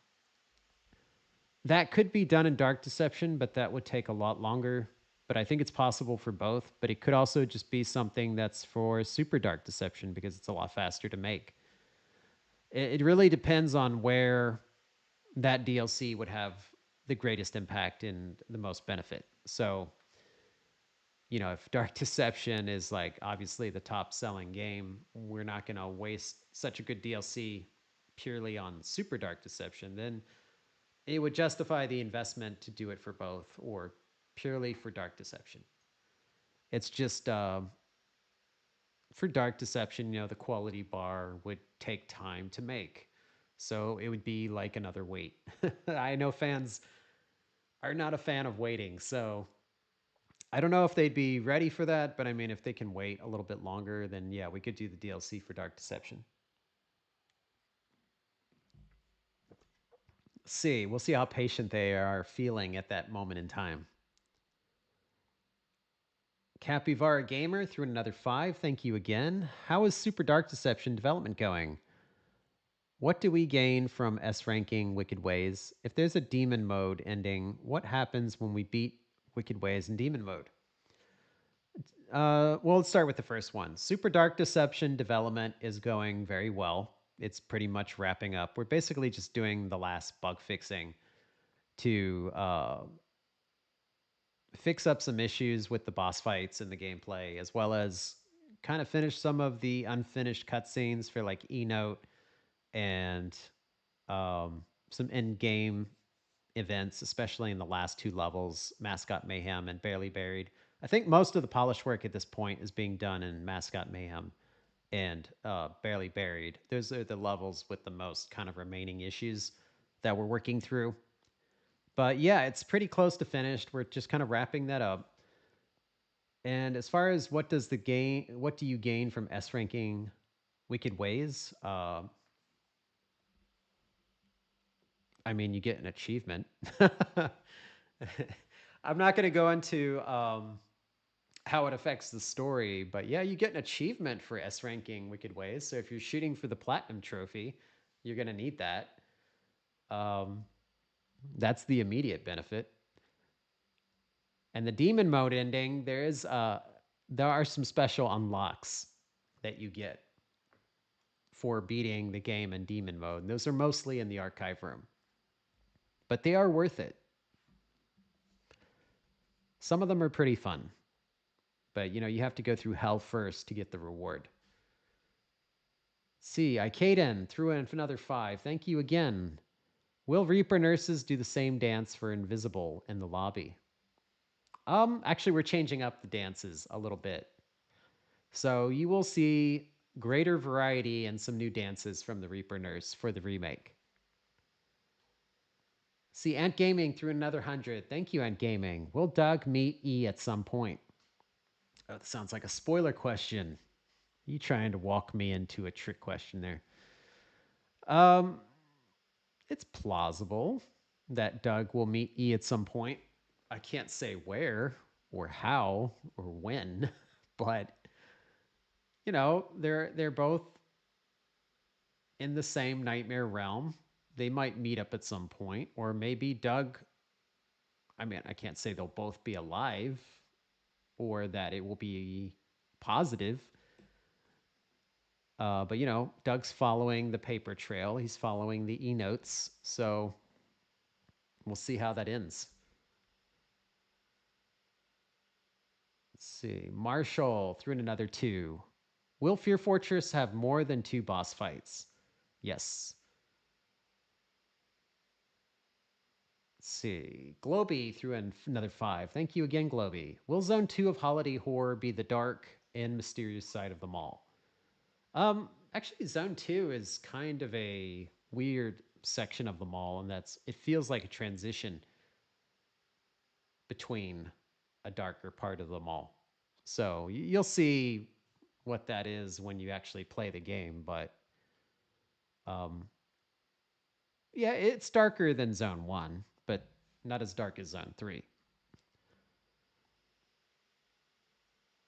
S1: That could be done in Dark Deception, but that would take a lot longer. But I think it's possible for both. But it could also just be something that's for Super Dark Deception because it's a lot faster to make. It really depends on where that DLC would have the greatest impact and the most benefit. So, if Dark Deception is like obviously the top selling game, we're not going to waste such a good DLC purely on Super Dark Deception. Then it would justify the investment to do it for both or purely for Dark Deception. It's just for Dark Deception, the quality bar would take time to make. So it would be like another wait. I know fans are not a fan of waiting. So I don't know if they'd be ready for that. But I mean, if they can wait a little bit longer, then yeah, we could do the DLC for Dark Deception. See, we'll see how patient they are feeling at that moment in time. Capybara Gamer threw in another five. Thank you again. How is Super Dark Deception development going? What do we gain from S ranking Wicked Ways? If there's a demon mode ending, what happens when we beat Wicked Ways, and Demon Mode. Well, let's start with the first one. Super Dark Deception development is going very well. It's pretty much wrapping up. We're basically just doing the last bug fixing to fix up some issues with the boss fights and the gameplay, as well as kind of finish some of the unfinished cutscenes for like E-Note and some in-game events, especially in the last two levels, Mascot Mayhem and Barely Buried. I think most of the polish work at this point is being done in Mascot Mayhem and Barely Buried. Those are the levels with the most kind of remaining issues that we're working through. But yeah, it's pretty close to finished. We're just kind of wrapping that up. And as far as what do you gain from S ranking Wicked Ways? I mean, you get an achievement. I'm not going to go into how it affects the story, but yeah, you get an achievement for S ranking Wicked Ways. So if you're shooting for the platinum trophy, you're going to need that. Um, that's the immediate benefit. And the demon mode ending, there are some special unlocks that you get for beating the game in demon mode. And those are mostly in the archive room, but they are worth it. Some of them are pretty fun, but you have to go through hell first to get the reward. See, Ikaden threw in another 5. Thank you again. Will Reaper nurses do the same dance for Invisible in the lobby? Actually, we're changing up the dances a little bit. So you will see greater variety and some new dances from the Reaper nurse for the remake. See, Ant Gaming threw another 100. Thank you, Ant Gaming. Will Doug meet E at some point? Oh, that sounds like a spoiler question. You trying to walk me into a trick question there? Um, it's plausible that Doug will meet E at some point. I can't say where or how or when, but they're both in the same nightmare realm. They might meet up at some point, or maybe Doug. I mean, I can't say they'll both be alive or that it will be positive. But Doug's following the paper trail. He's following the e-notes. So we'll see how that ends. Let's see. Marshall threw in another 2. Will Fear Fortress have more than 2 boss fights? Yes. Let's see. Globy threw in another 5. Thank you again, Globy. Will Zone 2 of Holiday Horror be the dark and mysterious side of the mall? Actually, Zone 2 is kind of a weird section of the mall, and it feels like a transition between a darker part of the mall. So you'll see what that is when you actually play the game, but yeah, it's darker than Zone 1, but not as dark as Zone 3.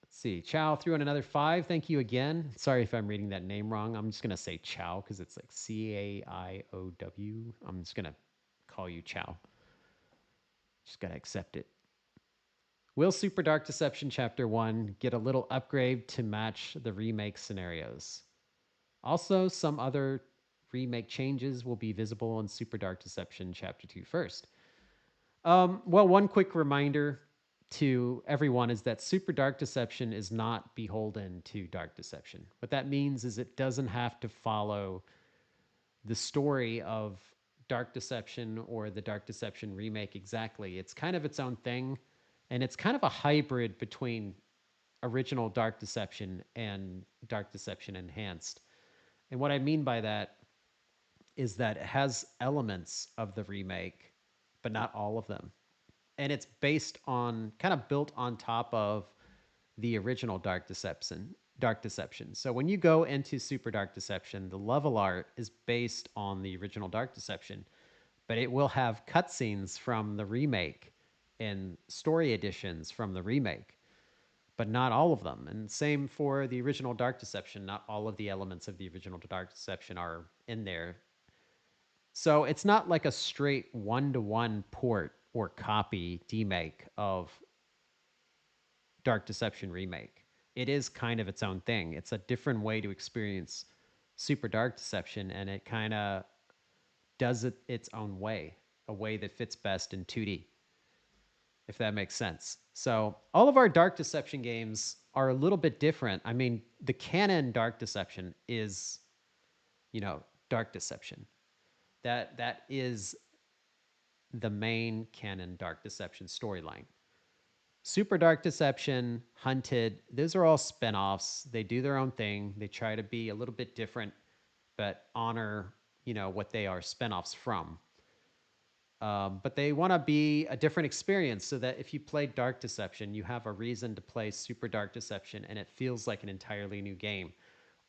S1: Let's see. Chow threw in another 5. Thank you again. Sorry if I'm reading that name wrong. I'm just going to say Chow because it's like Caioow. I'm just going to call you Chow. Just got to accept it. Will Super Dark Deception Chapter 1 get a little upgrade to match the remake scenarios? Also, some other remake changes will be visible in Super Dark Deception Chapter 2 first. Well, one quick reminder to everyone is that Super Dark Deception is not beholden to Dark Deception. What that means is it doesn't have to follow the story of Dark Deception or the Dark Deception remake exactly. It's kind of its own thing, and it's kind of a hybrid between original Dark Deception and Dark Deception Enhanced. And what I mean by that is that it has elements of the remake, but not all of them. And it's kind of built on top of the original Dark Deception. So when you go into Super Dark Deception, the level art is based on the original Dark Deception, but it will have cutscenes from the remake and story editions from the remake, but not all of them. And same for the original Dark Deception. Not all of the elements of the original Dark Deception are in there. So it's not like a straight one-to-one port or copy demake of Dark Deception Remake. It is kind of its own thing. It's a different way to experience Super Dark Deception, and it kind of does it its own way, a way that fits best in 2D, if that makes sense. So all of our Dark Deception games are a little bit different. I mean, the canon Dark Deception is, you know, Dark Deception. That is the main canon Dark Deception storyline. Super Dark Deception, Hunted, those are all spin-offs. They do their own thing. They try to be a little bit different, but honor, you know, what they are spin-offs from. But they want to be a different experience so that if you play Dark Deception, you have a reason to play Super Dark Deception and it feels like an entirely new game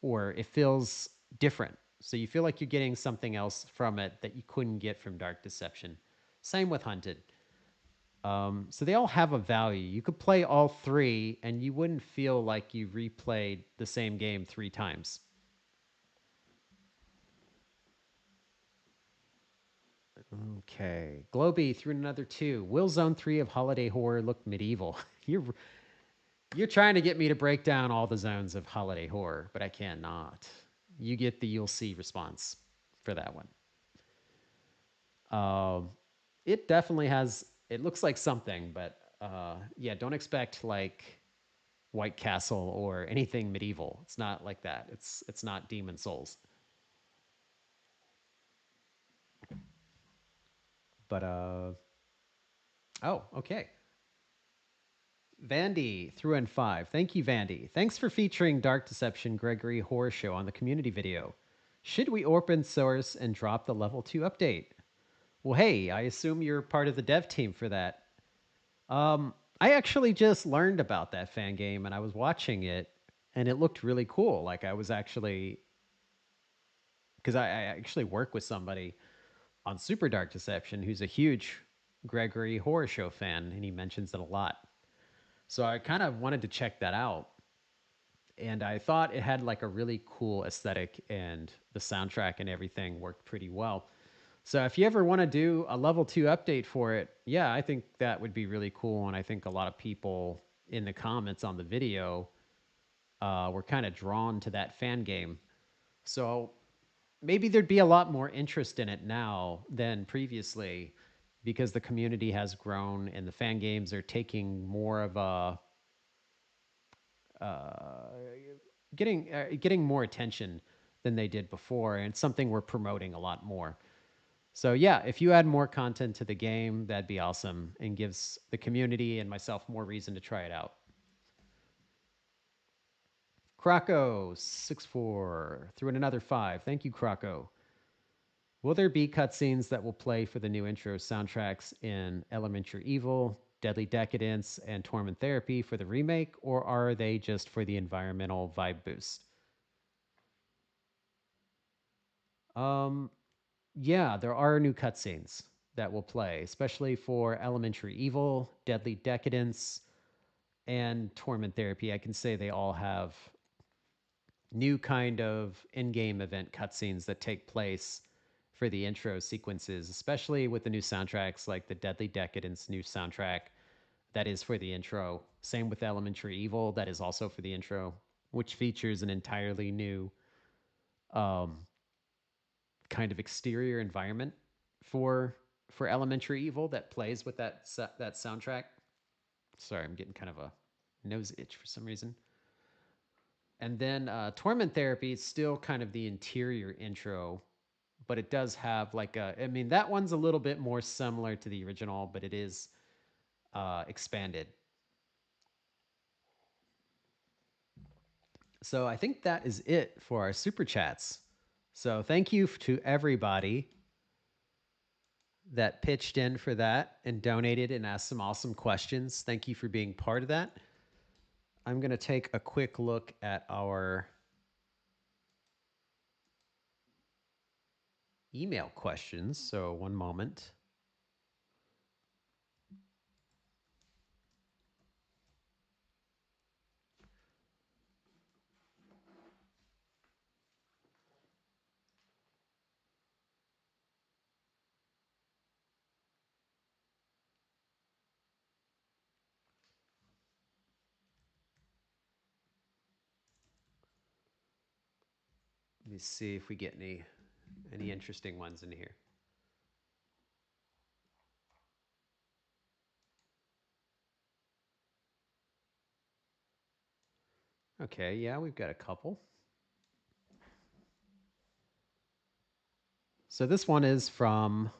S1: or it feels different. So you feel like you're getting something else from it that you couldn't get from Dark Deception. Same with Hunted. So they all have a value. You could play all three and you wouldn't feel like you replayed the same game 3 times. Okay. Globy threw another 2. Will Zone 3 of Holiday Horror look medieval? You're trying to get me to break down all the zones of Holiday Horror, but I cannot. You get the you'll see response for that one. Um, it definitely has. It looks like something, but yeah, don't expect like White Castle or anything medieval. It's not like that. It's not Demon Souls. But oh, okay. Vandy threw in 5. Thank you, Vandy. Thanks for featuring Dark Deception Gregory Horror Show on the community video. Should we open source and drop the level 2 update? Well, hey, I assume you're part of the dev team for that. I actually just learned about that fan game and I was watching it and it looked really cool. Like I was actually, because I actually work with somebody on Super Dark Deception who's a huge Gregory Horror Show fan and he mentions it a lot. So I kind of wanted to check that out. And I thought it had like a really cool aesthetic and the soundtrack and everything worked pretty well. So if you ever want to do a level 2 update for it, yeah, I think that would be really cool. And I think a lot of people in the comments on the video were kind of drawn to that fan game. So maybe there'd be a lot more interest in it now than previously because the community has grown and the fan games are taking more of a getting more attention than they did before, and it's something we're promoting a lot more. So yeah, if you add more content to the game, that'd be awesome and gives the community and myself more reason to try it out. Croco64 threw in another 5. Thank you, Croco. Will there be cutscenes that will play for the new intro soundtracks in Elementary Evil, Deadly Decadence, and Torment Therapy for the remake, or are they just for the environmental vibe boost? Um, yeah, there are new cutscenes that will play, especially for Elementary Evil, Deadly Decadence, and Torment Therapy. I can say they all have new kind of in-game event cutscenes that take place for the intro sequences, especially with the new soundtracks like the Deadly Decadence new soundtrack that is for the intro. Same with Elementary Evil, that is also for the intro, which features an entirely new um, kind of exterior environment for Elementary Evil that plays with that soundtrack. Sorry, I'm getting kind of a nose itch for some reason. And then Torment Therapy is still kind of the interior intro, but it does have like a. I mean, that one's a little bit more similar to the original, but it is expanded. So I think that is it for our super chats. So thank you to everybody that pitched in for that and donated and asked some awesome questions. Thank you for being part of that. I'm going to take a quick look at our email questions. So, one moment. Let me see if we get any interesting ones in here. Okay, yeah, we've got a couple. So this one is from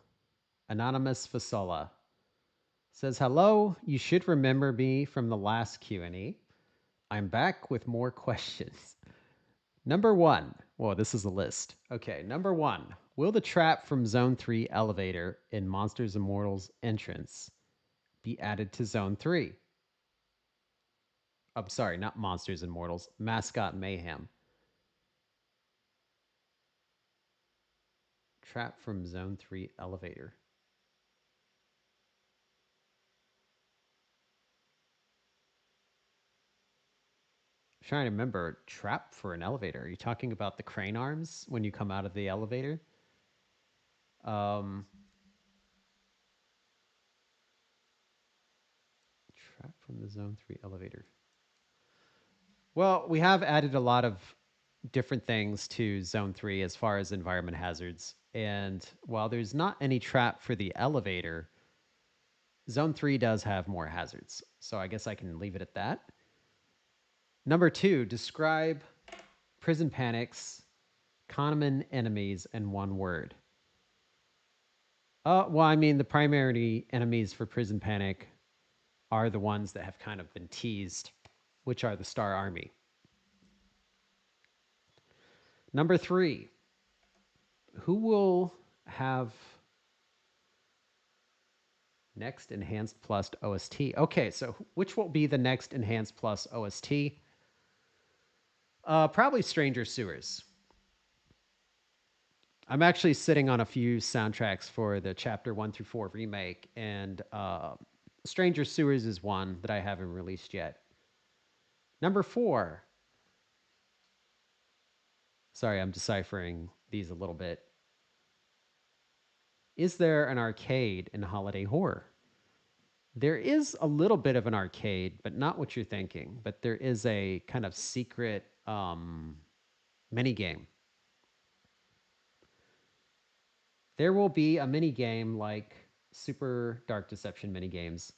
S1: Anonymous Fasola. Says, "Hello, you should remember me from the last Q&A. I'm back with more questions. Number 1. Well, this is a list. Okay, number 1. Will the trap from Zone 3 elevator in Monsters Immortals entrance be added to Zone 3? I'm sorry, not Monsters Immortals, Mascot Mayhem. Trap from Zone 3 elevator. I'm trying to remember, trap for an elevator. Are you talking about the crane arms when you come out of the elevator? Um, Trap from the Zone 3 elevator. Well, we have added a lot of different things to Zone 3 as far as environment hazards. And while there's not any trap for the elevator, Zone 3 does have more hazards. So I guess I can leave it at that. Number 2, describe prison panics, common enemies in one word. Well, I mean, the primary enemies for prison panic are the ones that have kind of been teased, which are the Star Army. Number 3, who will have next Enhanced Plus OST? Okay, so which will be the next Enhanced Plus OST? Probably Stranger Sewers. I'm actually sitting on a few soundtracks for the Chapter 1 through 4 remake, and Stranger Sewers is one that I haven't released yet. Number 4. Sorry, I'm deciphering these a little bit. Is there an arcade in Holiday Horror? There is a little bit of an arcade, but not what you're thinking. But there is a kind of secret mini game. There will be a mini game like Super Dark Deception mini games.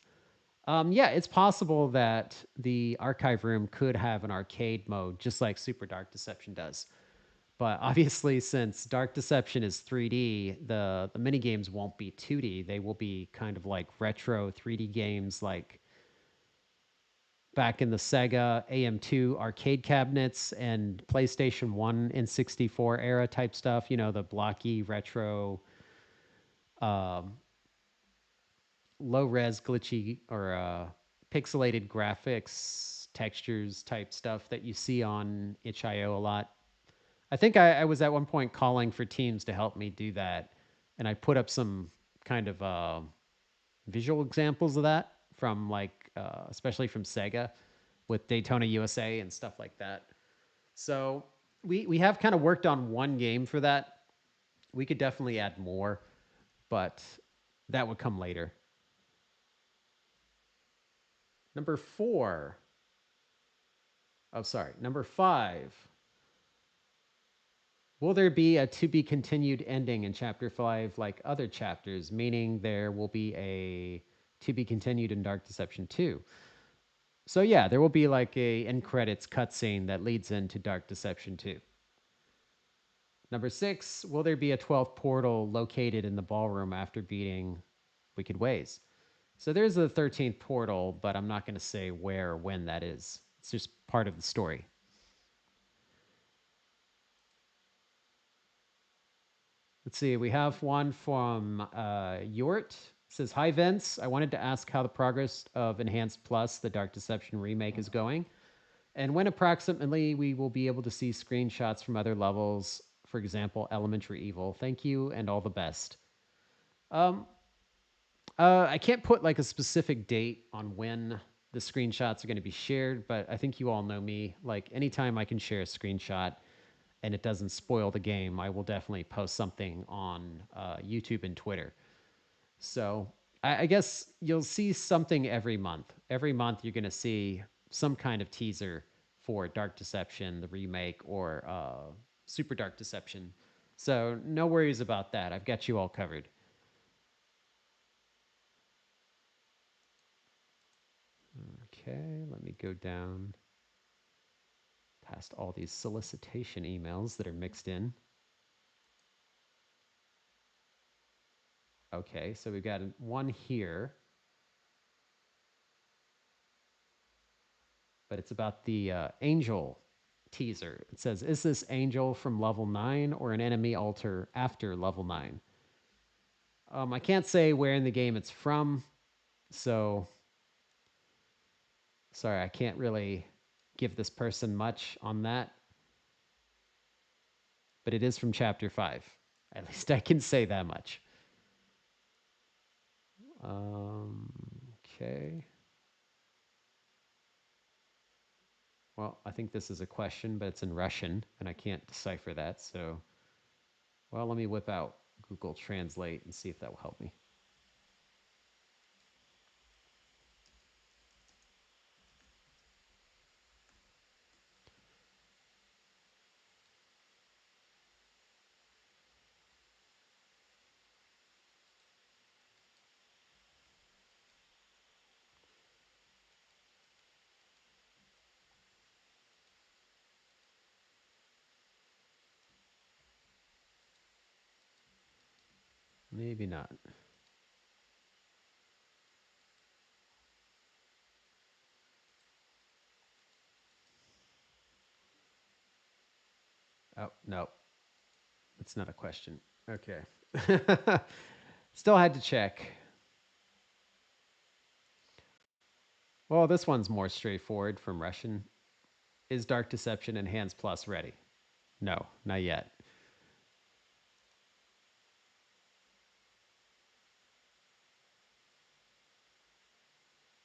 S1: Yeah, it's possible that the archive room could have an arcade mode, just like Super Dark Deception does. But obviously, since Dark Deception is 3D, the mini games won't be 2D. They will be kind of like retro 3D games, like back in the Sega AM2 arcade cabinets and PlayStation 1 and 64 era type stuff. You know, the blocky retro, um, low res, glitchy, or pixelated graphics, textures type stuff that you see on itch.io a lot. I think I was at one point calling for teams to help me do that, and I put up some kind of visual examples of that from like, especially from Sega, with Daytona USA and stuff like that. So we have kind of worked on one game for that. We could definitely add more, but that would come later. Number 4. Oh, sorry. Number 5. Will there be a to be continued ending in chapter 5 like other chapters, meaning there will be a to be continued in Dark Deception 2? So yeah, there will be like a end credits cutscene that leads into Dark Deception 2. Number 6, will there be a 12th portal located in the ballroom after beating Wicked Ways? So there's a 13th portal, but I'm not going to say where or when that is. It's just part of the story. Let's see. We have one from Yort. It says, "Hi Vince. I wanted to ask how the progress of Enhanced Plus, the Dark Deception remake, is going, and when approximately we will be able to see screenshots from other levels. For example, Elementary Evil. Thank you and all the best." Um, I can't put like a specific date on when the screenshots are going to be shared, but I think you all know me. Like anytime I can share a screenshot and it doesn't spoil the game, I will definitely post something on YouTube and Twitter. So I guess you'll see something every month. Every month you're going to see some kind of teaser for Dark Deception, the remake, or Super Dark Deception. So no worries about that. I've got you all covered. Okay, let me go down past all these solicitation emails that are mixed in. Okay, so we've got one here, but it's about the angel teaser. It says, "Is this angel from level 9 or an enemy altar after level 9?" I can't say where in the game it's from, so sorry, I can't really give this person much on that, but it is from chapter 5. At least I can say that much. Um, okay. Well, I think this is a question, but it's in Russian, and I can't decipher that. So, well, let me whip out Google Translate and see if that will help me. Maybe not. Oh, no, it's not a question. Okay. Still had to check. Well, this one's more straightforward from Russian. Is Dark Deception Enhanced Plus ready? No, not yet.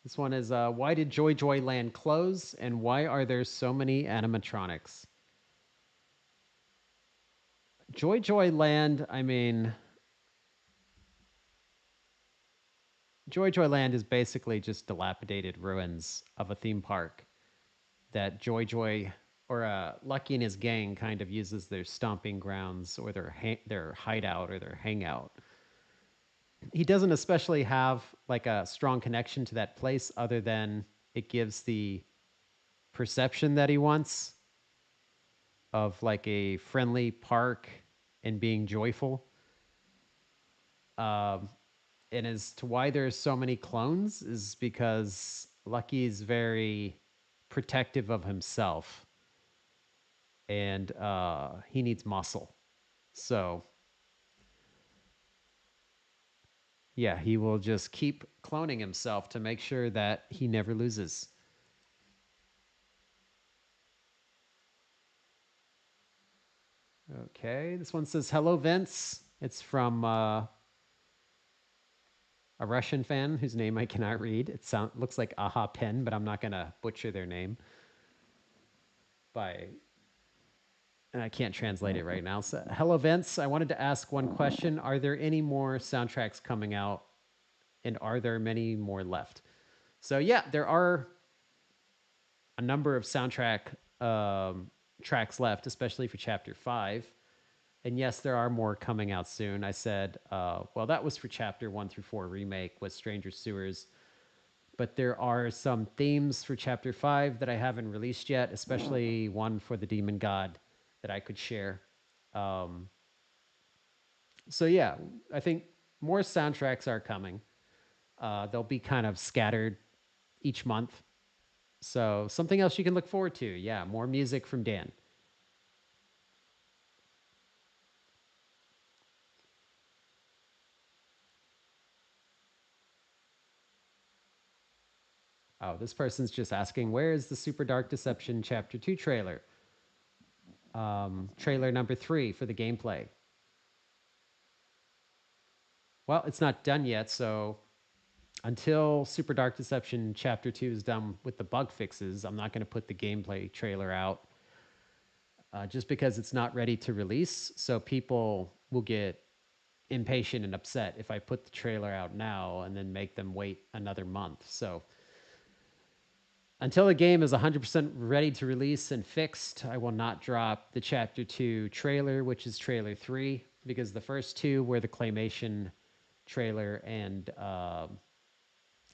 S1: This one is why did Joy Joy Land close and why are there so many animatronics? Joy Joy Land, I mean, Joy Joy Land is basically just dilapidated ruins of a theme park that Joy Joy or Lucky and his gang kind of uses their stomping grounds or their hideout or their hangout. He doesn't especially have like a strong connection to that place other than it gives the perception that he wants of like a friendly park and being joyful. Um, and as to why there's so many clones is because Lucky is very protective of himself and he needs muscle. So, yeah, he will just keep cloning himself to make sure that he never loses. Okay, this one says, "Hello, Vince." It's from a Russian fan whose name I cannot read. Looks like Aha Pen, but I'm not going to butcher their name by and I can't translate it right now. So, hello, Vince. I wanted to ask one question. Are there any more soundtracks coming out? And are there many more left? So, yeah, there are a number of soundtrack tracks left, especially for Chapter 5. And yes, there are more coming out soon. I said, well, that was for Chapter 1 through 4 remake with Stranger Sewers. But there are some themes for Chapter 5 that I haven't released yet, especially one for the Demon God that I could share. Um, so yeah, I think more soundtracks are coming. They'll be kind of scattered each month. So something else you can look forward to. Yeah, more music from Dan. Oh, this person's just asking, where is the Super Dark Deception Chapter 2 trailer? Trailer number 3 for the gameplay. Well, it's not done yet, so until Super Dark Deception Chapter 2 is done with the bug fixes, I'm not going to put the gameplay trailer out just because it's not ready to release. So people will get impatient and upset if I put the trailer out now and then make them wait another month. So Until the game is 100% ready to release and fixed, I will not drop the Chapter 2 trailer, which is trailer 3, because the first two were the claymation trailer and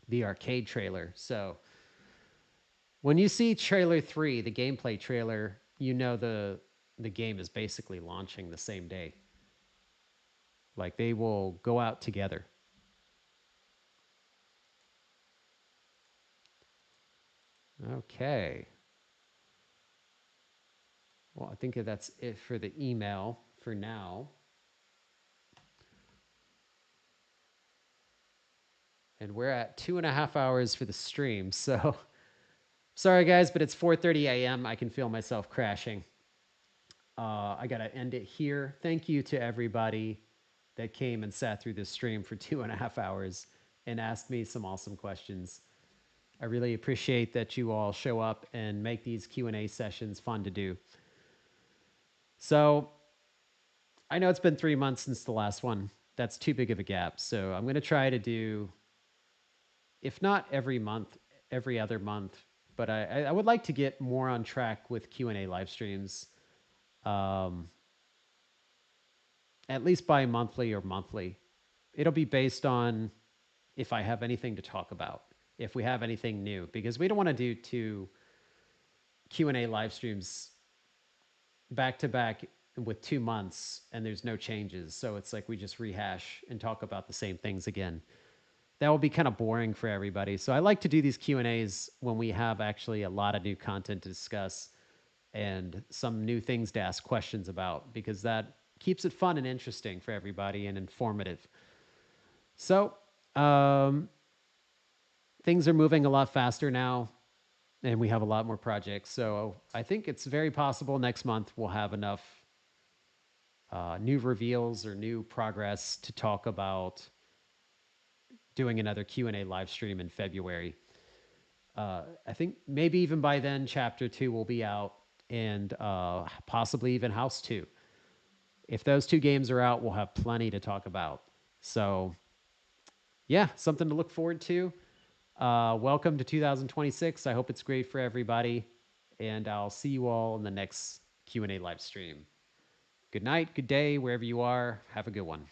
S1: the arcade trailer. So when you see trailer 3, the gameplay trailer, you know the game is basically launching the same day. Like they will go out together. Okay. Well, I think that's it for the email for now. And we're at 2.5 hours for the stream. So sorry guys, but it's 4:30 a.m. I can feel myself crashing. I gotta end it here. Thank you to everybody that came and sat through this stream for 2.5 hours and asked me some awesome questions. I really appreciate that you all show up and make these Q&A sessions fun to do. So I know it's been 3 months since the last one. That's too big of a gap. So I'm going to try to do, if not every month, every other month. But I would like to get more on track with Q&A live streams, um, at least bi-monthly or monthly. It'll be based on if I have anything to talk about, if we have anything new, because we don't want to do two Q&A live streams back to back with 2 months and there's no changes. So it's like we just rehash and talk about the same things again. That will be kind of boring for everybody. So I like to do these Q&As when we have actually a lot of new content to discuss and some new things to ask questions about, because that keeps it fun and interesting for everybody and informative. So things are moving a lot faster now and we have a lot more projects. So I think it's very possible next month we'll have enough new reveals or new progress to talk about doing another Q&A live stream in February. I think maybe even by then, Chapter 2 will be out and possibly even House 2. If those two games are out, we'll have plenty to talk about. So, yeah, something to look forward to. Welcome to 2026. I hope it's great for everybody. And I'll see you all in the next Q&A live stream. Good night, good day, wherever you are. Have a good one.